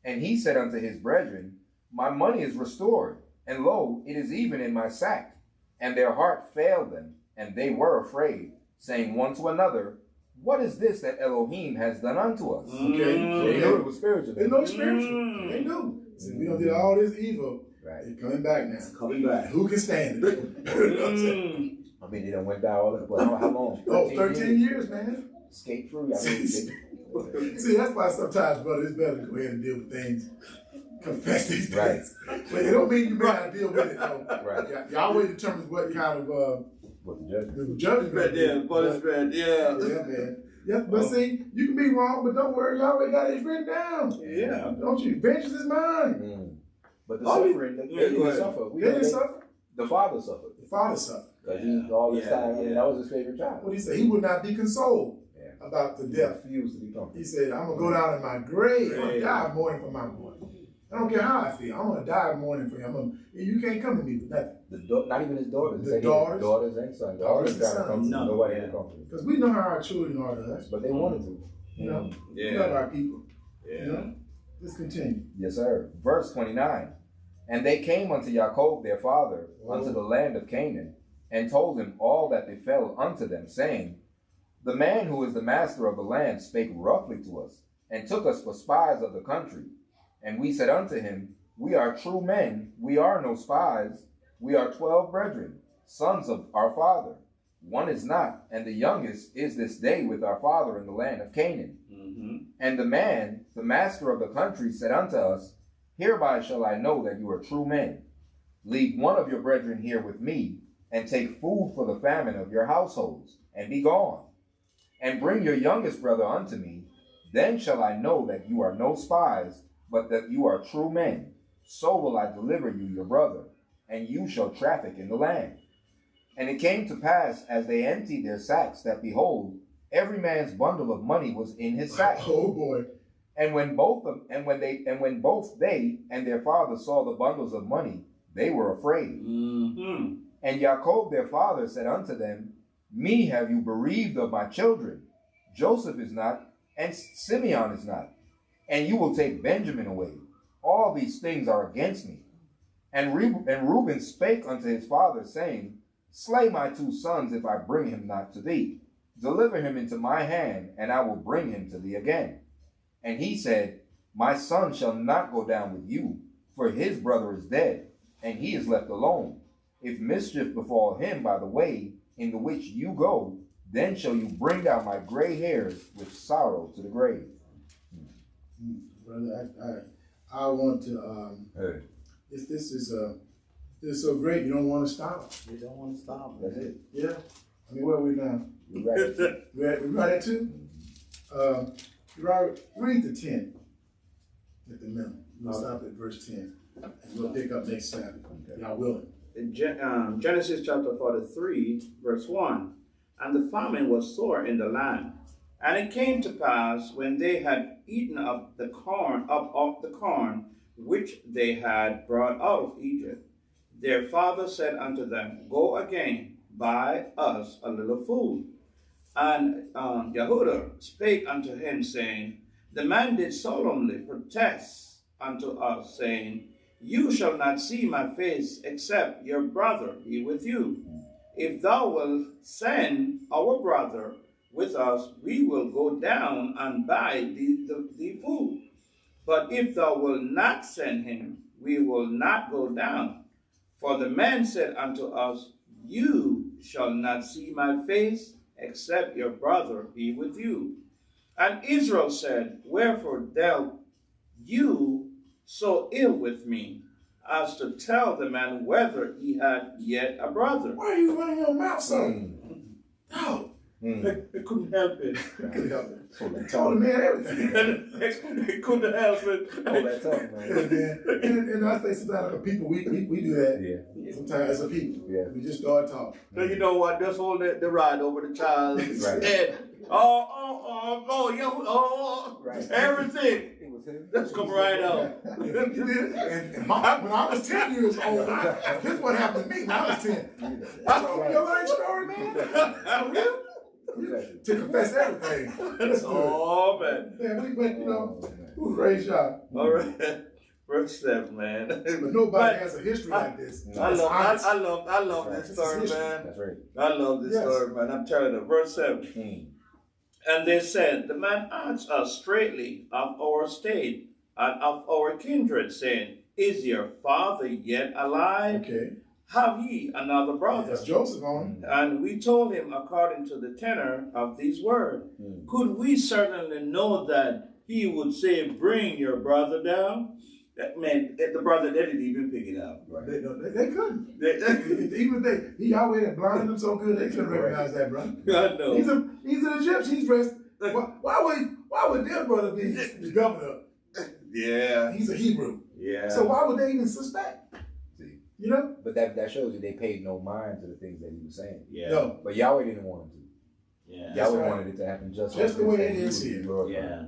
And he said unto his brethren, My money is restored, and lo, it is even in my sack. And their heart failed them, and they were afraid, saying one to another, What is this that Elohim has done unto us? Okay. They knew it was spiritual. They know it's spiritual. They knew. See, we don't do all this evil. Right. It's coming back now. It's coming back. Who can stand it? You know what I'm saying? I mean, they done went down all that, but how long? 13 years, man. Skate through. I mean, See, that's why sometimes, brother, it's better to go ahead and deal with things. Confess these Right. things. But it don't mean you may not deal with it, though. Right. Yahweh determines what kind of what the judge? the judgment. Right there, punishment, yeah. Yeah, man. Yeah, but see, you can be wrong, but don't worry, Yahweh got it written down. Yeah. Don't you? Vengeance is mine. But the suffering, they didn't suffer. They didn't suffer. The father suffered. The father suffered. Because he, all this time, I mean, that was his favorite child. What he said, he would not be consoled about the death. He refused to be comforted. He said, I'm going to go down in my grave. I'm going to die mourning for my boy. I don't care how I feel. I'm going to die mourning for him. You can't come to me with nothing. Not even his daughters. The daughters. Daughters and sons. Daughters and sons. Nobody to comfort him. Because we know how our children are to us. But they wanted to. You know? Yeah. We love our people. Yeah. You know? Let's continue. Yes, sir. Verse 29. And they came unto Jacob their father, unto the land of Canaan, and told him all that befell unto them, saying, The man who is the master of the land spake roughly to us, and took us for spies of the country. And we said unto him, We are true men, we are no spies. We are 12 brethren, sons of our father. One is not, and the youngest is this day with our father in the land of Canaan. And the man, the master of the country, said unto us, Hereby shall I know that you are true men. Leave one of your brethren here with me, and take food for the famine of your households, and be gone. And bring your youngest brother unto me, then shall I know that you are no spies, but that you are true men. So will I deliver you your brother, and you shall traffic in the land. And it came to pass, as they emptied their sacks, that behold, every man's bundle of money was in his sack. Oh boy. And when both they and their father saw the bundles of money, they were afraid. And Jacob their father said unto them, Me have you bereaved of my children. Joseph is not, and Simeon is not, and you will take Benjamin away. All these things are against me. And Reuben spake unto his father, saying, Slay my 2 sons if I bring him not to thee. Deliver him into my hand, and I will bring him to thee again. And he said, My son shall not go down with you, for his brother is dead, and he is left alone. If mischief befall him by the way in the which you go, then shall you bring down my gray hairs with sorrow to the grave. Brother, I want to, this is so great, you don't want to stop. You don't want to stop. That's it. Yeah. I mean, where are we now? We're right. We right at 2? Read the 10 at the minimum. We'll stop at verse 10. And we'll pick up next Sabbath. Y'all willing. In Genesis chapter 43, verse 1. And the famine was sore in the land, And it came to pass, when they had eaten up the corn, which they had brought out of Egypt, their father said unto them, Go again, buy us a little food. And Yehuda spake unto him, saying, The man did solemnly protest unto us, saying, You shall not see my face, except your brother be with you. If thou wilt send our brother with us, we will go down and buy the food. But if thou wilt not send him, we will not go down. For the man said unto us, You shall not see my face, except your brother be with you. And Israel said, Wherefore dealt you so ill with me, as to tell the man whether he had yet a brother? Why are you running your mouth so? No. They couldn't help it. I couldn't help it. I told the man everything. They couldn't help it. Oh, that's tough, man. And I think sometimes like people, we do that. Yeah. Sometimes as a people. Yeah. We just start talking. So you know what? Just hold the rod over the child's Right. head. Right. Everything. It was him. Just come right out. You did. And when I was 10 years old, this is what happened to me when I was 10. I told you your life story, man. To confess everything. Oh, man. Yeah, but you know, great job. All right. Verse 7, man. But nobody has a history like this. I love Right. this story, man. That's right. I love this story, man. I'm telling you. Verse 7. And they said, The man asked us straightly of our state and of our kindred, saying, Is your father yet alive? Okay. Have ye another brother? That's Joseph on. And we told him according to the tenor of these words. Could we certainly know that he would say, Bring your brother down? That man, the brother, they didn't even pick it up. Right. They couldn't. Even if he Yahweh had blinded them so good, they couldn't recognize that brother. I know. He's an Egyptian. He's dressed. Why would their brother be the governor? Yeah. He's a Hebrew. Yeah. So why would they even suspect? See. You know? But that shows you they paid no mind to the things that he was saying. Yeah. No. But Yahweh didn't want him to. Yeah. Yahweh right. wanted it to happen just the way it is here. Yeah.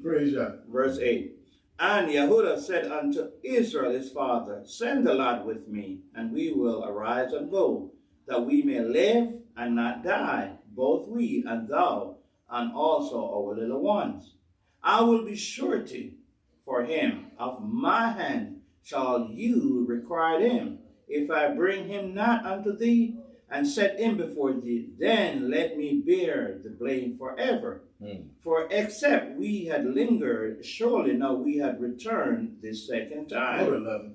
Praise God. Verse 8. And Yehuda said unto Israel his father, Send the lad with me, and we will arise and go, that we may live and not die, both we and thou, and also our little ones. I will be surety for him. Of my hand shall you require him. If I bring him not unto thee, and set him before thee, then let me bear the blame forever. For except we had lingered, surely now we had returned this second time.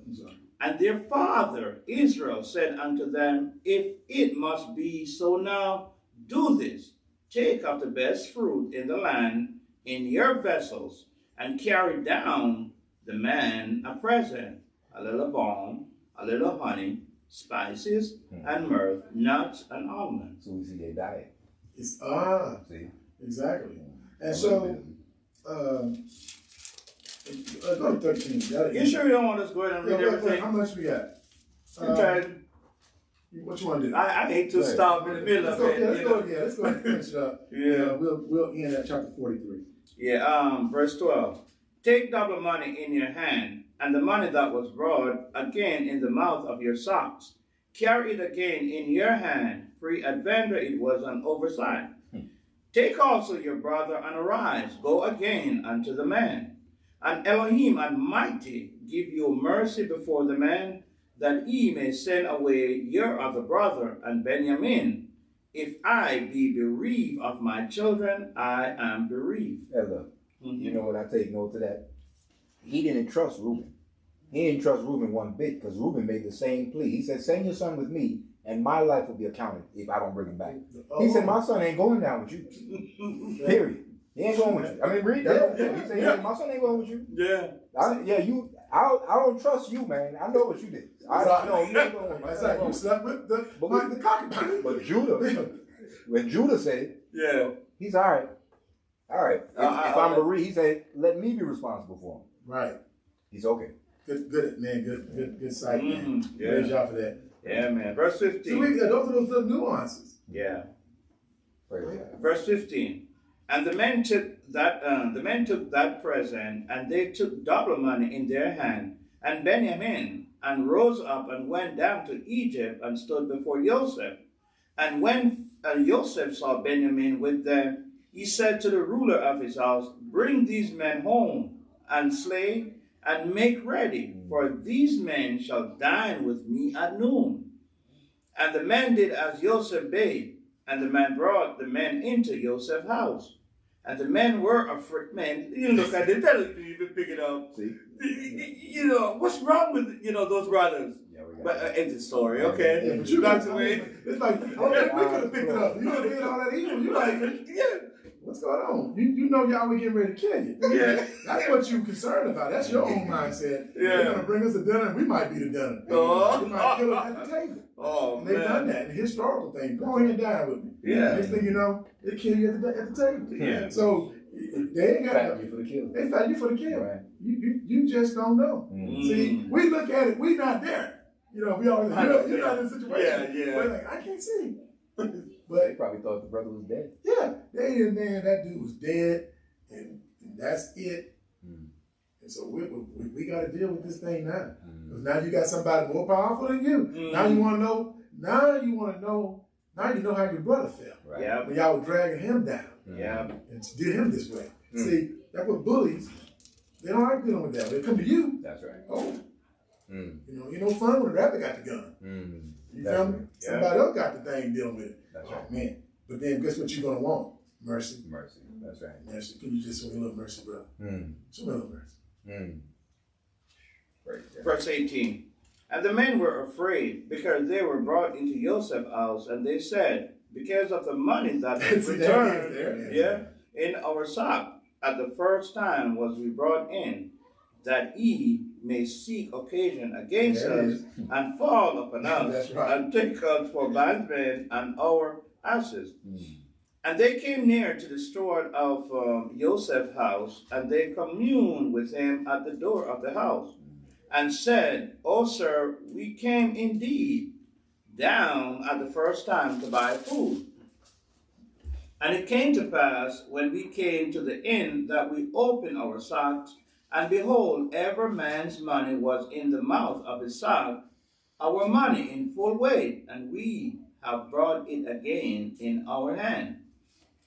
And their father Israel said unto them, If it must be so now, do this. Take of the best fruit in the land in your vessels, and carry down the man a present, a little balm, a little honey, spices, and myrrh, nuts, and almonds. So we see their diet. See? Exactly. And so, go to 13. You sure you don't want us to go ahead and read everything? How much we got? What you want to do? I hate to stop in the middle of it. Let's go ahead and finish it up. Yeah. We'll end at chapter 43. Yeah, verse 12. Take double money in your hand, and the money that was brought again in the mouth of your socks. Carry it again in your hand, peradventure it was an oversight. Take also your brother and arise, go again unto the man. And Elohim Almighty give you mercy before the man, that he may send away your other brother and Benjamin. If I be bereaved of my children, I am bereaved. Hey, look, you know what I take note of that? He didn't trust Reuben. He didn't trust Reuben one bit, because Reuben made the same plea. He said, send your son with me, and my life will be accounted if I don't bring him back. He said, my son ain't going down with you. Period. He ain't going with you. I mean, read that. He said, my son ain't going with you. Yeah. I don't trust you, man. I know what you did. I know you ain't going with That's like you slept with the concubine. But Judah, when Judah said it, Yeah. he's all right. All right. If I'm bereaved, he said, let me be responsible for him. Right. He's okay. Good man. Good sight, man. Yeah. Praise y'all for that. Yeah, man. Verse 15. So those are those little nuances. Yeah. Praise God. Verse 15. And the men took that present, and they took double money in their hand, and Benjamin, and rose up and went down to Egypt and stood before Joseph. And when Joseph saw Benjamin with them, he said to the ruler of his house, "Bring these men home, and slay, and make ready, for these men shall dine with me at noon." And the men did as Joseph bade, and the man brought the men into Joseph's house. And the men were afraid. Man, you look at it, tell you even pick it up. See? You know, what's wrong with, those brothers? Yeah, we got But it's a story, okay? Yeah, but you got to wait. it's like, okay, we could have picked it up. You could have did all that evil. You like, yeah, what's going on? You know y'all were getting ready to kill you. Yeah. That's what you're concerned about. That's your own mindset. Yeah. They're going to bring us to dinner and we might be the dinner. Oh. We might kill us at the table. Oh, And they've done man. that. Historical thing. Go ahead and dine with me. Yeah. Next thing you know, they kill you at the table. Yeah. So they ain't got Fat you for the kill. They fight you for the kill. Right. You just don't know. Mm. See, we look at it, we not there. You know, we always you're not in a situation. Yeah. We're like, I can't see. They But probably thought the brother was dead. yeah, they didn't, man, that dude was dead, and that's it. Mm. And so we got to deal with this thing now. Mm. Because now you got somebody more powerful than you. Mm. Now you want to know. Now you know how your brother felt. Right. Yeah. When y'all were dragging him down Yeah. and did him this way. Mm. See, that's what bullies. They don't like dealing with that. They come to you. That's right. Oh, Mm. you know fun when the rapper got the gun. Mm. You That's feel me? right. Yeah. Somebody else got the thing dealing with it. That's Oh right. man. But then guess what you're gonna want? Mercy. Mercy. That's right. Mercy. Can you just show me a little mercy, brother? Mm. Show me a little mercy. Mm. Right. Yeah. Verse 18. And the men were afraid, because they were brought into Joseph's house, and they said, because of the money that was See, there it is, returned, there it is. in our sack at the first time was we brought in, that he may seek occasion against There it us is. and fall upon us That's right. and take us for bandsmen and our asses. Mm. And they came near to the steward of Joseph's house, and they communed with him at the door of the house, and said, "O sir, we came indeed down at the first time to buy food. And it came to pass, when we came to the inn, that we opened our sacks, and behold, every man's money was in the mouth of his sack, our money in full weight, and we have brought it again in our hand."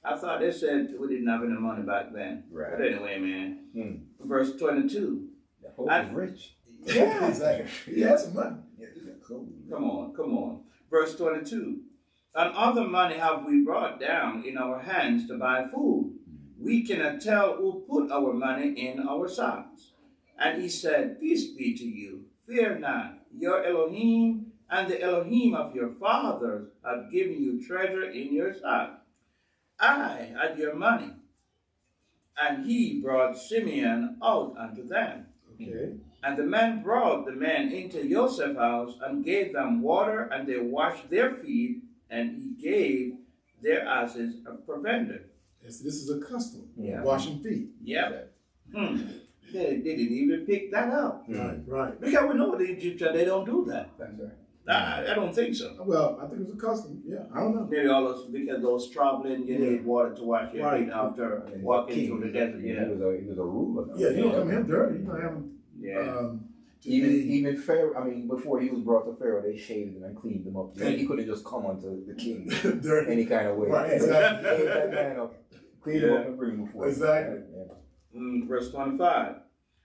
I thought they said we didn't have any money back then. Right. But anyway, man. Mm. Verse 22. The hope And- is rich. Yeah. Exactly. He had some money. Yeah, cool. Come on. Verse 22. And other money have we brought down in our hands to buy food. We cannot tell who put our money in our sacks. And he said, "Peace be to you. Fear not. Your Elohim and the Elohim of your fathers have given you treasure in your sack. I had your money." And he brought Simeon out unto them. Okay. And the man brought the men into Joseph's house and gave them water, and they washed their feet, and he gave their asses a provender. This is a custom. Yeah. Washing feet. Yep. They didn't even pick that up. Mm. Right. Because we know the Egyptians, they don't do that. That's right. I don't think so. Well, I think it was a custom. Yeah. I don't know. Maybe all those, because those traveling, you Yeah. need water to wash your Right. feet after And walking king, through the desert. He Yeah. was a ruler. Though. Yeah, you don't come here dirty. You don't have him. Yeah. To Even Pharaoh. I mean, before he was brought to Pharaoh, they shaved him and cleaned him up. Yeah. He couldn't just come onto the king be dirty. any kind of way. Right, exactly. Clean that man up, clean him Yeah. up, and bring him before. Exactly. Verse 25.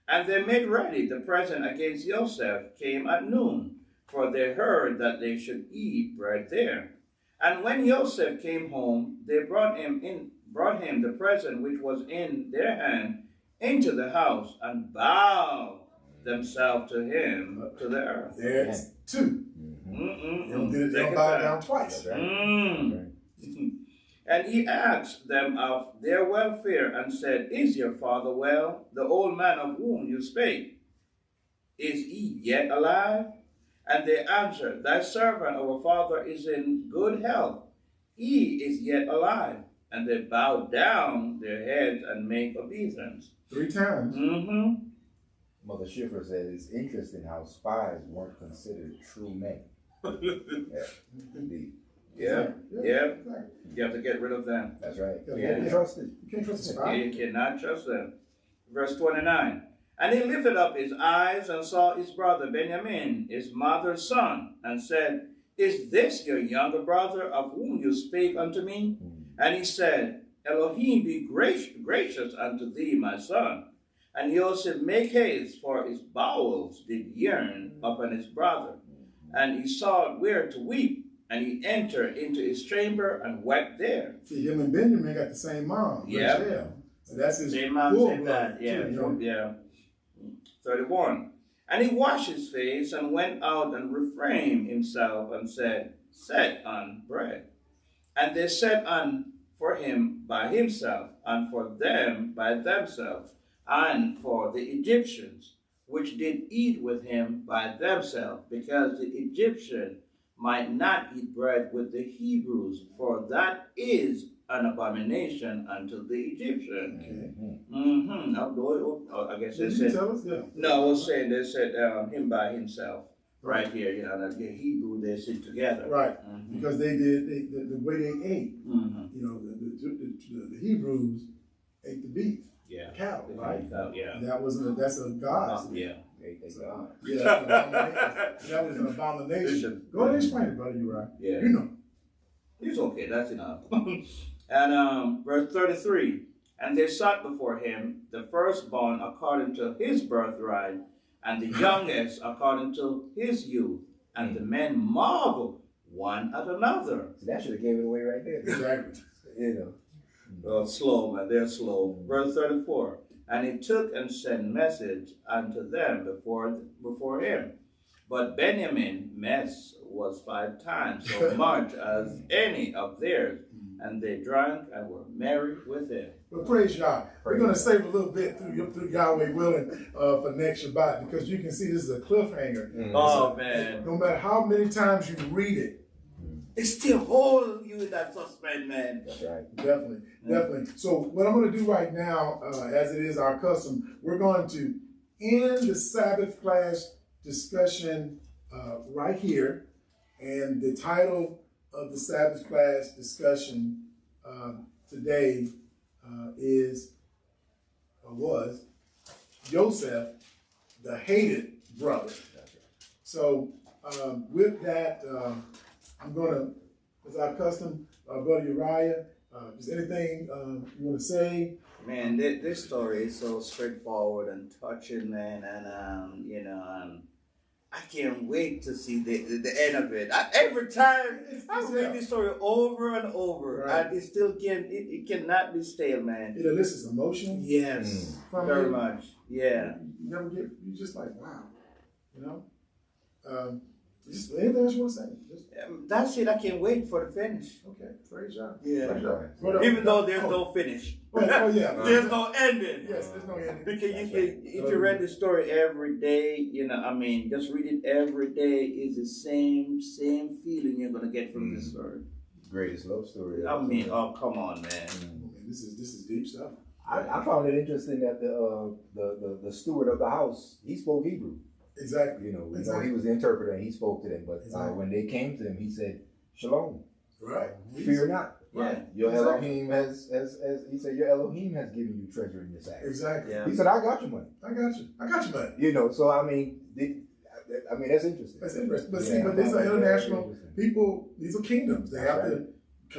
And they made ready the present against Joseph came at noon, for they heard that they should eat bread there. And when Joseph came home, they brought him the present which was in their hand into the house, and bowed themselves to him to the earth. There's two. Mm-hmm. They don't, they don't Second bow time. down twice. That's right. Mm. Right. And he asked them of their welfare, and said, "Is your father well, the old man of whom you spake? Is he yet alive?" And they answered, "Thy servant, our father, is in good health. He is yet alive." And they bowed down their heads and made obeisance. 3 times. Mm-hmm. Mother Schiffer said it's interesting how spies weren't considered true men. Yeah, indeed. Yeah. Exactly. You have to get rid of them. That's right. Yeah. You can't trust it. You can't trust the You Sabbath. cannot trust them. Verse 29. And he lifted up his eyes and saw his brother Benjamin, his mother's son, and said, Is this your younger brother of whom you spake unto me? And he said, Elohim be gracious unto thee, my son. And Joseph make haste, for his bowels did yearn upon his brother. And he sought where to weep. And he entered into his chamber and wept there. See, him and Benjamin got the same mom. Yeah. Rachel. So that's his Same mom, full same blood, dad. Yeah, too, you know? yeah. 31. And he washed his face and went out and refrained himself and said, Set on bread. And they set on for him by himself, and for them by themselves, and for the Egyptians, which did eat with him by themselves, because the Egyptian might not eat bread with the Hebrews, for that is an abomination unto the Egyptian. I guess they Did you said. tell us? Yeah. No, I was saying they said him by himself. Right here, you know, the Hebrew they sit together. Right. Because they did the way they ate. You know, the Hebrews ate the beef. Yeah. Cattle, right? Yeah. That's a god. Yeah. God. Yeah, that's an abomination. That was an abomination. Go ahead and explain it, brother. You right. Yeah. You know. It's okay, that's enough. And verse 33, and they sought before him the firstborn according to his birthright, and the youngest according to his youth. And the men marveled one at another. So that should have gave it away right there. Exactly. You know. Slow, man, they're slow. Verse 34, and he took and sent message unto them before him. But Benjamin's mess was 5 times so much as any of theirs, and they drank and were merry with him. But praise Yah. We're going to save a little bit through Yahweh willing for next Shabbat, because you can see this is a cliffhanger. Oh, man. No matter how many times you read it, It still holds you in that suspense, man. That's right. Definitely. So what I'm going to do right now, as it is our custom, we're going to end the Sabbath class discussion right here. And the title of the Sabbath class discussion today was Joseph, the hated brother. So with that, I'm going to, as our custom, Brother Uriah, is anything you want to say? Man, this story is so straightforward and touching, man, and you know, I can't wait to see the end of it. Every time I read this story over and over, and it still it cannot be stale, man. It elicits emotion. Yes, very much. Yeah. You never get. You just like, wow, you know. Just anything else you want to say? That's it. I can't wait for the finish. Okay, praise God. Yeah. Praise God. Even though there's no finish. Oh yeah. There's no ending. Yes, there's no ending. Because if you read the story every day, you know, I mean, just read it every day is the same feeling you're gonna get from this story. Greatest love story. I mean, oh come on, man. This is deep stuff. I found it interesting that the steward of the house, he spoke Hebrew. Exactly. You know, we know he was the interpreter and he spoke to them, but when they came to him, he said, Shalom. Right. Fear not. Yeah. Your Elohim has he said, your Elohim has given you treasure in this act. Exactly. Yeah. He said, I got your money. I got you, buddy. You know, so I mean, that's interesting. That's interesting. But see, but these are international people. These are kingdoms. They have to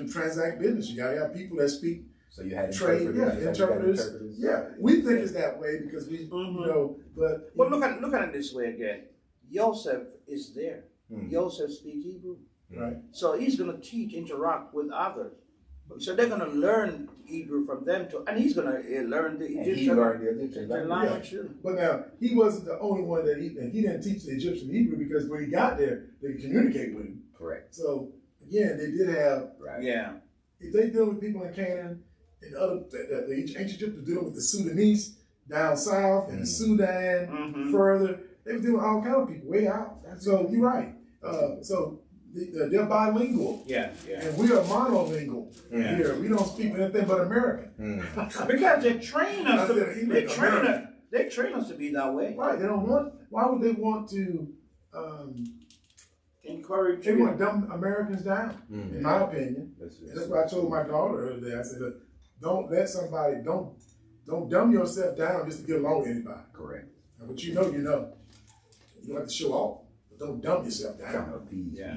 transact business. You got to have people that speak. So you had trade, interpreters. Yeah, we think it's that way because we, you know, but look at it this way again. Joseph is there. Joseph speaks Hebrew. Right. So he's going to interact with others. So they're going to learn Hebrew from them too, and he's going to learn the Egyptian. He learned the Egyptian language too. But now he wasn't the only one that he didn't teach the Egyptian Hebrew, because when he got there, they could communicate with him. Correct. So again, they did have. Right. Yeah. If they deal with people in Canaan, and the ancient Egypt was dealing with the Sudanese down south and the Sudan further, they were dealing with all kinds of people way out. So you're right. So they're bilingual. Yeah. And we are monolingual here. We don't speak anything but American. Because they train us they train us to be that way. Right. They don't want. Why would they want to encourage They you. want to dumb Americans down, in my opinion. And that's what I told my daughter the other day. I said, look, don't dumb yourself down just to get along with anybody. Correct. And what you know, you know. You don't have to show off, but don't dumb yourself down.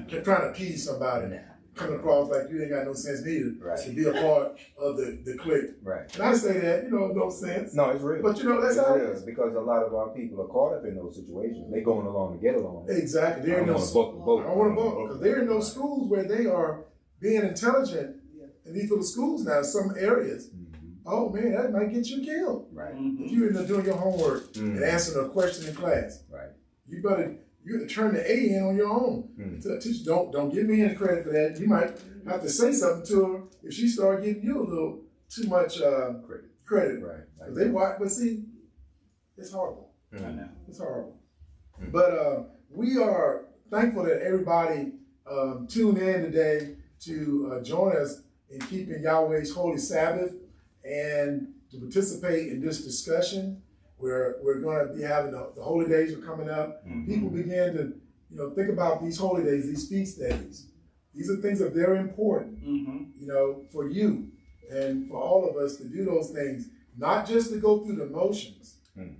You're trying to appease somebody, coming across like you ain't got no sense neither to be a part of the clique. Right. And I say that, no sense. No, it's real. But that's how it is. Because a lot of our people are caught up in those situations. They going along to get along. Exactly. They're in those. I don't want to book because they're in those schools where they are being intelligent in these little schools now. Some areas. Oh man, that might get you killed. Right. If you're in there doing your homework and answering a question in class. Right. You better turn the A in on your own. Tell the teacher, don't give me any credit for that. You might have to say something to her if she start giving you a little too much credit. Right. They watch, but see, it's horrible. I know. It's horrible. But we are thankful that everybody tuned in today to join us in keeping Yahweh's holy Sabbath and to participate in this discussion. We're going to be having the holy days are coming up. People begin to think about these holy days, these feast days. These are things that are very important, for you and for all of us to do those things, not just to go through the motions,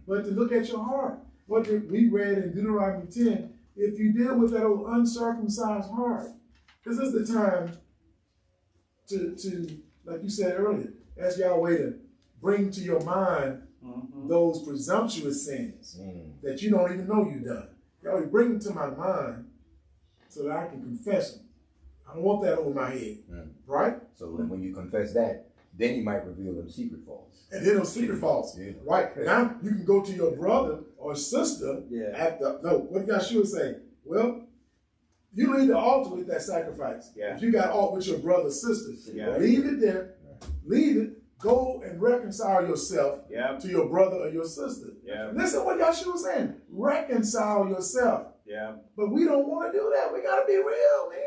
but to look at your heart. What we read in Deuteronomy 10, if you deal with that old uncircumcised heart, this is the time to, like you said earlier, ask Yahweh to bring to your mind those presumptuous sins that you don't even know you've done. Yahweh, bring them to my mind so that I can confess them. I don't want that over my head, right? So when you confess that, then you might reveal them secret faults. And then those secret faults, right? Now you can go to your brother or sister what Yahshua say? Well, you leave the altar with that sacrifice. If you got aught with your brother or sister, leave it there. Leave it. Go and reconcile yourself to your brother or your sister. Listen to what Yahshua was saying. Reconcile yourself. But we don't want to do that. We got to be real, man.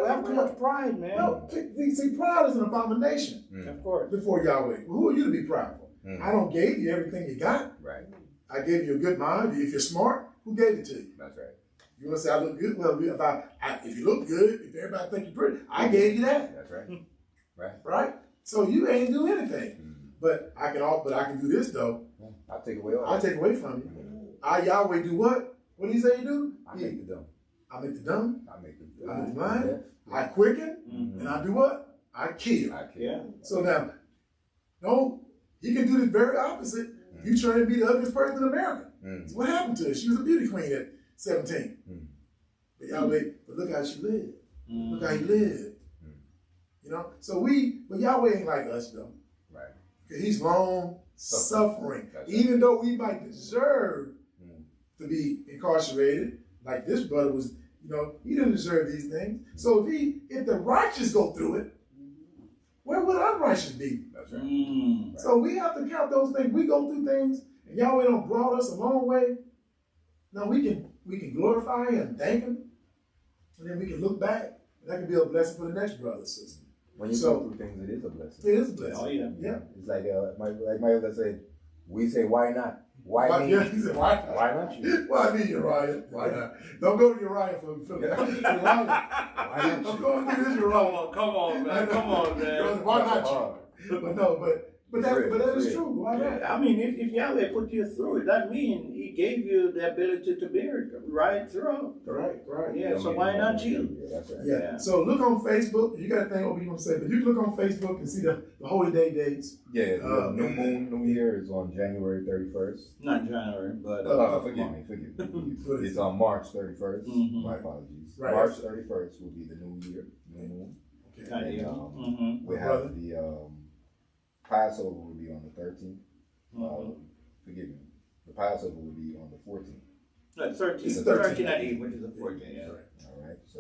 We have too much pride, man. No, see, pride is an abomination. Of course. Before Yahweh. Well, who are you to be proudful? I don't gave you everything you got. Right. I gave you a good mind. If you're smart, who gave it to you? That's right. You want to say I look good? Well, if you look good, if everybody think you're pretty, I gave you that. That's right. Right? So you ain't do anything. But I can do this though. I'll take away all I'll take away from you. I Yahweh do what? What do he say you do? I make the dumb. I make the dumb. I make the blind. I quicken. And I do what? I kill. So now, he can do the very opposite. You trying to be the ugliest person in America. So what happened to her? She was a beauty queen at 17. But Yahweh, look how she lived. Look how he lived. So but Yahweh ain't like us though. Right. Because he's long suffering. Even though we might deserve to be incarcerated, like this brother was, he didn't deserve these things. So if the righteous go through it, where would unrighteous be? That's right. So we have to count those things. We go through things, and Yahweh don't brought us a long way. Now we can glorify him and thank him, and then we can look back. And that can be a blessing for the next brother, sister. When you go through things, it is a blessing. It is a blessing. Oh yeah. It's like my other said, we say, why not? Why me? He said, why not? Why not you? Why me, Uriah? Why not? Don't go to Uriah for Uriah. Why not you? I'm going through this, Uriah. Come on, man. Why not you? But that is true. Why not? I mean, if Yahweh put you through it, that means he gave you the ability to bear it right through. Right. Yeah, so why not you? Yeah, that's right. Yeah. So look on Facebook. You got to think what you want to say, but you can look on Facebook and see the holy day dates. Yeah, New Year is on January 31st. Not January, but forgive me. It's on March 31st. My apologies. Right. March 31st will be the New Year, New Moon. Okay. And, we have the Passover will be on the 13th. Forgive me. The Passover will be on the 14th. 13th. 13th at Eve, which is the 14th. Yeah. All right. So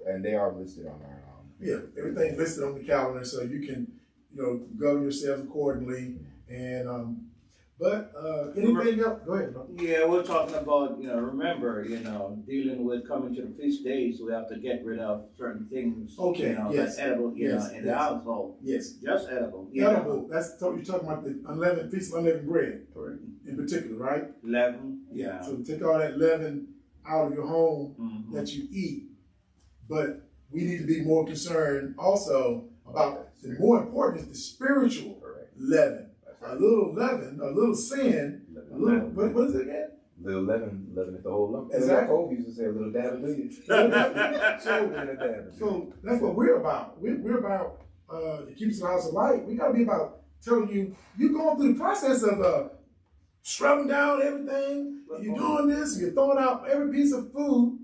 and they are listed on our everything's listed on the calendar, so you can govern yourselves accordingly. And anything else? Go ahead, bro. Yeah, we're talking about remember dealing with coming to the feast days. We have to get rid of certain things. Okay. That's edible. In the household. Yes. Just edible. Edible. That's you're talking about the feast of unleavened bread. Correct. In particular, right? Leaven. Yeah. So take all that leaven out of your home that you eat. but we need to be more concerned also about the more important is the spiritual leaven. A little leaven, a little sin, a little, what is it again? Little leaven is the whole lump. Exactly. Kobe used to say a little dab of it. So that's what we're about. We're about to keep us in the house of light. We got to be about telling you, you're going through the process of scrubbing down everything. You're doing this, you're throwing out every piece of food.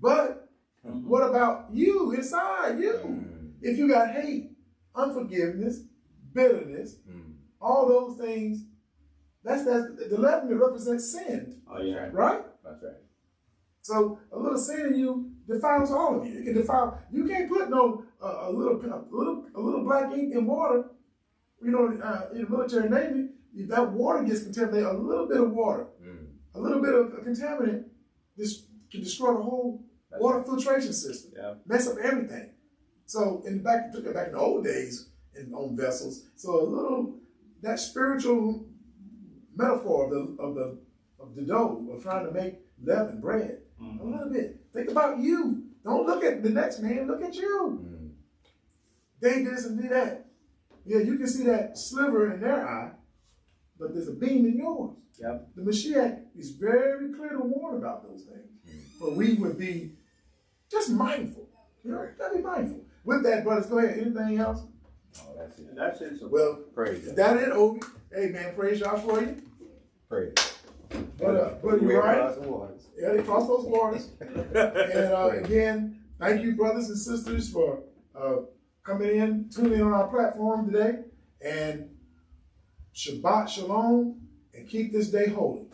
But what about you inside you? If you got hate, unforgiveness, bitterness, all those things, that's the leaven that represents sin. Oh yeah. Right? That's right. So a little sin in you defiles all of you. It can defile. You can't put no a little black ink in water. You know, in the military Navy, if that water gets contaminated, a little bit of water, a little bit of a contaminant, this can destroy the whole water filtration system. Yeah. Mess up everything. So back in the old days on vessels, so a little that spiritual metaphor of the dough of trying to make leaven bread. A little bit. Think about you. Don't look at the next man. Look at you. They this and do that. Yeah, you can see that sliver in their eye, but there's a beam in yours. Yep. The Mashiach is very clear to warn about those things. But we would be just mindful. You know, gotta be mindful. With that, brothers, go ahead. Anything else? Oh, that's it. That's it. So Well, Praise is God. that it, Obi? Hey, man, praise y'all for you. Praise. But you're right. Yeah, they crossed those waters. And again, thank you, brothers and sisters, for coming in, tuning in on our platform today. And Shabbat Shalom, and keep this day holy.